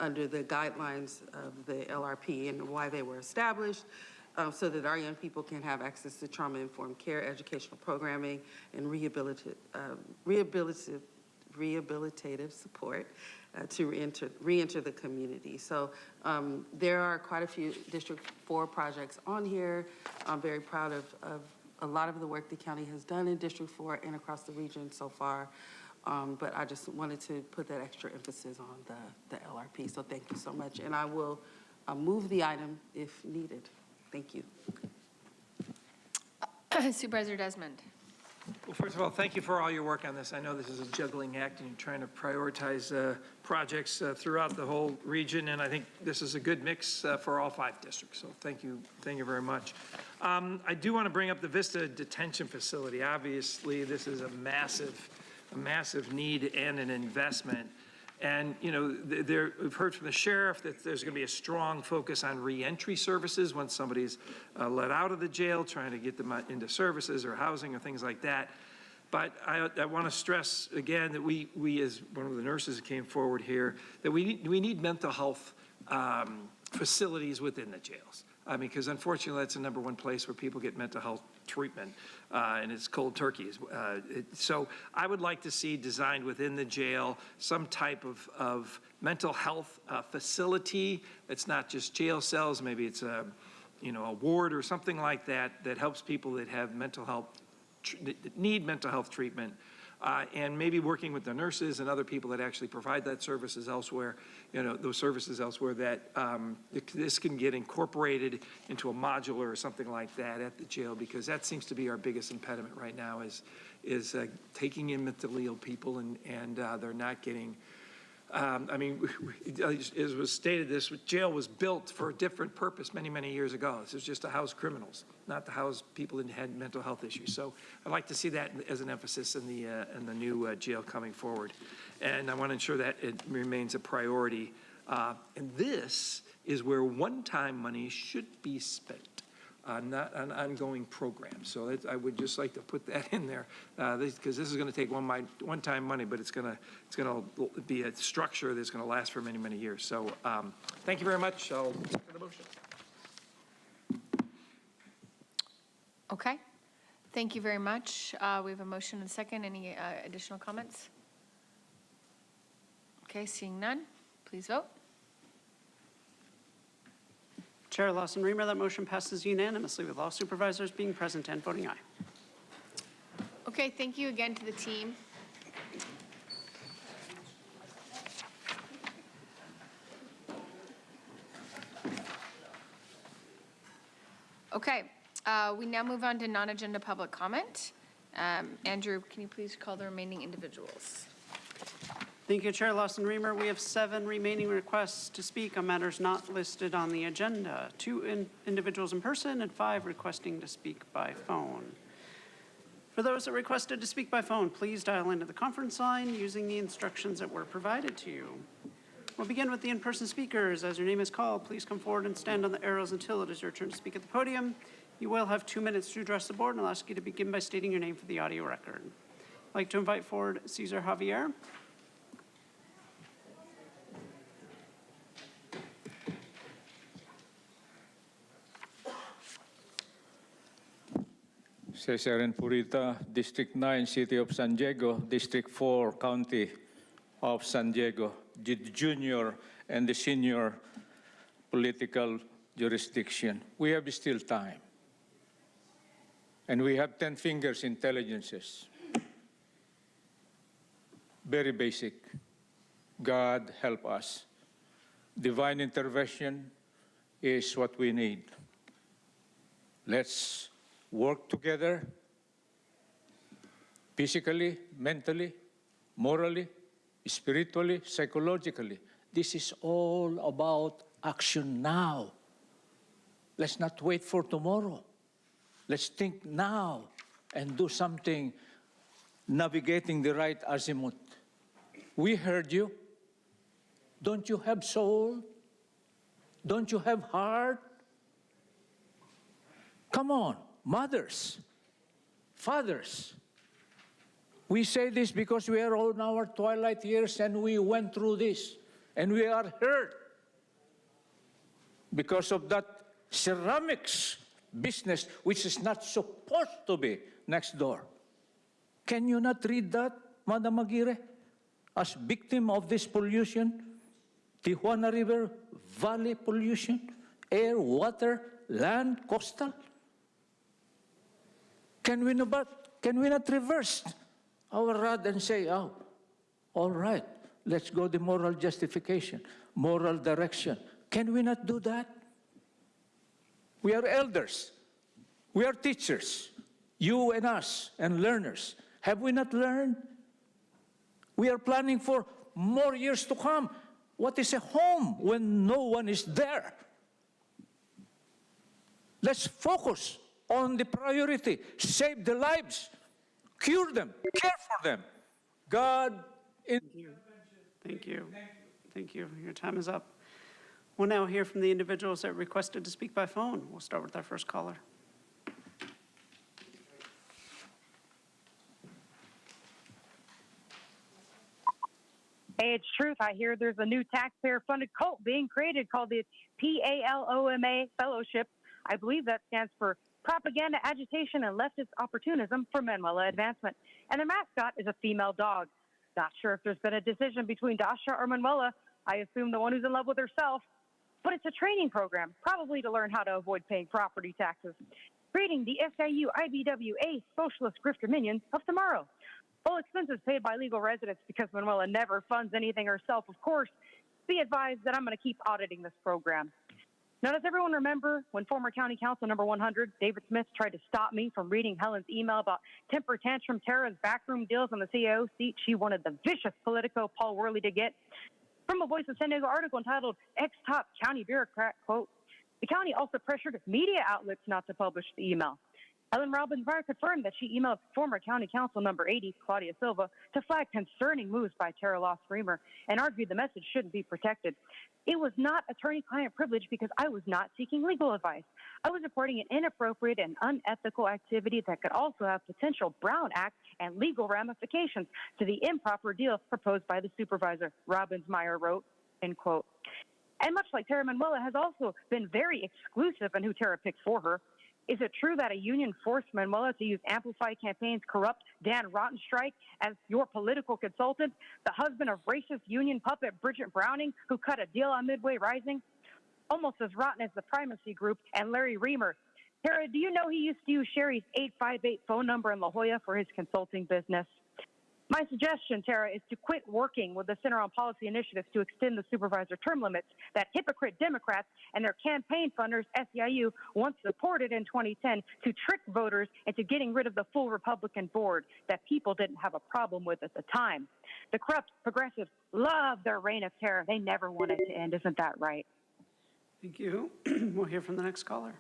under the guidelines of the LRP and why they were established, so that our young people can have access to trauma-informed care, educational programming, and rehabilitative support to reenter the community. So there are quite a few District 4 projects on here. I'm very proud of a lot of the work the county has done in District 4 and across the region so far. But I just wanted to put that extra emphasis on the LRP. So thank you so much. And I will move the item if needed. Thank you. Supervisor Desmond. Well, first of all, thank you for all your work on this. I know this is a juggling act and you're trying to prioritize projects throughout the whole region, and I think this is a good mix for all 5 districts. So thank you very much. I do want to bring up the Vista Detention Facility. Obviously, this is a massive need and an investment. And, you know, we've heard from the sheriff that there's going to be a strong focus on reentry services once somebody's let out of the jail, trying to get them into services or housing or things like that. But I want to stress again that we, as one of the nurses that came forward here, that we need mental health facilities within the jails. I mean, because unfortunately, that's the #1 place where people get mental health treatment, and it's cold turkey. So I would like to see designed within the jail some type of mental health facility. It's not just jail cells. Maybe it's a ward or something like that that helps people that have mental health, that need mental health treatment. And maybe working with the nurses and other people that actually provide that services elsewhere, those services elsewhere, that this can get incorporated into a modular or something like that at the jail, because that seems to be our biggest impediment right now is taking in mentally ill people and they're not getting, I mean, as was stated, this jail was built for a different purpose many years ago. This was just to house criminals, not to house people that had mental health issues. So I'd like to see that as an emphasis in the new jail coming forward. And I want to ensure that it remains a priority. And this is where one-time money should be spent, not an ongoing program. So I would just like to put that in there, because this is going to take one-time money, but it's going to be a structure that's going to last for many years. So thank you very much. I'll second the motion. Okay. Thank you very much. We have a motion and a second. Any additional comments? Okay, seeing none, please vote. Chair Lawson Remer, that motion passes unanimously with all supervisors being present and voting aye. Okay, thank you again to the team. Okay, we now move on to non-agenda public comment. Andrew, can you please call the remaining individuals? Thank you, Chair Lawson Remer. We have 7 remaining requests to speak on matters not listed on the agenda. 2 individuals in person and 5 requesting to speak by phone. For those that requested to speak by phone, please dial into the conference line using the instructions that were provided to you. We'll begin with the in-person speakers. As your name is called, please come forward and stand on the arrows until it is your turn to speak at the podium. You will have 2 minutes to address the board, and I'll ask you to begin by stating your name for the audio record. I'd like to invite forward Cesar Javier. Cesar and Purita, District 9, City of San Diego, District 4, County of San Diego, the junior and the senior political jurisdiction. We have still time. And we have 10 fingers intelligences. Very basic. God help us. Divine intervention is what we need. Let's work together, physically, mentally, morally, spiritually, psychologically. This is all about action now. Let's not wait for tomorrow. Let's think now and do something navigating the right azimuth. We heard you. Don't you have soul? Don't you have heart? Come on, mothers, fathers. We say this because we are all in our twilight years and we went through this and we are hurt because of that ceramics business which is not supposed to be next door. Can you not read that, Madam Aguirre? As victim of this pollution, Tijuana River Valley pollution, air, water, land, coastal? Can we not reverse our wrath and say, oh, all right, let's go the moral justification, moral direction. Can we not do that? We are elders. We are teachers, you and us, and learners. Have we not learned? We are planning for more years to come. What is a home when no one is there? Let's focus on the priority. Save the lives. Cure them. Care for them. God in... Thank you. Thank you. Your time is up. We'll now hear from the individuals that requested to speak by phone. We'll start with our first caller. Hey, it's Truth. I hear there's a new taxpayer-funded cult being created called the PALOMA Fellowship. I believe that stands for Propaganda, Agitation, and Leftist Opportunism for Manuela Advancement. And their mascot is a female dog. Not sure if there's been a decision between Dasha or Manuela. I assume the one who's in love with herself. But it's a training program, probably to learn how to avoid paying property taxes. Creating the SIU IBWA Socialist Grifter Minions of Tomorrow. Full expenses paid by legal residents because Manuela never funds anything herself, of course. Be advised that I'm going to keep auditing this program. Now, does everyone remember when former County Council number 100, David Smith, tried to stop me from reading Helen's email about temper tantrum Tara's backroom deals on the CAO seat she wanted the vicious Politico Paul Worley to get? From a Voice of San Diego article entitled Ex-Top County Bureaucrat, quote, the county also pressured media outlets not to publish the email. Helen Robbins-Meyer confirmed that she emailed former County Council number 80, Claudia Silva, to flag concerning moves by Tara Loss-Reamer and argued the message shouldn't be protected. It was not attorney-client privilege because I was not seeking legal advice. I was reporting an inappropriate and unethical activity that could also have potential Brown Act and legal ramifications to the improper deal proposed by the supervisor, Robbins-Meyer wrote, end quote. And much like Tara Manuela has also been very exclusive in who Tara picked for her. Is it true that a union forced Manuela to use Amplify Campaign's corrupt Dan Rottenstreich as your political consultant, the husband of racist union puppet Bridget Browning, who cut a deal on Midway Rising? Almost as rotten as the Primacy Group and Larry Reamer. Tara, do you know he used to use Sherry's 858 phone number in La Jolla for his consulting business? My suggestion, Tara, is to quit working with the Center on Policy Initiatives to extend the supervisor term limits that hypocrite Democrats and their campaign funders, SEIU, once supported in 2010 to trick voters into getting rid of the full Republican board that people didn't have a problem with at the time. The corrupt progressives love their reign of terror. They never want it to end. Isn't that right? Thank you. We'll hear from the next caller.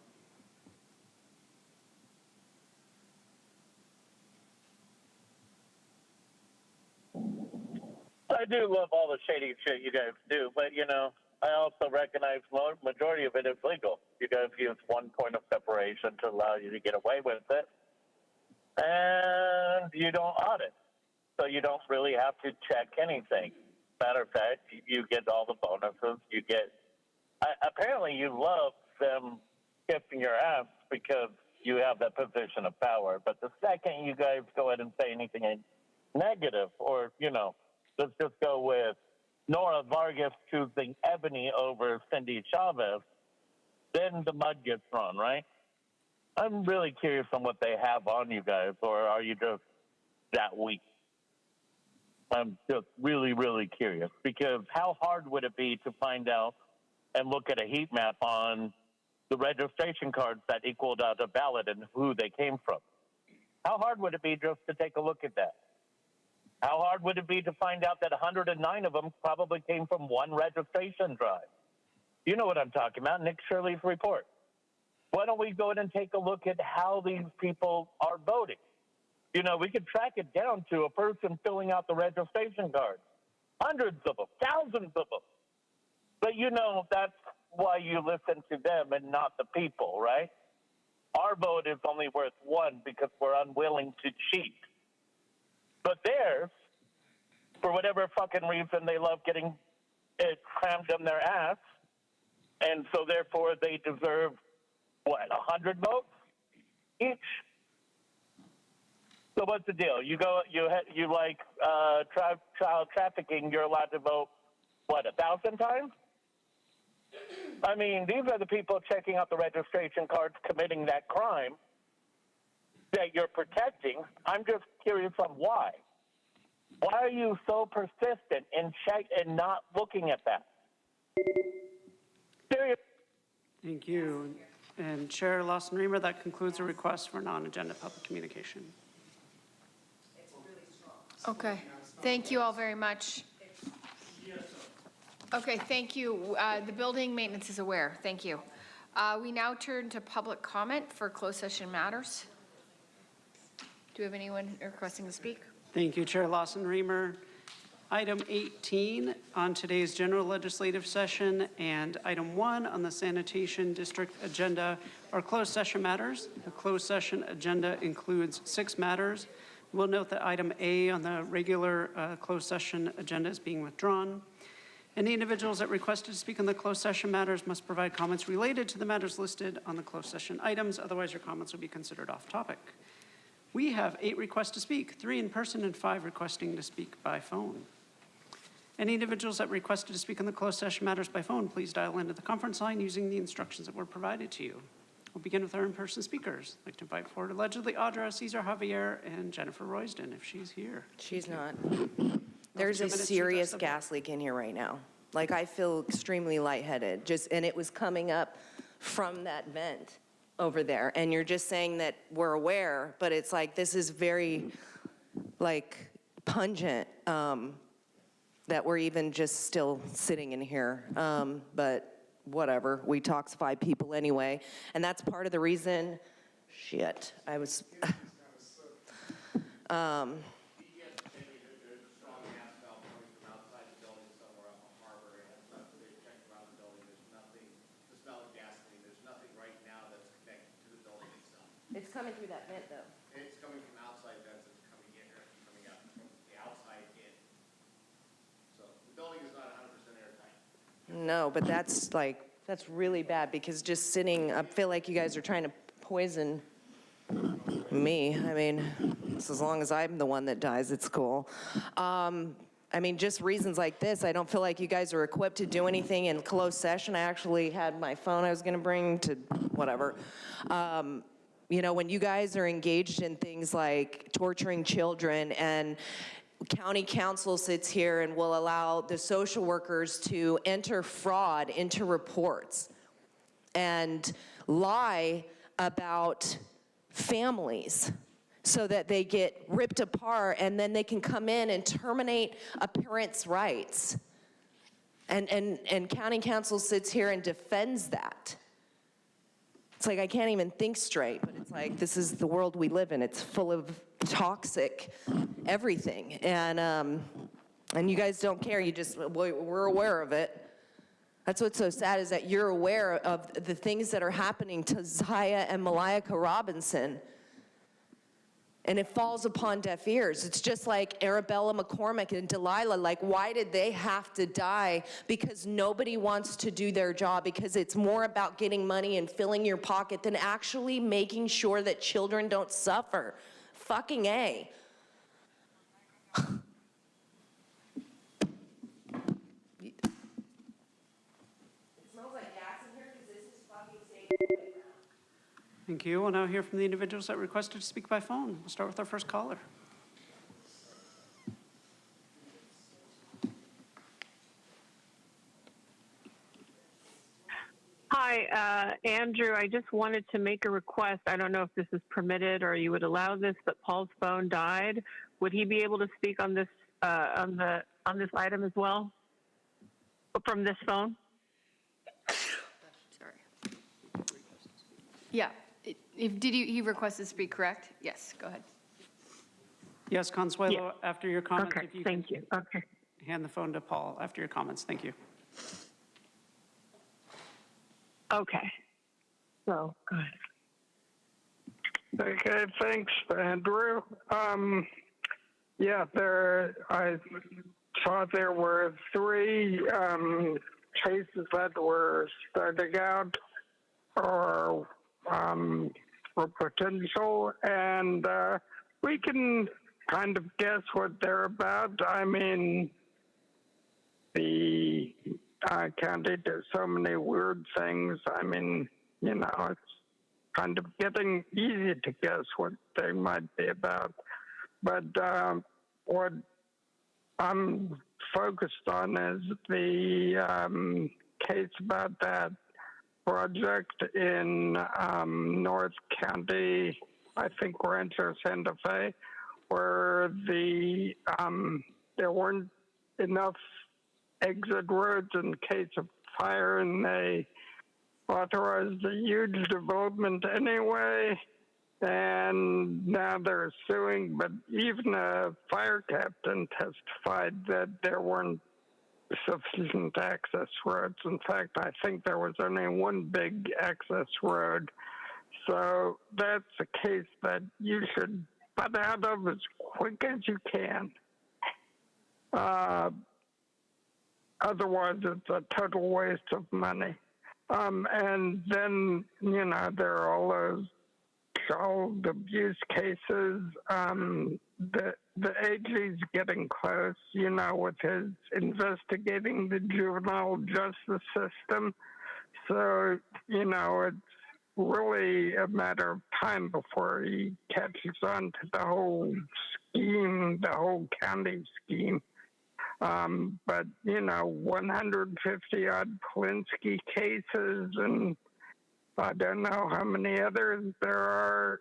I do love all the shady shit you guys do, but, you know, I also recognize majority of it is legal. You guys use one point of separation to allow you to get away with it, and you don't audit. So you don't really have to check anything. Matter of fact, you get all the bonuses. You get, apparently you love them kissing your ass because you have that position of power. But the second you guys go ahead and say anything negative, or, you know, let's just go with Nora Vargas choosing Ebony over Cindy Chavez, then the mud gets thrown, right? I'm really curious on what they have on you guys, or are you just that weak? I'm just really, really curious, because how hard would it be to find out and look at a heat map on the registration cards that equaled out a ballot and who they came from? How hard would it be just to take a look at that? How hard would it be to find out that 109 of them probably came from one registration drive? You know what I'm talking about, Nick Shirley's report. Why don't we go in and take a look at how these people are voting? You know, we could track it down to a person filling out the registration card. Hundreds of them, thousands of them. But you know, that's why you listen to them and not the people, right? Our vote is only worth one because we're unwilling to cheat. But theirs, for whatever fucking reason, they love getting it crammed in their ass. And so therefore they deserve, what, 100 votes each? So what's the deal? You like child trafficking, you're allowed to vote, what, 1,000 times? I mean, these are the people checking out the registration cards committing that crime that you're protecting. I'm just curious on why. Why are you so persistent in not looking at that? Seriously. Thank you. And Chair Lawson-Remer, that concludes the request for non-agenda public communication. Okay, thank you all very much. Okay, thank you. The building maintenance is aware. Thank you. We now turn to public comment for closed session matters. Do we have anyone requesting to speak? Thank you, Chair Lawson-Remer. Item 18 on today's general legislative session and item 1 on the sanitation district agenda are closed session matters. The closed session agenda includes 6 matters. We'll note that item A on the regular closed session agenda is being withdrawn. Any individuals that requested to speak on the closed session matters must provide comments related to the matters listed on the closed session items. Otherwise, your comments will be considered off topic. We have 8 requests to speak, 3 in person and 5 requesting to speak by phone. Any individuals that requested to speak on the closed session matters by phone, please dial into the conference line using the instructions that were provided to you. We'll begin with our in-person speakers. I'd like to invite forward allegedly Audra, Cesar Javier, and Jennifer Roysden if she's here. She's not. There's a serious gas leak in here right now. Like, I feel extremely lightheaded. And it was coming up from that vent over there. And you're just saying that we're aware, but it's like, this is very, like, pungent that we're even just still sitting in here. But whatever, we toxify people anyway. And that's part of the reason, shit, I was, it's coming through that vent though. It's coming from outside vents, it's coming in, or coming out from the outside in. So the building is not 100% airtight. No, but that's really bad because just sitting, I feel like you guys are trying to poison me. I mean, as long as I'm the one that dies, it's cool. I mean, just reasons like this, I don't feel like you guys are equipped to do anything in closed session. I actually had my phone I was gonna bring to whatever. You know, when you guys are engaged in things like torturing children and county council sits here and will allow the social workers to enter fraud into reports and lie about families so that they get ripped apart and then they can come in and terminate a parent's rights. And county council sits here and defends that. It's like I can't even think straight, but it's like this is the world we live in. It's full of toxic everything. And you guys don't care. You just, we're aware of it. That's what's so sad is that you're aware of the things that are happening to Zaya and Malika Robinson. And it falls upon deaf ears. It's just like Arabella McCormick and Delilah. Like, why did they have to die? Because nobody wants to do their job, because it's more about getting money and filling your pocket than actually making sure that children don't suffer. Fucking A. Thank you. We'll now hear from the individuals that requested to speak by phone. We'll start with our first caller. Hi, Andrew. I just wanted to make a request. I don't know if this is permitted or you would allow this, but Paul's phone died. Would he be able to speak on this on this item as well from this phone? Sorry. Yeah. Did he request to speak, correct? Yes, go ahead. Yes, Consuelo, after your comments, Okay, if you thank could you. Okay. hand the phone to Paul after your comments. Thank you. Okay. So, go ahead. Okay, thanks, Andrew. Yeah, I saw there were 3 cases that were starting out or for potential, and we can kind of guess what they're about. I mean, the county does so many weird things. I mean, you know, it's kind of getting easy to guess what they might be about. But what I'm focused on is the case about that project in North County, I think Rancho Santa Fe, where there weren't enough exit roads in case of fire, and they authorized a huge development anyway, and now they're suing. But even a fire captain testified that there weren't sufficient access roads. In fact, I think there was only one big access road. So that's a case that you should butt out of as quick as you can. Otherwise, it's a total waste of money. And then, you know, there are all those child abuse cases. The AG's getting close, you know, with his investigating the juvenile justice system. So, you know, it's really a matter of time before he catches on to the whole scheme, the whole county scheme. But, you know, 150 odd Polinsky cases, and I don't know how many others there are.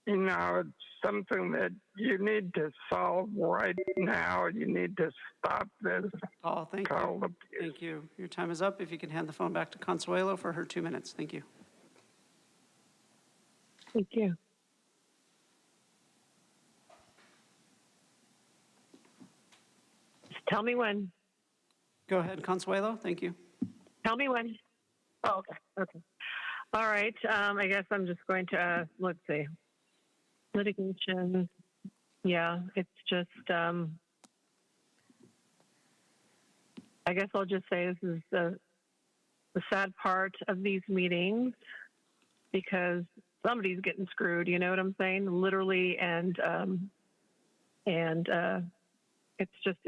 You know, it's something that you need to solve right now. You need to stop this. Paul, thank you. Thank you. Your time is up. If you can hand the phone back to Consuelo for her 2 minutes. Thank you. Thank you. Just tell me when. Go ahead, Consuelo. Thank you. Tell me when. Oh, okay. Okay. All right. I guess I'm just going to, let's see. Litigation. Yeah, it's just, I guess I'll just say this is the sad part of these meetings, because somebody's getting screwed, you know what I'm saying? Literally, and it's just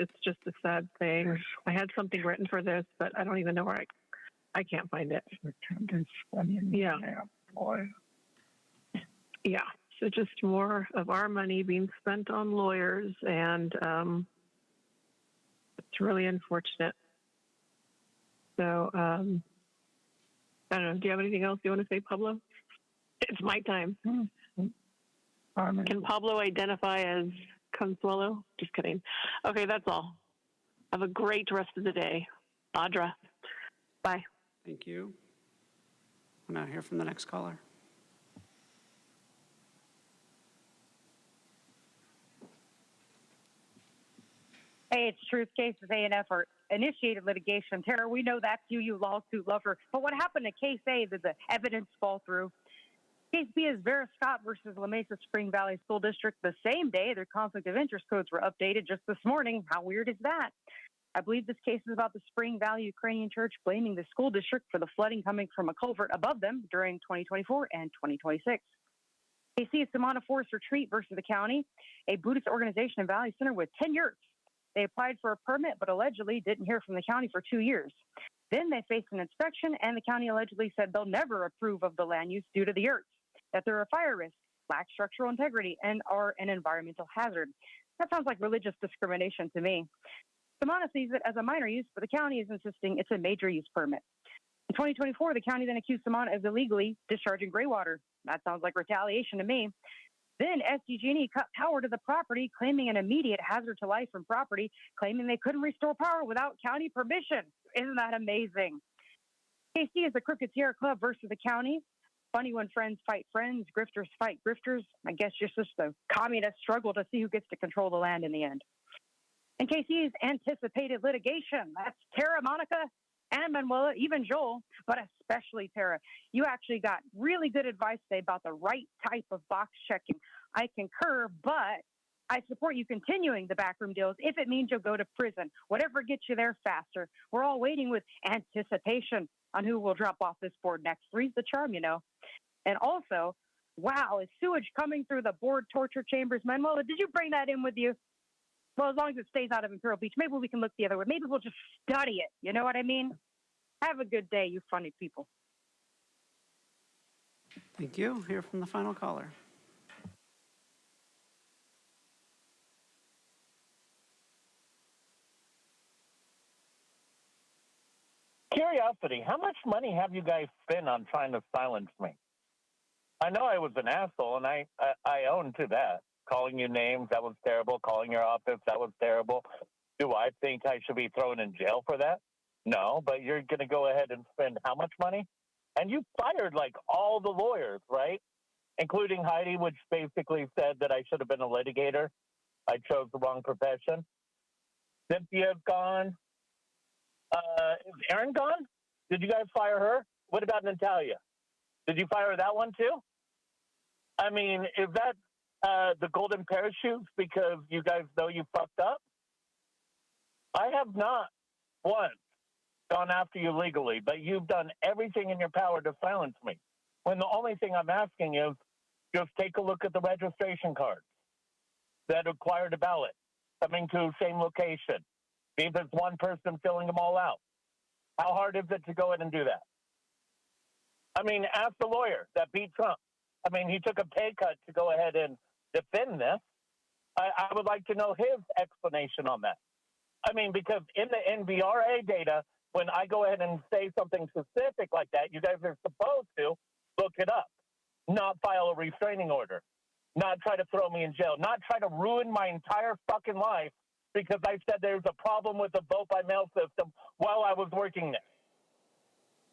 a sad thing. I had something written for this, but I don't even know where I can't find it. Yeah. Yeah. So just more of our money being spent on lawyers, and it's really unfortunate. So I don't know. Do you have anything else you want to say, Pablo? It's my time. Can Pablo identify as Consuelo? Just kidding. Okay, that's all. Have a great rest of the day. Audra, bye. Thank you. We'll now hear from the next caller. Hey, it's Truth Cases A&F or initiated litigation. Tara, we know that's you lawsuit lover. But what happened to Case A? Did the evidence fall through? Case B is Vera Scott versus La Mesa Spring Valley School District. The same day, their conflict of interest codes were updated just this morning. How weird is that? I believe this case is about the Spring Valley Ukrainian Church blaming the school district for the flooding coming from a culvert above them during 2024 and 2026. Case C is Samana Forest Retreat versus the county, a Buddhist organization in Valley Center with 10 yurts. They applied for a permit, but allegedly didn't hear from the county for 2 years. Then they faced an inspection, and the county allegedly said they'll never approve of the land use due to the yurts, that they're a fire risk, lack structural integrity, and are an environmental hazard. That sounds like religious discrimination to me. Samana sees it as a minor use, but the county is insisting it's a major use permit. In 2024, the county then accused Samana of illegally discharging gray water. That sounds like retaliation to me. Then SDG&E cut power to the property, claiming an immediate hazard to life and property, claiming they couldn't restore power without county permission. Isn't that amazing? KC is the Crooked Sierra Club versus the county. Funny when friends fight friends, grifters fight grifters. I guess just the communists struggle to see who gets to control the land in the end. And KC's anticipated litigation. That's Tara, Monica, and Manuela, even Joel, but especially Tara. You actually got really good advice today about the right type of box checking. I concur, but I support you continuing the backroom deals if it means you'll go to prison. Whatever gets you there faster. We're all waiting with anticipation on who will drop off this board next. Three's the charm, you know. And also, wow, is sewage coming through the board torture chambers? Manuela, did you bring that in with you? Well, as long as it stays out of Imperial Beach, maybe we can look the other way. Maybe we'll just study it. You know what I mean? Have a good day, you funny people. Thank you. Hear from the final caller. Curiosity, how much money have you guys spent on trying to silence me? I know I was an asshole, and I own to that. Calling you names, that was terrible. Calling your office, that was terrible. Do I think I should be thrown in jail for that? No, but you're going to go ahead and spend how much money? And you fired like all the lawyers, right? Including Heidi, which basically said that I should have been a litigator. I chose the wrong profession. Cynthia's gone. Is Erin gone? Did you guys fire her? What about Natalia? Did you fire that one too? I mean, is that the golden parachutes because you guys know you fucked up? I have not once gone after you legally, but you've done everything in your power to silence me. When the only thing I'm asking is just take a look at the registration cards that acquired a ballot coming to the same location. See if it's one person filling them all out. How hard is it to go in and do that? I mean, ask the lawyer that beat Trump. I mean, he took a pay cut to go ahead and defend this. I would like to know his explanation on that. I mean, because in the NVRA data, when I go ahead and say something specific like that, you guys are supposed to look it up, not file a restraining order, not try to throw me in jail, not try to ruin my entire fucking life because I said there's a problem with the vote by mail system while I was working there.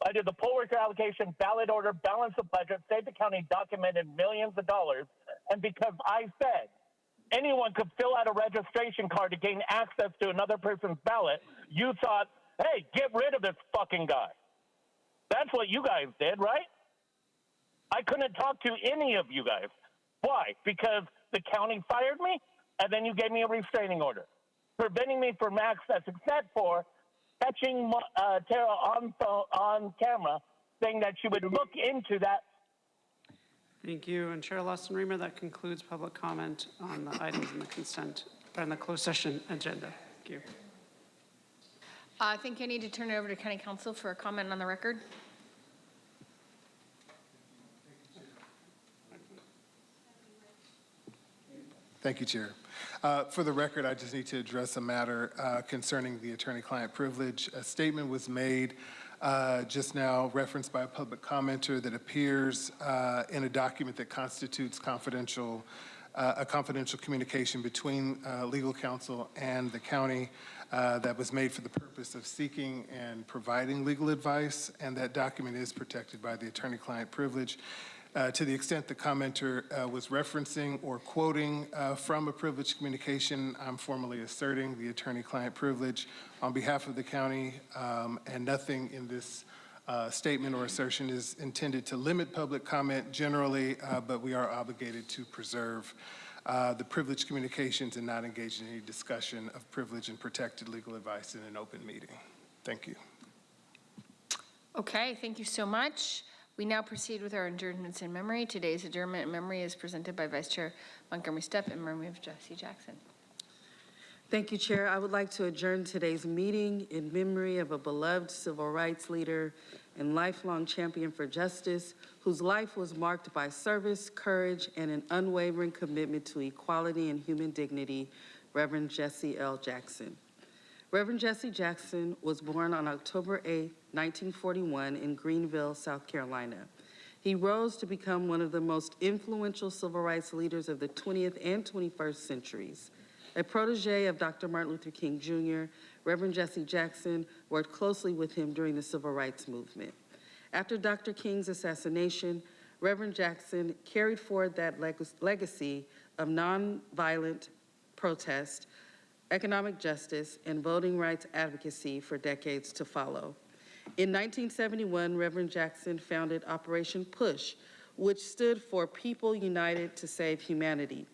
I did the poll worker allocation, ballot order, balance of budget, saved the county, documented millions of dollars. And because I said anyone could fill out a registration card to gain access to another person's ballot, you thought, hey, get rid of this fucking guy. That's what you guys did, right? I couldn't talk to any of you guys. Why? Because the county fired me, and then you gave me a restraining order, preventing me from access except for catching Tara on camera, saying that she would look into that. Thank you. And Chair Lawson-Remer, that concludes public comment on the items in the consent, or in the closed session agenda. Thank you. I think I need to turn it over to County Council for a comment on the record. Thank you, Chair. For the record, I just need to address a matter concerning the attorney-client privilege. A statement was made just now, referenced by a public commenter, that appears in a document that constitutes a confidential communication between legal counsel and the county that was made for the purpose of seeking and providing legal advice, and that document is protected by the attorney-client privilege. To the extent the commenter was referencing or quoting from a privileged communication, I'm formally asserting the attorney-client privilege on behalf of the county, and nothing in this statement or assertion is intended to limit public comment generally, but we are obligated to preserve the privileged communications and not engage in any discussion of privileged and protected legal advice in an open meeting. Thank you. Okay, thank you so much. We now proceed with our adjournments in memory. Today's adjournment in memory is presented by Vice Chair Montgomery Stepp in memory of Jesse Jackson. Thank you, Chair. I would like to adjourn today's meeting in memory of a beloved civil rights leader and lifelong champion for justice, whose life was marked by service, courage, and an unwavering commitment to equality and human dignity, Reverend Jesse L. Jackson. Reverend Jesse Jackson was born on October 8, 1941 in Greenville, South Carolina. He rose to become one of the most influential civil rights leaders of the 20th and 21st centuries. A protege of Dr. Martin Luther King Jr., Reverend Jesse Jackson worked closely with him during the civil rights movement. After Dr. King's assassination, Reverend Jackson carried forward that legacy of nonviolent protest, economic justice, and voting rights advocacy for decades to follow. In 1971, Reverend Jackson founded Operation PUSH, which stood for People United to Save Humanity.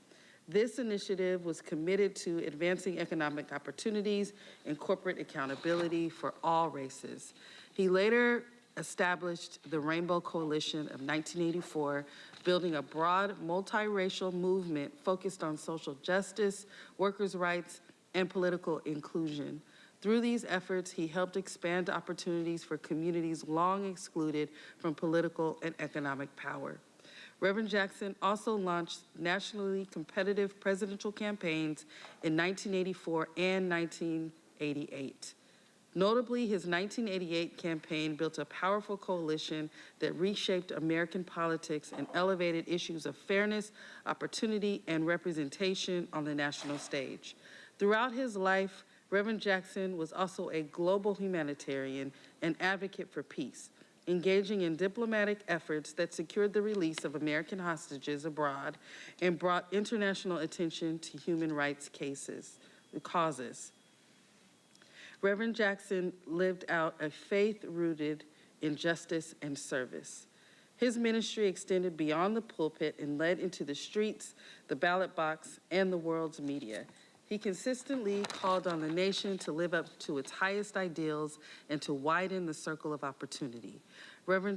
This initiative was committed to advancing economic opportunities and corporate accountability for all races. He later established the Rainbow Coalition of 1984, building a broad multiracial movement focused on social justice, workers' rights, and political inclusion. Through these efforts, he helped expand opportunities for communities long excluded from political and economic power. Reverend Jackson also launched nationally competitive presidential campaigns in 1984 and 1988. Notably, his 1988 campaign built a powerful coalition that reshaped American politics and elevated issues of fairness, opportunity, and representation on the national stage. Throughout his life, Reverend Jackson was also a global humanitarian and advocate for peace, engaging in diplomatic efforts that secured the release of American hostages abroad and brought international attention to human rights causes. Reverend Jackson lived out a faith rooted in justice and service. His ministry extended beyond the pulpit and led into the streets, the ballot box, and the world's media. He consistently called on the nation to live up to its highest ideals and to widen the circle of opportunity. Reverend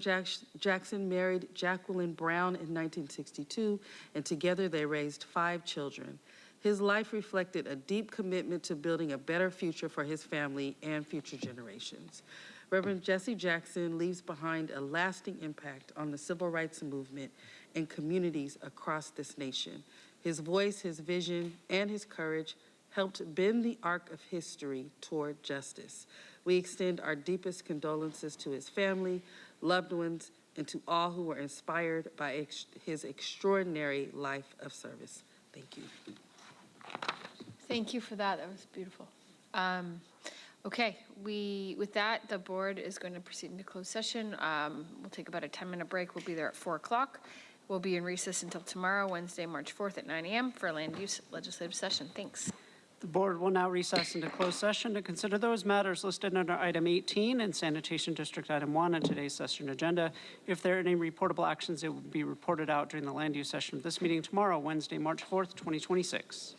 Jackson married Jacqueline Brown in 1962, and together they raised 5 children. His life reflected a deep commitment to building a better future for his family and future generations. Reverend Jesse Jackson leaves behind a lasting impact on the civil rights movement and communities across this nation. His voice, his vision, and his courage helped bend the arc of history toward justice. We extend our deepest condolences to his family, loved ones, and to all who were inspired by his extraordinary life of service. Thank you. Thank you for that. That was beautiful. Okay, with that, the board is going to proceed into closed session. We'll take about a 10-minute break. We'll be there at 4 o'clock. We'll be in recess until tomorrow, Wednesday, March 4th at 9 a.m. for a land use legislative session. Thanks. The board will now recess into closed session to consider those matters listed under item 18 and sanitation district item 1 on today's session agenda. If there are any reportable actions, it will be reported out during the land use session of this meeting tomorrow, Wednesday, March 4th, 2026.